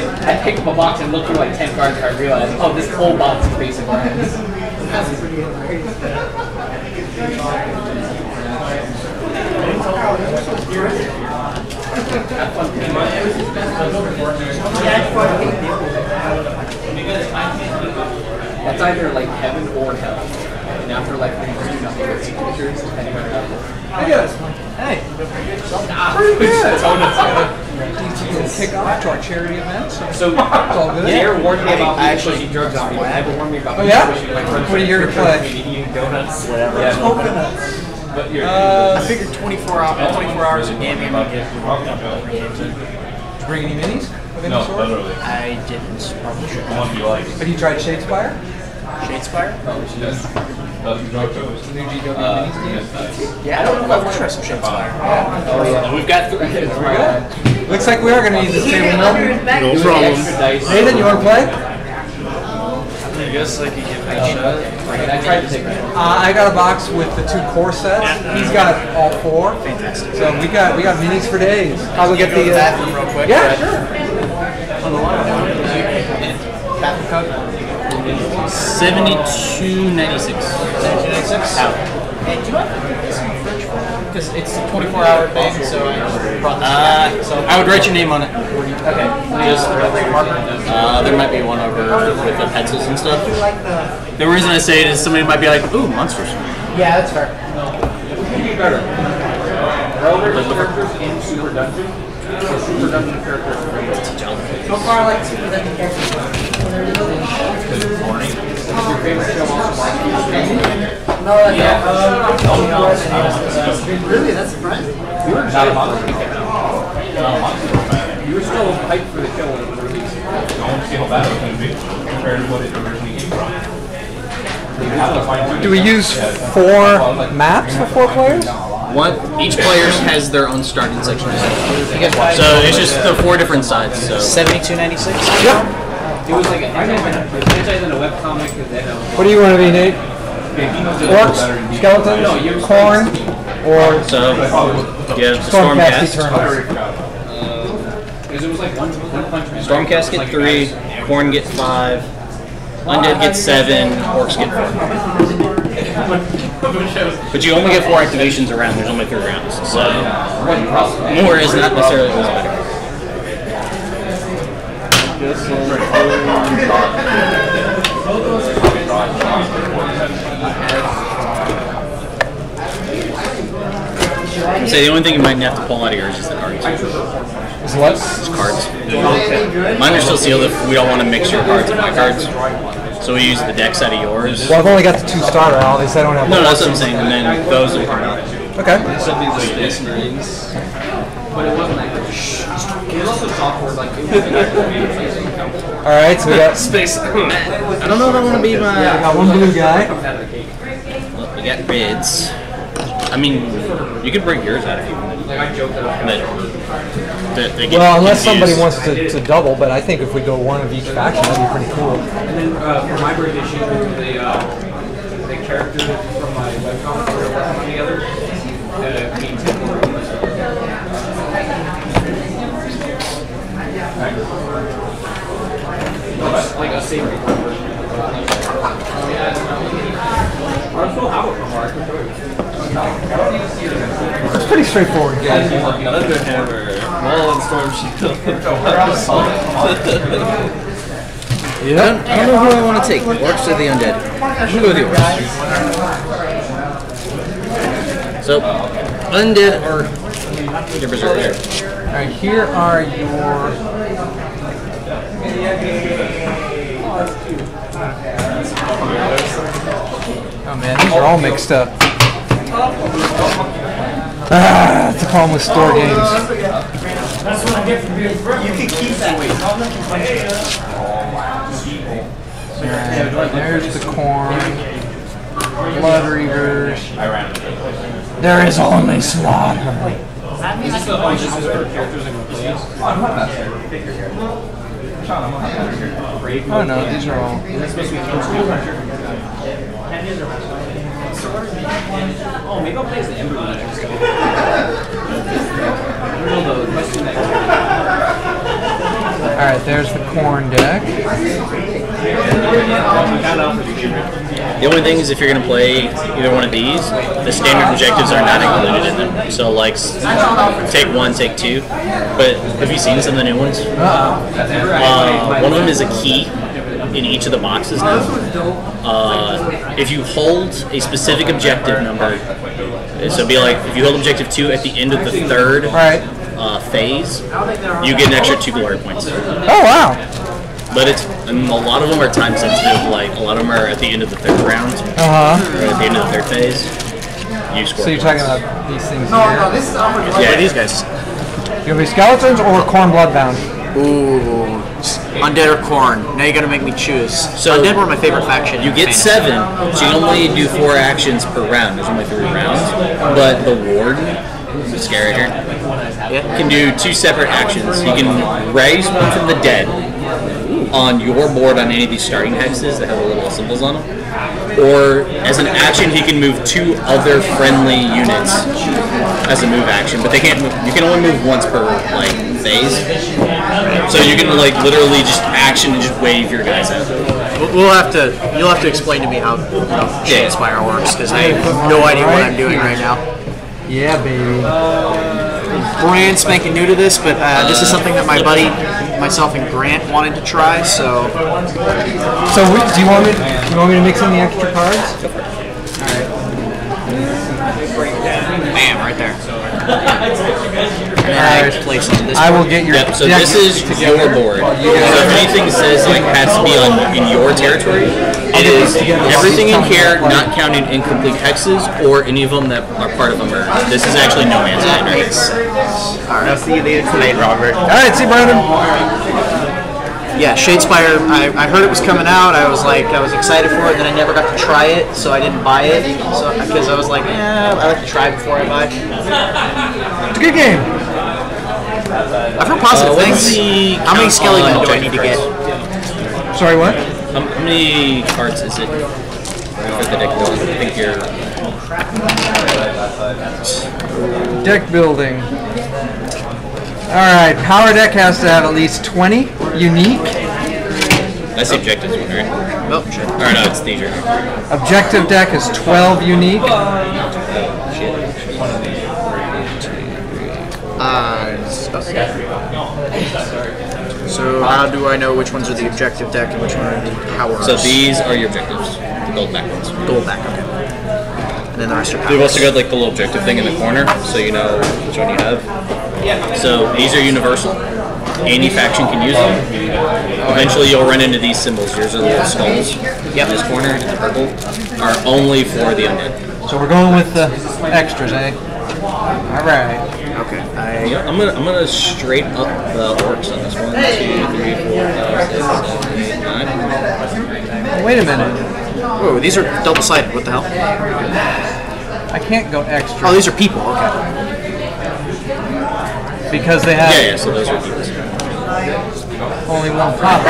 picked up a box and looked through like 10 cards and I realized, oh, this whole box is basic lands. That's either like heaven or hell. And after like we do nothing but signatures, depending on how. Hey. Pretty good. Kick off to our charity event. So it's all good. Jared warned me about pushing drugs on me. I haven't warned me about pushing my friends. What are you here to play? Eating donuts, whatever. Yeah. Coconuts. I figured 24 hours of gaming. Did you bring any minis of any sort? Literally. I didn't. Probably should. One you like. Have you tried Shadespire? Shadespire? Yes. The new GW minis game? Yeah, I don't know if I want to try some Shadespire. Oh yeah. We've got 3. Looks like we are going to need this table, Milton. No problem. Nathan, you want to play? I guess I could give it a shot. I tried to take that. I got a box with the 2 core sets. He's got all 4. Fantastic. So we got minis for days. I'll get the bathroom real quick. Yeah, sure. 72.96. 72.96. Out. Hey, do you want some French fries? Because it's a 24-hour thing, so I brought this back. I would write your name on it. Okay. Just there might be one over with the pencils and stuff. The reason I say it is somebody might be like, ooh, monsters. Yeah, that's fair. Be better. Relevant characters in Super Dungeon. So Super Dungeon characters are great to teach elements. So far, I like Super Dungeon characters. Your favorite show also No, that's really, that's surprising. You were not a monster. You were still hyped for the show when it was released. Don't see how bad it was going to be compared to what it originally came from. Do we use 4 maps for 4 players? Each player has their own starting section. So it's just the 4 different sides. So 72.96. Yep. It was like a franchise and a webcomic. What do you want to be, Nate? Orcs, skeletons, corn, or So, you have Stormcast Stormcast. Eternals. Stormcast get 3, Corn get 5, Undead get 7, Orcs get 4. But you only get 4 activations a round, there's only 3 rounds. So, more is not necessarily always better. So the only thing you might have to pull out of yours is the cards. Is what? It's cards. Mine are still sealed if we don't want to mix your cards and my cards. So we use the deck side of yours. Well, I've only got the 2-star out. At least I don't have. No, that's what I'm saying. And then those will come out. Okay. All right, so we got Space. I don't know if I want to be my. I got one blue guy. Well, we got reds. I mean, you could bring yours out if you wanted. Well, unless somebody wants to double, but I think if we go one of each faction, that'd be pretty cool. And then for my birthday shoot, the character from my webcomic we were working on together. Like a savory. It's pretty straightforward, guys. Thunderhammer, Wall and Storm Shield. Yeah. I don't know who I want to take. Orcs or the undead. I'm gonna go with the orcs. So, undead or your berserker there. All right, here are your. Oh man, these are all mixed up. That's the problem with store games. That's what I get from being friends. You can keep that. Alright, there's the corn. Blood Reavers. There is only slaughter. Oh no, these are all. Oh, maybe I'll play as the Ember next. Alright, there's the corn deck. The only thing is if you're going to play either one of these, the standard objectives are not included in them. So like, take 1, take 2. But have you seen some of the new ones? One of them is a key in each of the boxes now. If you hold a specific objective number, so it'd be like if you hold objective 2 at the end of the 3rd phase, you get an extra 2 glory points. Oh wow! But and a lot of them are time sensitive. Like a lot of them are at the end of the 3rd round, or at the end of the 3rd phase. You score. So you're talking about these things here? No, this is yeah, these guys. You'll be skeletons or corn bloodbound? Ooh. Undead or Corn. Now you gotta make me choose. So Undead were my favorite faction. You get 7, so you only do 4 actions per round. There's only 3 rounds. But the Warden, scary here, can do 2 separate actions. He can raise one from the dead on your board on any of these starting hexes that have the little symbols on them. Or as an action, he can move 2 other friendly units as a move action, but they can't move. You can only move once per like phase. So you can like literally just action and just wave your guys out. You'll have to explain to me how Shade Spire works because I have no idea what I'm doing right now. Yeah, baby. Brand spanking new to this, but this is something that my buddy, myself, and Grant wanted to try. So, do you want me to mix in the extra cards? Bam, right there. And I place it. I will get your. So this is your board. So if anything says like has to be in your territory, it is everything in here, not counting incomplete hexes or any of them that are part of a merge. This is actually no man's land, right? All right. I'll see you later tonight, Robert. All right, see you, Brandon. Yeah, Shadespire, I heard it was coming out. I was excited for it, then I never got to try it, so I didn't buy it. So because I was like, I like to try before I buy. It's a good game. I've heard positive things. How many Skelligen do I need to get? Sorry, what? How many cards is it? for the deck building. I think you're Deck building. Alright, power deck has to have at least 20 unique. That's the objectives one, right? Oh, shit. Or no, it's these right here. Objective deck is 12 unique. So how do I know which ones are the objective deck and which one are the powers? So these are your objectives, the gold back ones. Gold back, okay. And then the rest are powers. We've also got like the little objective thing in the corner, so you know which one you have. So these are universal. Any faction can use them. Eventually you'll run into these symbols. Yours are little skulls. In this corner, in the purple, are only for the undead. So we're going with the extras, eh? Alright. Okay. I'm gonna straight up the orcs on this one. 2, 3, 4, 5, 6, 7, 8, 9. Wait a minute. Whoa, these are double-sided. What the hell? I can't go extra. Oh, these are people. Okay. Because they have Yeah, so those are people. only one copy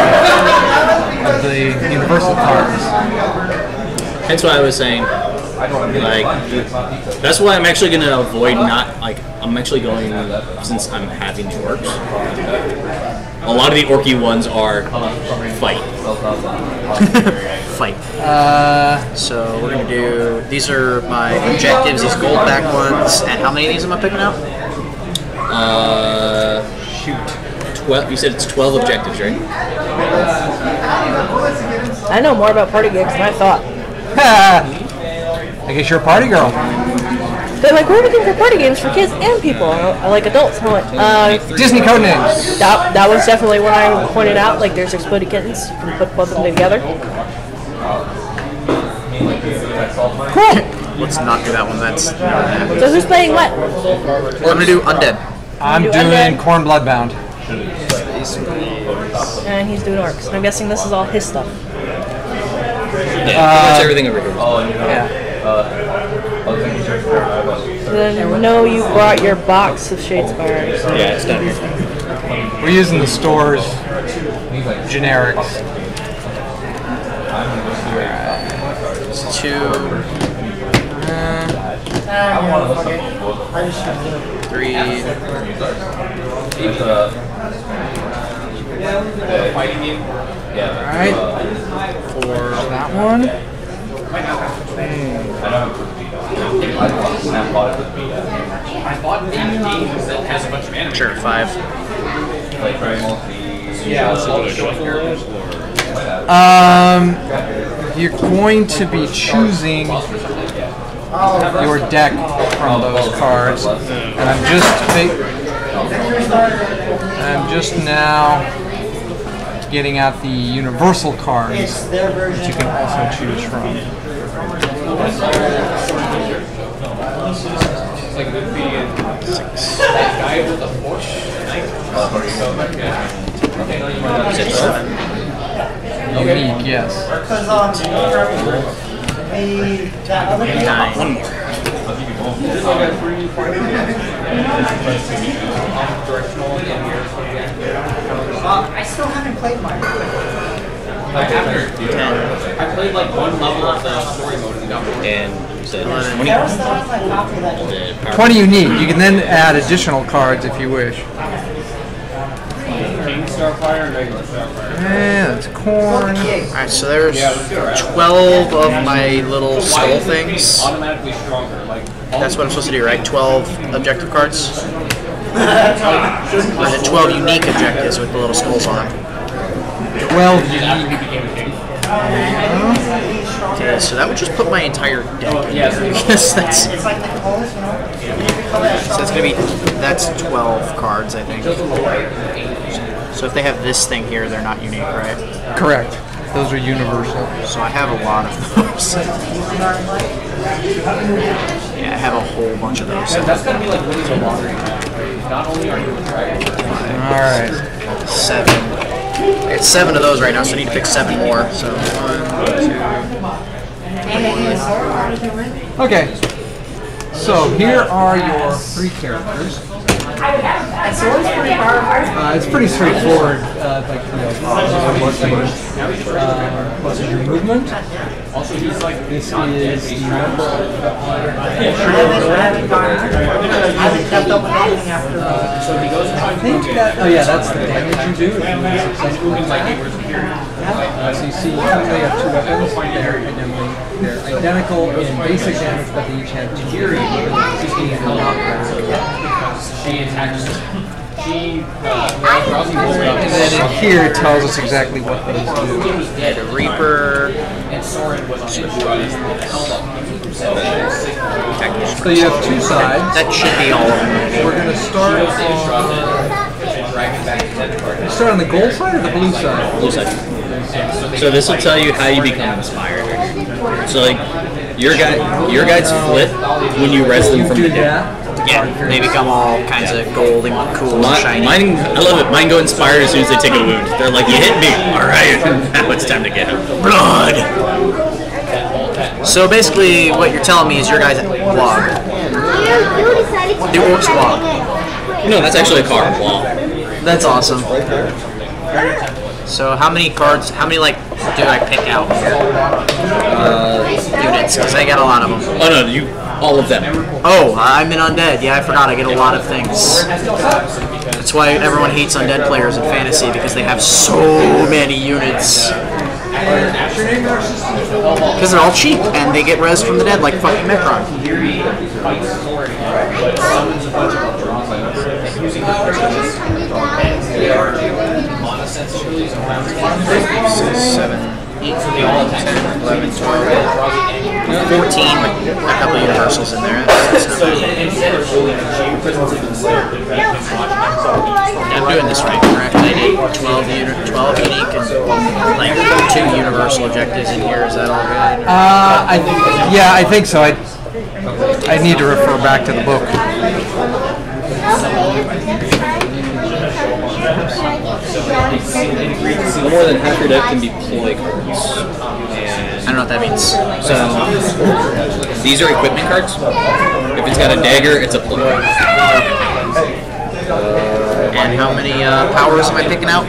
of the universal cards. Hence why I was saying, like, that's why I'm actually going to avoid I'm actually going, since I'm having the orcs, a lot of the orky ones are fight. Fight. So we're going to do, these are my objectives, these gold back ones, and how many of these am I picking out? Shoot. 12, you said it's 12 objectives, right? I know more about party games than I thought. I guess you're a party girl. They're like, we're looking for party games for kids and people. I like adults. I'm like, Disney Codenames. That was definitely when I pointed out, like, there's Exploded Kittens. You can put both of them together. Cool. Let's not do that one. That's So who's playing what? I'm gonna do undead. I'm doing Undead. Corn Bloodbound. And he's doing orcs. And I'm guessing this is all his stuff. Yeah, that's everything over here. Yeah. Then no, you brought your box of Shadespire. Yeah, it's down here. We're using the store's generics. Two. 3. Alright. 4. That one. Sure, 5. You're going to be choosing your deck from those cards, and I'm just now getting out the universal cards that you can also choose from. Unique, yes. 9. One more. I still haven't played mine. I played like one level of the story mode and got bored. And you said 20? That was my copy of that. 20 unique. You can then add additional cards if you wish. King Starfire and regular Starfire. Yeah, that's corn. Alright, so there's 12 of my little skull things. Automatically stronger. Like That's what I'm supposed to do, right? 12 objective cards? Or is it 12 unique objectives with the little skulls on them? 12 unique. Okay, so that would just put my entire deck in here. Because that's... It's like the coolest, you know? So it's gonna be... That's 12 cards, I think. So if they have this thing here, they're not unique, right? Correct. Those are universal. So I have a lot of those. Yeah, I have a whole bunch of those. that's gonna be like winning the lottery. Not only are you a dragon. Alright. 7. I got 7 of those right now, so I need to pick 7 more. So 1, 2. Okay. So here are your 3 characters. It's pretty straightforward. Like, you know, what's your movement? This is the number of I think that, oh yeah, that's the damage you do. So you see, you have two weapons. They're identical in basic damage, but they each have two being held up. And then in here it tells us exactly what these do. Yeah, the Reaper. So you have two sides. That should be all of them. We're going to start on the gold side or the blue side? Blue side. So this will tell you how you become inspired. So like your guides flip when you res them from the dead. Yeah, they become all kinds of gold and cool and shiny. Mine, I love it. Mine go inspired as soon as they take a wound. They're like, you hit me. All right, now it's time to get him. Blood! So basically, what you're telling me is your guys' log. The orc's log. No, that's actually a card. Wow. That's awesome. So how many cards, how many like do I pick out? Units, because I got a lot of them. Oh no, all of them. Oh, I'm an undead. Yeah, I forgot. I get a lot of things. That's why everyone hates undead players in fantasy, because they have so many units. Because they're all cheap, and they get res from the dead like fucking Necron. 14, a couple universals in there. I'm doing this right, correct? I need 12 unique and like 2 universal objectives in here. Is that all good? Yeah, I think so. I need to refer back to the book. More than half your deck can be ploy cards. I don't know what that means. So these are equipment cards. If it's got a dagger, it's a ploy. And how many powers am I picking out?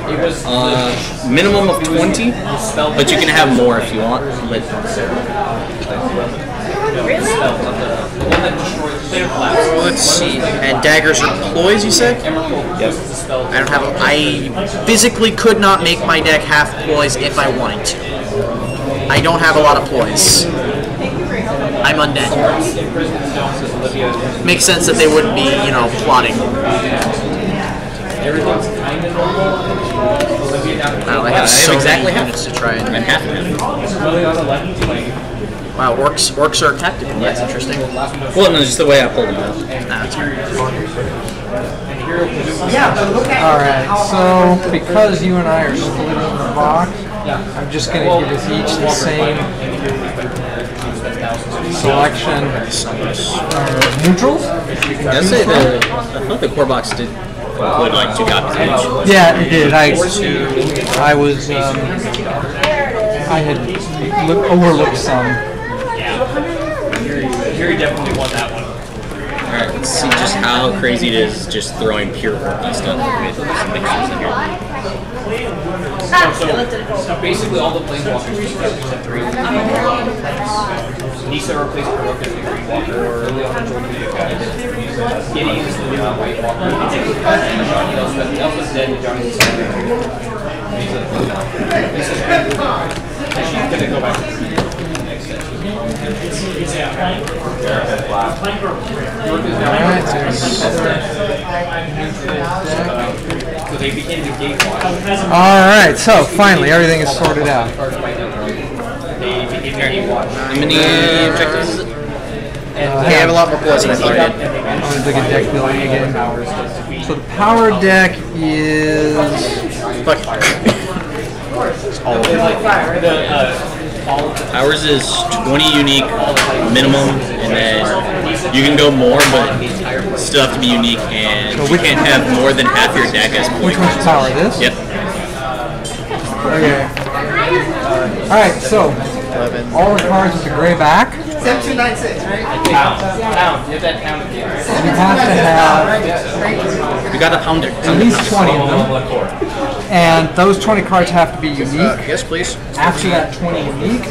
Minimum of 20, but you can have more if you want. But let's see. And daggers are ploys, you said? Yes. I don't have. I physically could not make my deck half ploys if I wanted to. I don't have a lot of ploys. I'm undead. Makes sense that they wouldn't be, you know, plotting. Wow, I have so many units to try and. I'm half of Wow, orcs are tactical. That's interesting. Well, no, just the way I pulled them out. That's right. Alright, so because you and I are splitting the box, I'm just going to give us each the same selection. Neutrals? I thought the core box did include like 2 copies each. Yeah, it did. I was I had overlooked some. Yuri definitely won that one. Alright, let's see just how crazy it is just throwing pure purple stuff with some mixers in here. So basically all the planeswalkers except 3. Nisa replaced Heroic as the Green Walker, or Leon joined the Gideon is the new White Walker. Johnny Elspeth's dead, and Johnny's the she's gonna go back to the next session. So they begin to gatewatch. Alright, so finally everything is sorted out. How many objectives is it? I have a lot more ploys than I thought I did. I'm going to look at deck building again. So the power deck is... all of them. Ours is 20 unique minimum, and then you can go more, but still have to be unique, and you can't have more than half your deck as ploy. Which one's power? This? Yep. Okay. Alright, so all the cards with the gray back. 7296, right? Pound. You have that pound again. You have to have You got to pound it. At least 20 of them. And those 20 cards have to be unique. Yes, please. After that 20 unique,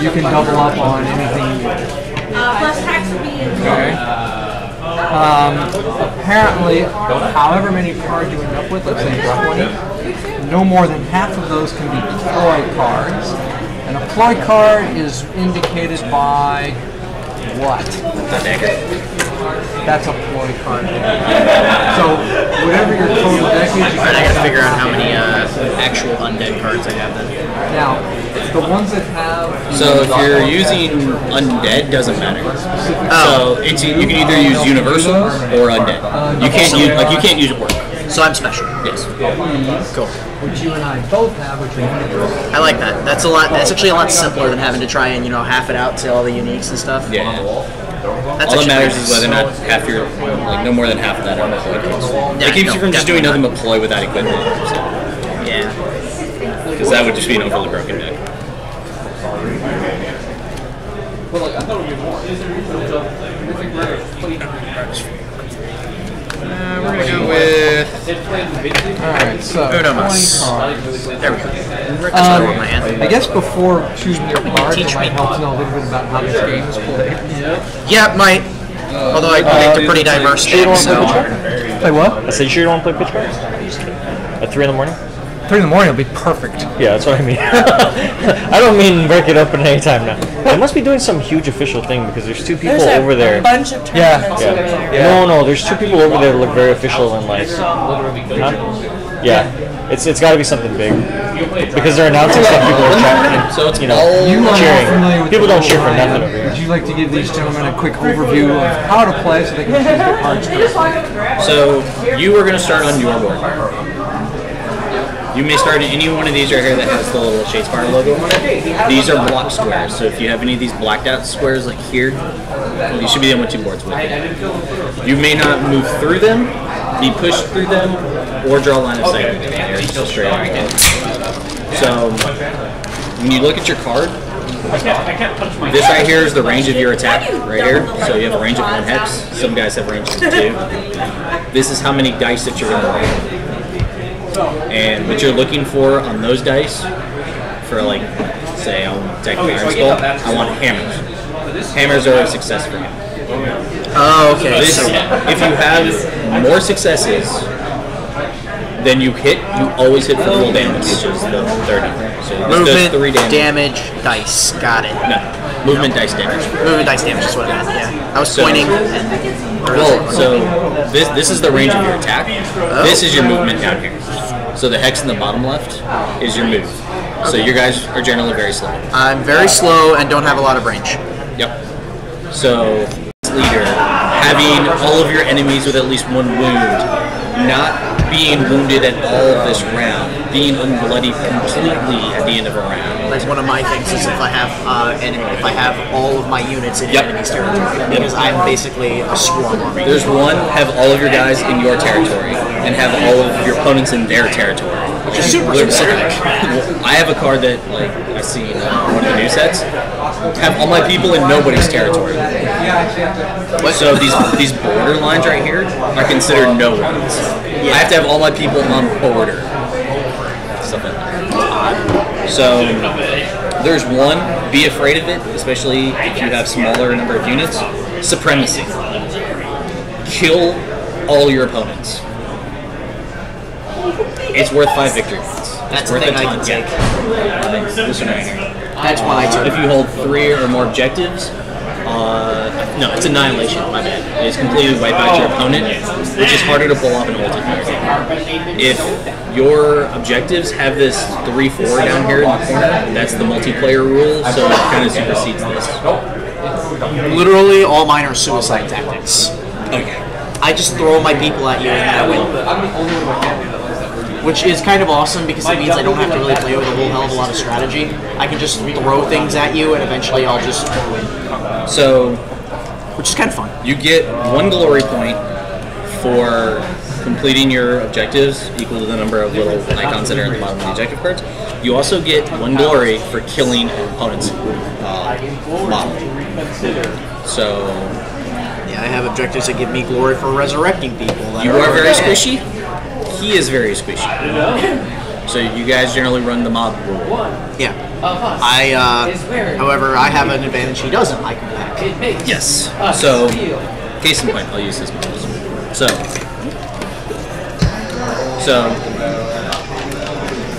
you can double up on anything you want. Plus tax would be Okay. Apparently, however many cards you end up with, let's say you drop 20, no more than half of those can be ploy cards. And a ploy card is indicated by what? A dagger. That's a ploy card. So, whatever your total deck is, you Alright, I gotta figure out how many actual undead cards I have then. Now, the ones that have... So if you're using undead, doesn't matter. So it's you can either use universal or undead. You can't use orc. So I'm special. Yes. Cool. Which you and I both have, which are universal. I like that. That's a lot. That's actually a lot simpler than having to try and half it out to all the uniques and stuff. Yeah. That's all that matters is whether or not half your, no more than half of that are ploy cards. It keeps you from just doing nothing but ploy without equipment. So. Yeah. Because that would just be an overly broken deck. We're gonna go with. Alright, so. Uno 20 mas. cards. There we go. That's what I want my hand. I guess before choosing your cards, it might help to know a little bit about how this game is played. Yeah, it might. Although I picked a pretty diverse deck, so. Play what? I said, you sure you don't want to play pitch cards? At 3 in the morning? 3 in the morning will be perfect. Yeah, that's what I mean. I don't mean break it open any time now. They must be doing some huge official thing because there's 2 people over there. A bunch of tournaments over there. No, there's 2 people over there that look very official and like. Huh? Yeah, it's got to be something big because they're announcing stuff. People are chatting. So it's cheering. People don't cheer for nothing over here. Would you like to give these gentlemen a quick overview of how to play so they can choose their cards? So you are going to start on your board. You may start in any one of these right here that has the little Shadespire logo on it. These are block squares, so if you have any of these blacked out squares like here, you should be on 2 boards with it. You may not move through them, be pushed through them, or draw a line of sight with them. They're just straight on. So when you look at your card, this right here is the range of your attack right here. So you have a range of 1 hex. Some guys have range of 2. This is how many dice that you're going to roll. And what you're looking for on those dice, for like, say, I want to attack Iron Skull, I want hammers. Hammers are a success for you. Oh, okay. If you have more successes than you hit, you always hit for full damage, which is the 30. So movement, 3 damage, dice. Got it. No, movement, dice, damage. Movement, dice, damage is what I meant, yeah. I was pointing. Well, so this is the range of your attack. This is your movement down here. So the hex in the bottom left is your move. So your guys are generally very slow. I'm very slow and don't have a lot of range. Yep. So leader, having all of your enemies with at least 1 wound, not being wounded at all of this round, being unbloodied completely at the end of a round. That's one of my things is if I have all of my units in enemy's territory, because I'm basically a swarm army. There's one, have all of your guys in your territory, and have all of your opponents in their territory. Which is super specific. I have a card that, like, I see in one of the new sets, have all my people in nobody's territory. So these border lines right here are considered no ones. I have to have all my people on border. Stuff like that. So there's one, be afraid of it, especially if you have smaller number of units. Supremacy. Kill all your opponents. It's worth 5 victory points. That's the thing I can take. This one right here. That's one I took. If you hold 3 or more objectives, no, it's Annihilation, my bad. It's completely wipe out your opponent, which is harder to pull off an ulti card. If your objectives have this 3-4 down here in the corner, that's the multiplayer rule, so it kind of supersedes this. Literally, all mine are suicide tactics. Okay. I just throw my people at you and I win. Which is kind of awesome because it means I don't have to really play with a whole hell of a lot of strategy. I can just throw things at you and eventually I'll just win. So, which is kind of fun. You get 1 glory point for completing your objectives, equal to the number of little icons that are at the bottom of the objective cards. You also get 1 glory for killing an opponent's model. So, I have objectives that give me glory for resurrecting people. That You are very squishy. He is very squishy. So you guys generally run the mob rule. Yeah. However, I have an advantage he doesn't. I can pack. Yes. So, case in point, I'll use this mouse. So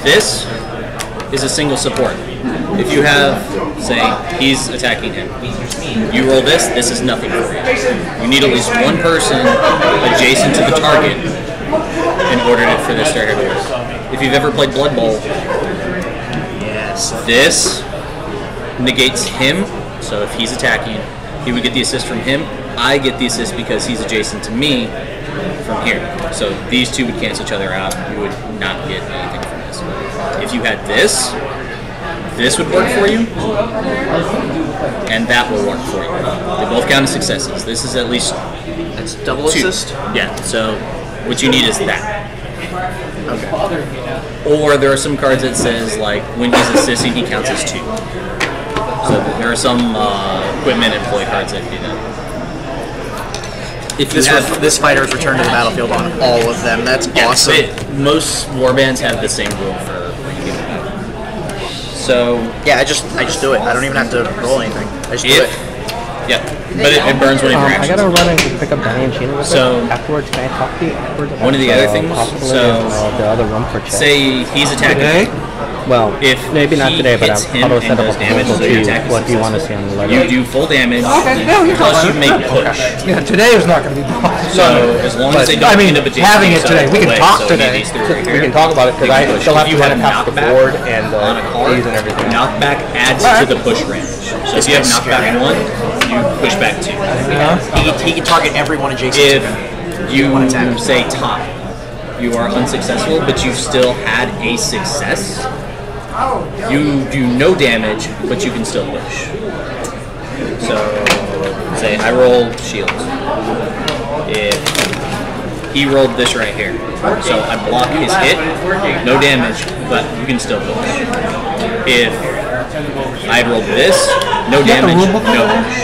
this is a single support. If you have, say, he's attacking him, you roll this, this is nothing for you. You need at least one person adjacent to the target in order for this to work. If you've ever played Blood Bowl, yes, this negates him, so if he's attacking, he would get the assist from him. I get the assist because he's adjacent to me from here. So these two would cancel each other out. You would not get anything from this. If you had this would work for you, and that will work for you. They both count as successes. This is at least that's double assist? Yeah, so what you need is that. Okay. Or there are some cards that says, like, when he's assisting, he counts as 2. So there are some equipment employee cards that do that. If this fighter's return to the battlefield on all of them, that's awesome. Most warbands have the same rule for people. So yeah, I just do it. I don't even have to roll anything. I just do it. Yeah, but it burns one of your actions. I gotta run and pick up Danny and Sheena. So afterwards, can I talk to you afterwards? One of the other things. So the other room for chat. Say he's attacking. Today? Well, if maybe not today, but I'll set up a proposal to you. What do you want to see on the letter? You do full damage. Okay, no, you're plus fine. you make push. Yeah, today is not going to be possible. So as long as they don't end up adjacent, having it today, we can talk today. We can talk about it because I still have to run it past the board and on a card and everything. Knockback adds to the push range. So if you have knockback 1, you push back 2. He can target everyone adjacent to him. If you say top, you are unsuccessful, but you still had a success. You do no damage, but you can still push. So, say I roll shields. If he rolled this right here, so I block his hit, no damage, but you can still push. If I rolled this, no damage, no push.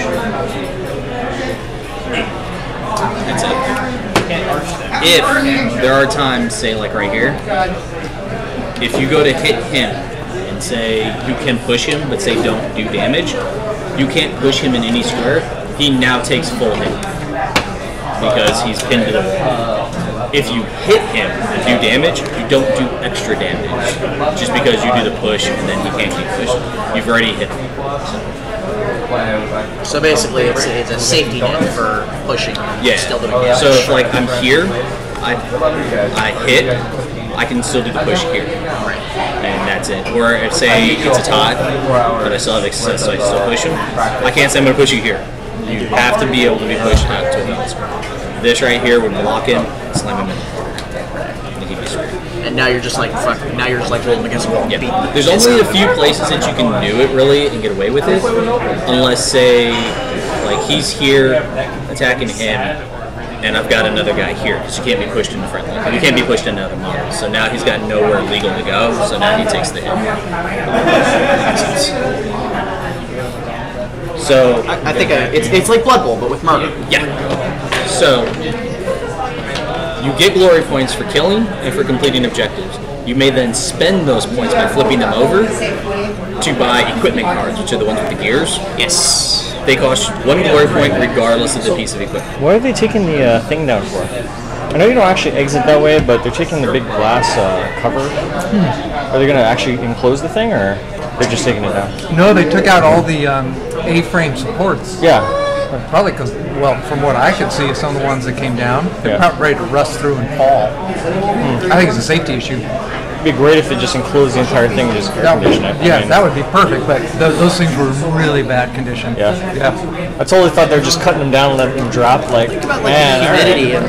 That's it. If there are times, say like right here, if you go to hit him, and say you can push him, but say don't do damage, you can't push him in any square. He now takes full hit because he's pinned to the wall. If you hit him and do damage, you don't do extra damage just because you do the push and then he can't keep pushing. You've already hit him. So basically, it's a safety net for pushing. Yeah. Still doing damage. So if like I'm here, I hit, I can still do the push here. And that's it. Or if say it's a tie, but I still have success, so I still push him, I can't say I'm going to push you here. You have to be able to be pushed out to another square. This right here would block him, slam him in. And he'd be screwed. And now you're just like now you're just like rolling against the wall. Yeah. There's only a few places that you can do it really and get away with it, unless say like he's here attacking him. And I've got another guy here, because you can't be pushed in the front line. You can't be pushed into another model. So now he's got nowhere legal to go, so now he takes the hit. So I think it's like Blood Bowl, but with murder. Yeah. So you get glory points for killing and for completing objectives. You may then spend those points by flipping them over to buy equipment cards, which are the ones with the gears. Yes. They cost 1 glory point regardless of the piece of equipment. Why are they taking the thing down for? I know you don't actually exit that way, but they're taking the big glass cover. Are they going to actually enclose the thing, or they're just taking it down? No, they took out all the A-frame supports. Yeah. Probably because, well, from what I could see, some of the ones that came down, they're about ready to rust through and fall. I think it's a safety issue. It'd be great if it just enclosed the entire thing and just air conditioned it. Yeah, that would be perfect, but those things were in really bad condition. Yeah. I totally thought they were just cutting them down and letting them drop. Like, think about like the humidity and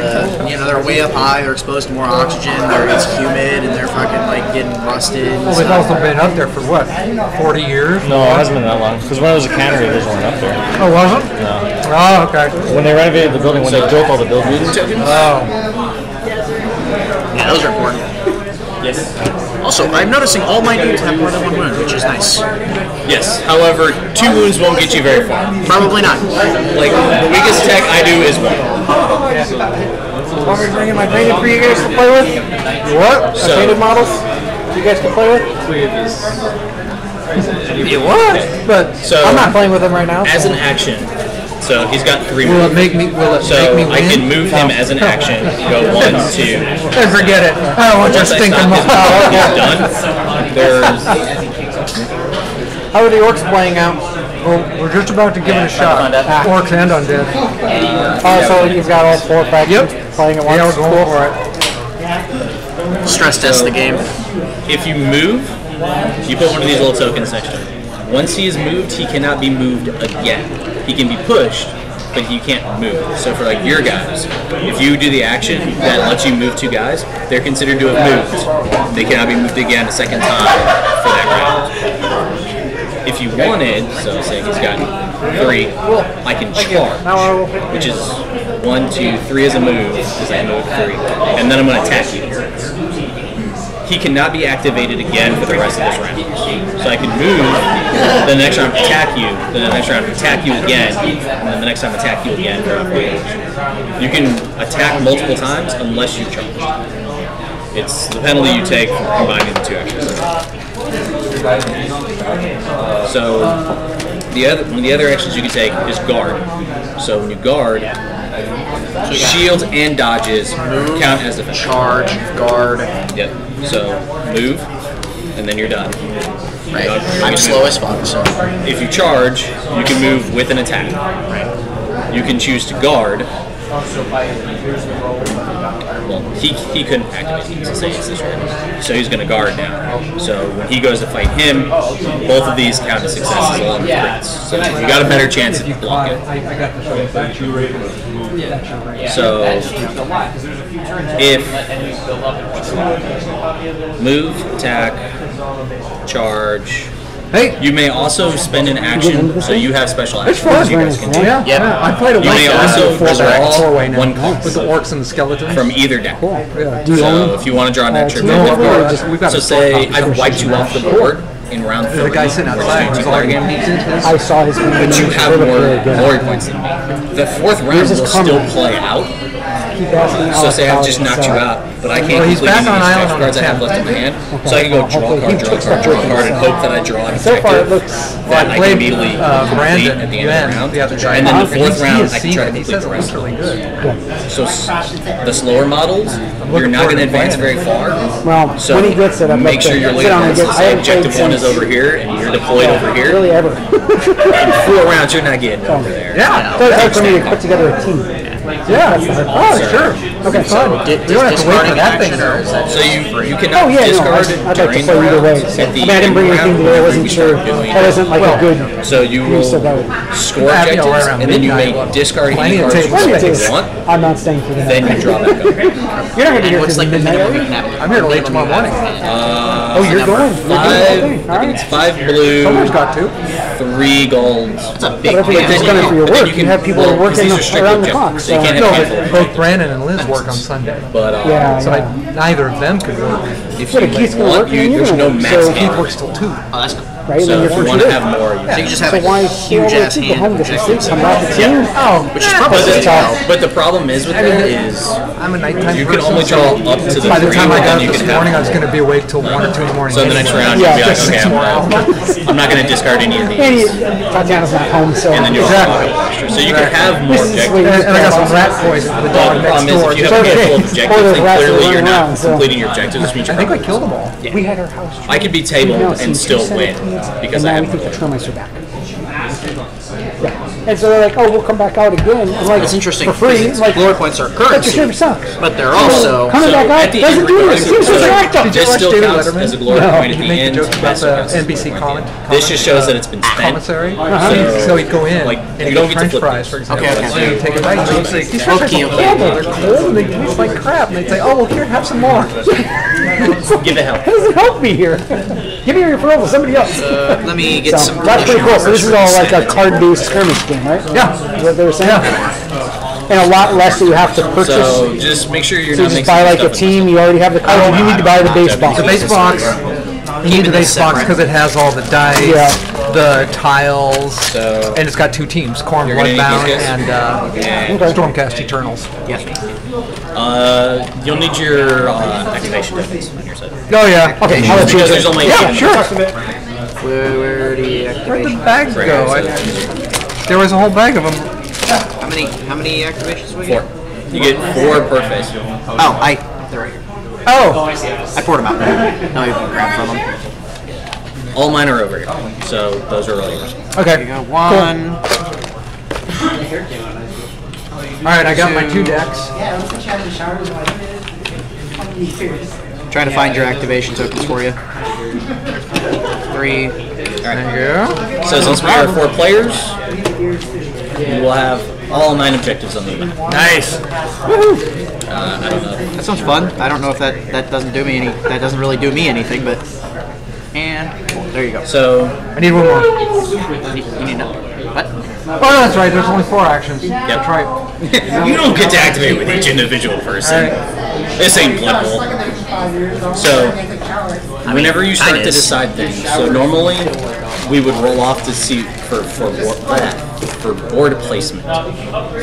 they're way up high, they're exposed to more oxygen, it's humid, and they're fucking like getting rusted. Well, they've also been up there for what, 40 years? No, it hasn't been that long. Because when I was a cannery, there's one up there. Oh, was it? No. Oh, okay. When they renovated the building, when they built all the buildings. Oh. Yeah, those are important. Yes. Also, I'm noticing all my dudes have more than one wound, which is nice. Yes. However, 2 wounds won't get you very far. Probably not. Like, the weakest attack I do is 1. Want me to bring in my painted for you guys to play with? What? So, painted models? You guys can play with? You what? But so, I'm not playing with him right now. As an action, so he's got 3 Will moves. it make me? Will it So make me I win? can move him as an action. Go 1, 2. Then forget it. I don't want your Once I stinking stop model. this done. There's How are the orcs playing out? Well, we're just about to give it a shot. Orcs and undead. So you've got all 4 factions playing at once? Yeah, we're going for it. Stress test the game. if you move, you put one of these little tokens next to him. Once he is moved, he cannot be moved again. He can be pushed, but he can't move. So for like your guys, if you do the action that lets you move 2 guys, they're considered to have moved. They cannot be moved again a second time for that round. If you wanted, so say he's got 3, I can charge, which is 1, 2, 3 as a move, because I moved 3, and then I'm going to attack you. He cannot be activated again for the rest of this round. So I can move, then the next round attack you, then the next round attack you again, and then the next time attack you again. You can attack multiple times unless you charge. It's the penalty you take for combining the 2 actions. So one of the other actions you can take is guard. So when you guard, shields and dodges count as defense. Charge, guard. Yep. So move, and then you're done. Right. I'm slow as fuck. So if you charge, you can move with an attack. Right. You can choose to guard. Well, he couldn't activate it to say it's this round, so he's going to guard now. So when he goes to fight him, both of these count as successes along with crits. So you got a better chance at blocking. So if move, attack, charge. Hey, you may also spend an action, so you have special actions you guys can do. Yeah, I played a You may also draw 1 card with the orcs and the skeletons from either deck. Yeah. So if you want to draw an extra movement card, so say I've wiped you off the board in round 3. The guy sitting outside, I saw his but you have more glory points than me. The 4th round will still play out. So say I've just knocked you out, but I can't complete any of these cards I have left in my hand. So I can go draw a card, and hope that I draw an objective that I can immediately complete at the end of the round. And then the 4th round, I can try to complete the rest of it. So the slower models, you're not going to advance very far. Well, so when he gets it, I'm make sure you're later on. So say objective 1 is over here, and you're deployed over here. Really ever. In 4 rounds, you're not getting over there. Yeah, it's hard for me to put together a team. Yeah, oh sure. Okay, fine. You don't have to wait for that thing. So you cannot discard I'd like to play either way. So. I mean, I didn't bring anything today. I wasn't sure. That wasn't like a good. So you will score objectives, and then you may discard any cards you want. I'm not staying for that. Then you draw back up. You're not going to be here for midnight, are you? I'm here till late tomorrow morning. Oh, you're going? I think it's 5 blue. Someone's got 2. 3 gold. That's a big. But if you're just going for your work, you have people working around the clock. So you can't have both Brandon and Liz work on Sunday. But so neither of them could work. If you want, there's no max Keith works till 2. Oh, that's cool. Right? So if you want to have more, you So you just have a huge ass hand. Which is probably but the problem is with that is I'm a nighttime you can only draw up to the 3. By the time I got you up this can morning, I have was going to be awake till 1 or 2 in the morning. So the next round, you'll be like, okay, I'm not going to discard any of these. Tatiana's not home, so. And then you'll extra. So you can have more objectives. And I got some rat toys for the dog next door. If you have a handful of objectives, then clearly you're not completing your objectives, which means I think I killed them all. We had our house. I could be tabled and still win because I have the termites are back. Yeah. And so they're like, oh, we'll come back out again. I'm like, it's interesting. For free. Like, glory points are currency, but they're also coming back out. Doesn't do anything. This still counts as a glory point at the end. About the NBC comment. This just shows that it's been spent. Commissary. So he'd go in and you don't get to French flip fries, for example. Okay. So you take a bite and you'd say, these French fries are horrible. They're cold and they taste like crap. And they'd say, oh, well, here, have some more. Give it help. How does it help me here? Give me your referral to somebody else. Let me get some. That's pretty cool. So this is all like a card-based skirmish game, right? Yeah. Is what they were saying? Yeah. and a lot less that you have to purchase. So just make sure you're So you not just mixing buy like stuff a with team, you already have the cards, you need to buy the base box. The base box. You need the base box because it has all the dice, the tiles, and it's got 2 teams: Corn Bloodbound and Stormcast Eternals. Yes. You'll need your activation tokens on your side. Oh yeah. Okay. I'll let you Because there's only sure. Where the Where'd the bags go? There was a whole bag of them. How many activations do we get? 4. You get 4 per phase. Oh, they're right here. Oh, I poured them out. Now you can grab from them. All mine are over here, so those are all yours. Okay. We got 1. All right, I got my 2 decks. Yeah, let's chat in the shower. Trying to find your activation tokens for you. 3. There you So since we are 4 players, you will have all 9 objectives on the map. Nice. I don't know. That sounds fun. I don't know if that doesn't do me any. That doesn't really do me anything, but. And there you go. So I need 1 more. You need no. What? Oh, no, that's right. There's only 4 actions. That's right. You don't get to activate with each individual person. This ain't Blood Bowl. So whenever you start to decide things, so normally we would roll off to see for board placement.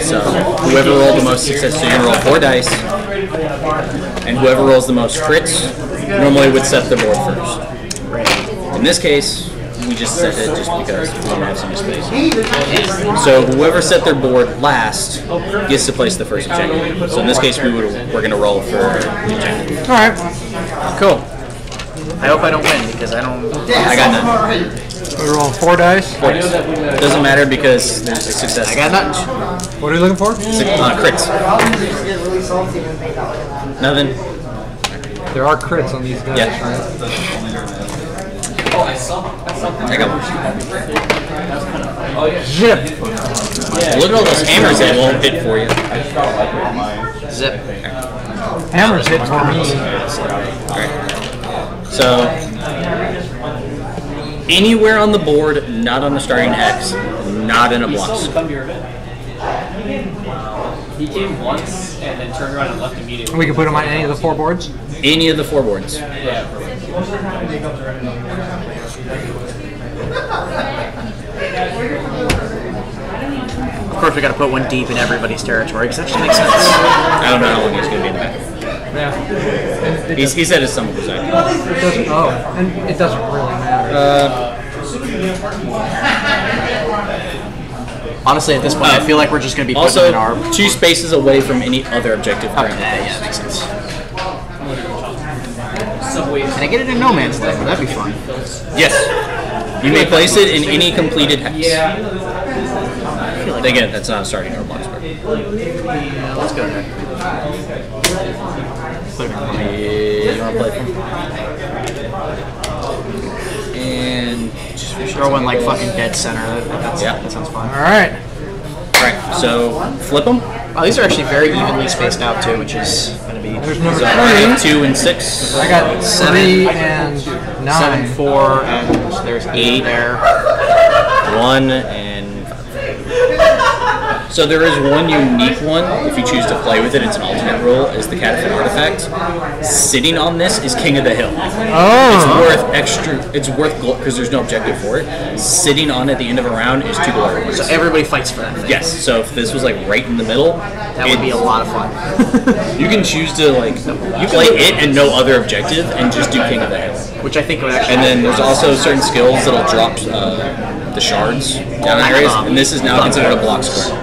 So whoever rolled the most success, so you roll 4 dice, and whoever rolls the most crits normally would set the board first. In this case, we just set it just because we don't have so much space. So whoever set their board last gets to place the first objective. So in this case, we're going to roll for the objective. All right. Cool. I hope I don't win because I got none. We're rolling 4 dice. 4 dice. Doesn't matter because there's a success. I got nothing. What are you looking for? Crits. Nothing. There are crits on these guys. Yeah. Right? Oh, I saw. I got one. Zip. Look at all those hammers that won't hit for you. Zip. Hammers hit for me. Alright. So, anywhere on the board, not on the starting X, not in a block square. He came once and then turned around and left immediately. We can put them on any of the 4 boards? Any of the 4 boards. Yeah. Of course, we got to put 1 deep in everybody's territory because that just makes sense. I don't know how long he's going to be in the back. Yeah. He said his stomach was out. And it doesn't really matter. Honestly, at this point, I feel like we're just going to be putting also in our 2 spaces away from any other objective currently. Yeah, makes sense. Can I get it in No Man's Land? That'd be fun. Yes. You may place it in any completed hex. Again, that's not a starting or block square. Let's go there. You want to play from? And just throw in like fucking dead center. That sounds fun. All right. Alright, so flip them. Oh, these are actually very evenly spaced out too, which is going to be. There's number 3. I have 2 and 6. I got 3 and 9. 7, 4, and there's 8 there. 1 and 5. So there is one unique one, if you choose to play with it, it's an alternate rule, is the Catapult artifact. Sitting on this is King of the Hill. Oh! It's worth because there's no objective for it. Sitting on at the end of a round is 2 glory points. So everybody fights for that. Yes, so if this was like right in the middle, that would be a lot of fun. You can choose to like, you play it and no other objective and just do King of the Hill. Which I think would actually. And then there's also certain skills that'll drop the shards down in areas, and this is now considered a block square.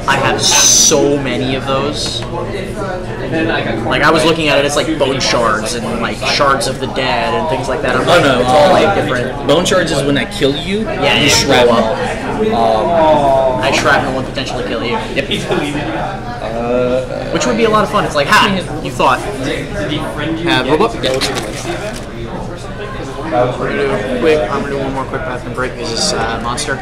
I have so many of those. Like I was looking at it, it's like bone shards and like shards of the dead and things like that. I'm like, it's all like different. Bone shards is when I kill you. Yeah, you shrapnel. I shrapnel and potentially kill you. Yep. Which would be a lot of fun. It's like, ha, you thought. Robot? I'm gonna do one more quick bathroom break because this monster.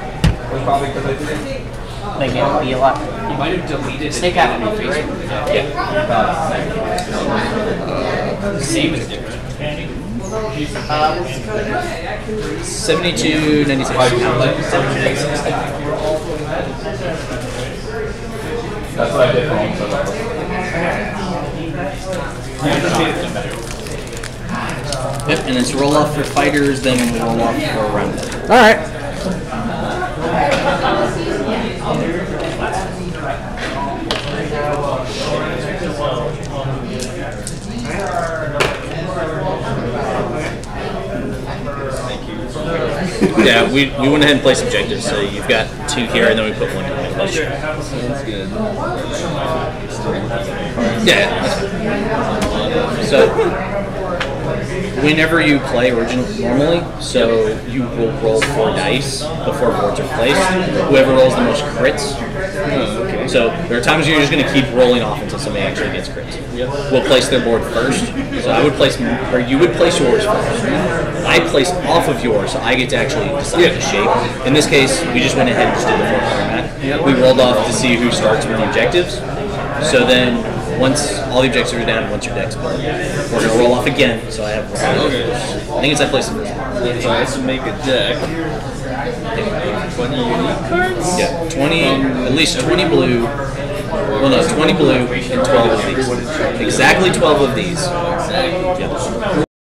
Make it be a lot. You might have deleted Snake out of me, right? Yeah. Same is different. 72.96. That's what I did for home setup. Yep, and it's roll off for fighters, then roll off for a round. All right. Yeah, we went ahead and placed objectives, so you've got 2 here, and then we put 1 in place. Sounds good. Yeah. So, whenever you play normally, so you will roll 4 dice before boards are placed. Whoever rolls the most crits. So there are times you're just going to keep rolling off until somebody actually gets crits. We'll place their board first. So I would place, or you would place yours first. I place off of yours, so I get to actually decide the shape. In this case, we just went ahead and just did the 4 format. We rolled off to see who starts with the objectives. So then, once all the objectives are down, once your deck's built, we're going to roll off again. So I have. Okay. I think it's I place the first one. So I have to make a deck. 20 unique cards? Yeah, 20, at least 20 blue. Well, no, 20 blue and 12 of these. Exactly 12 of these. Exactly. Yeah.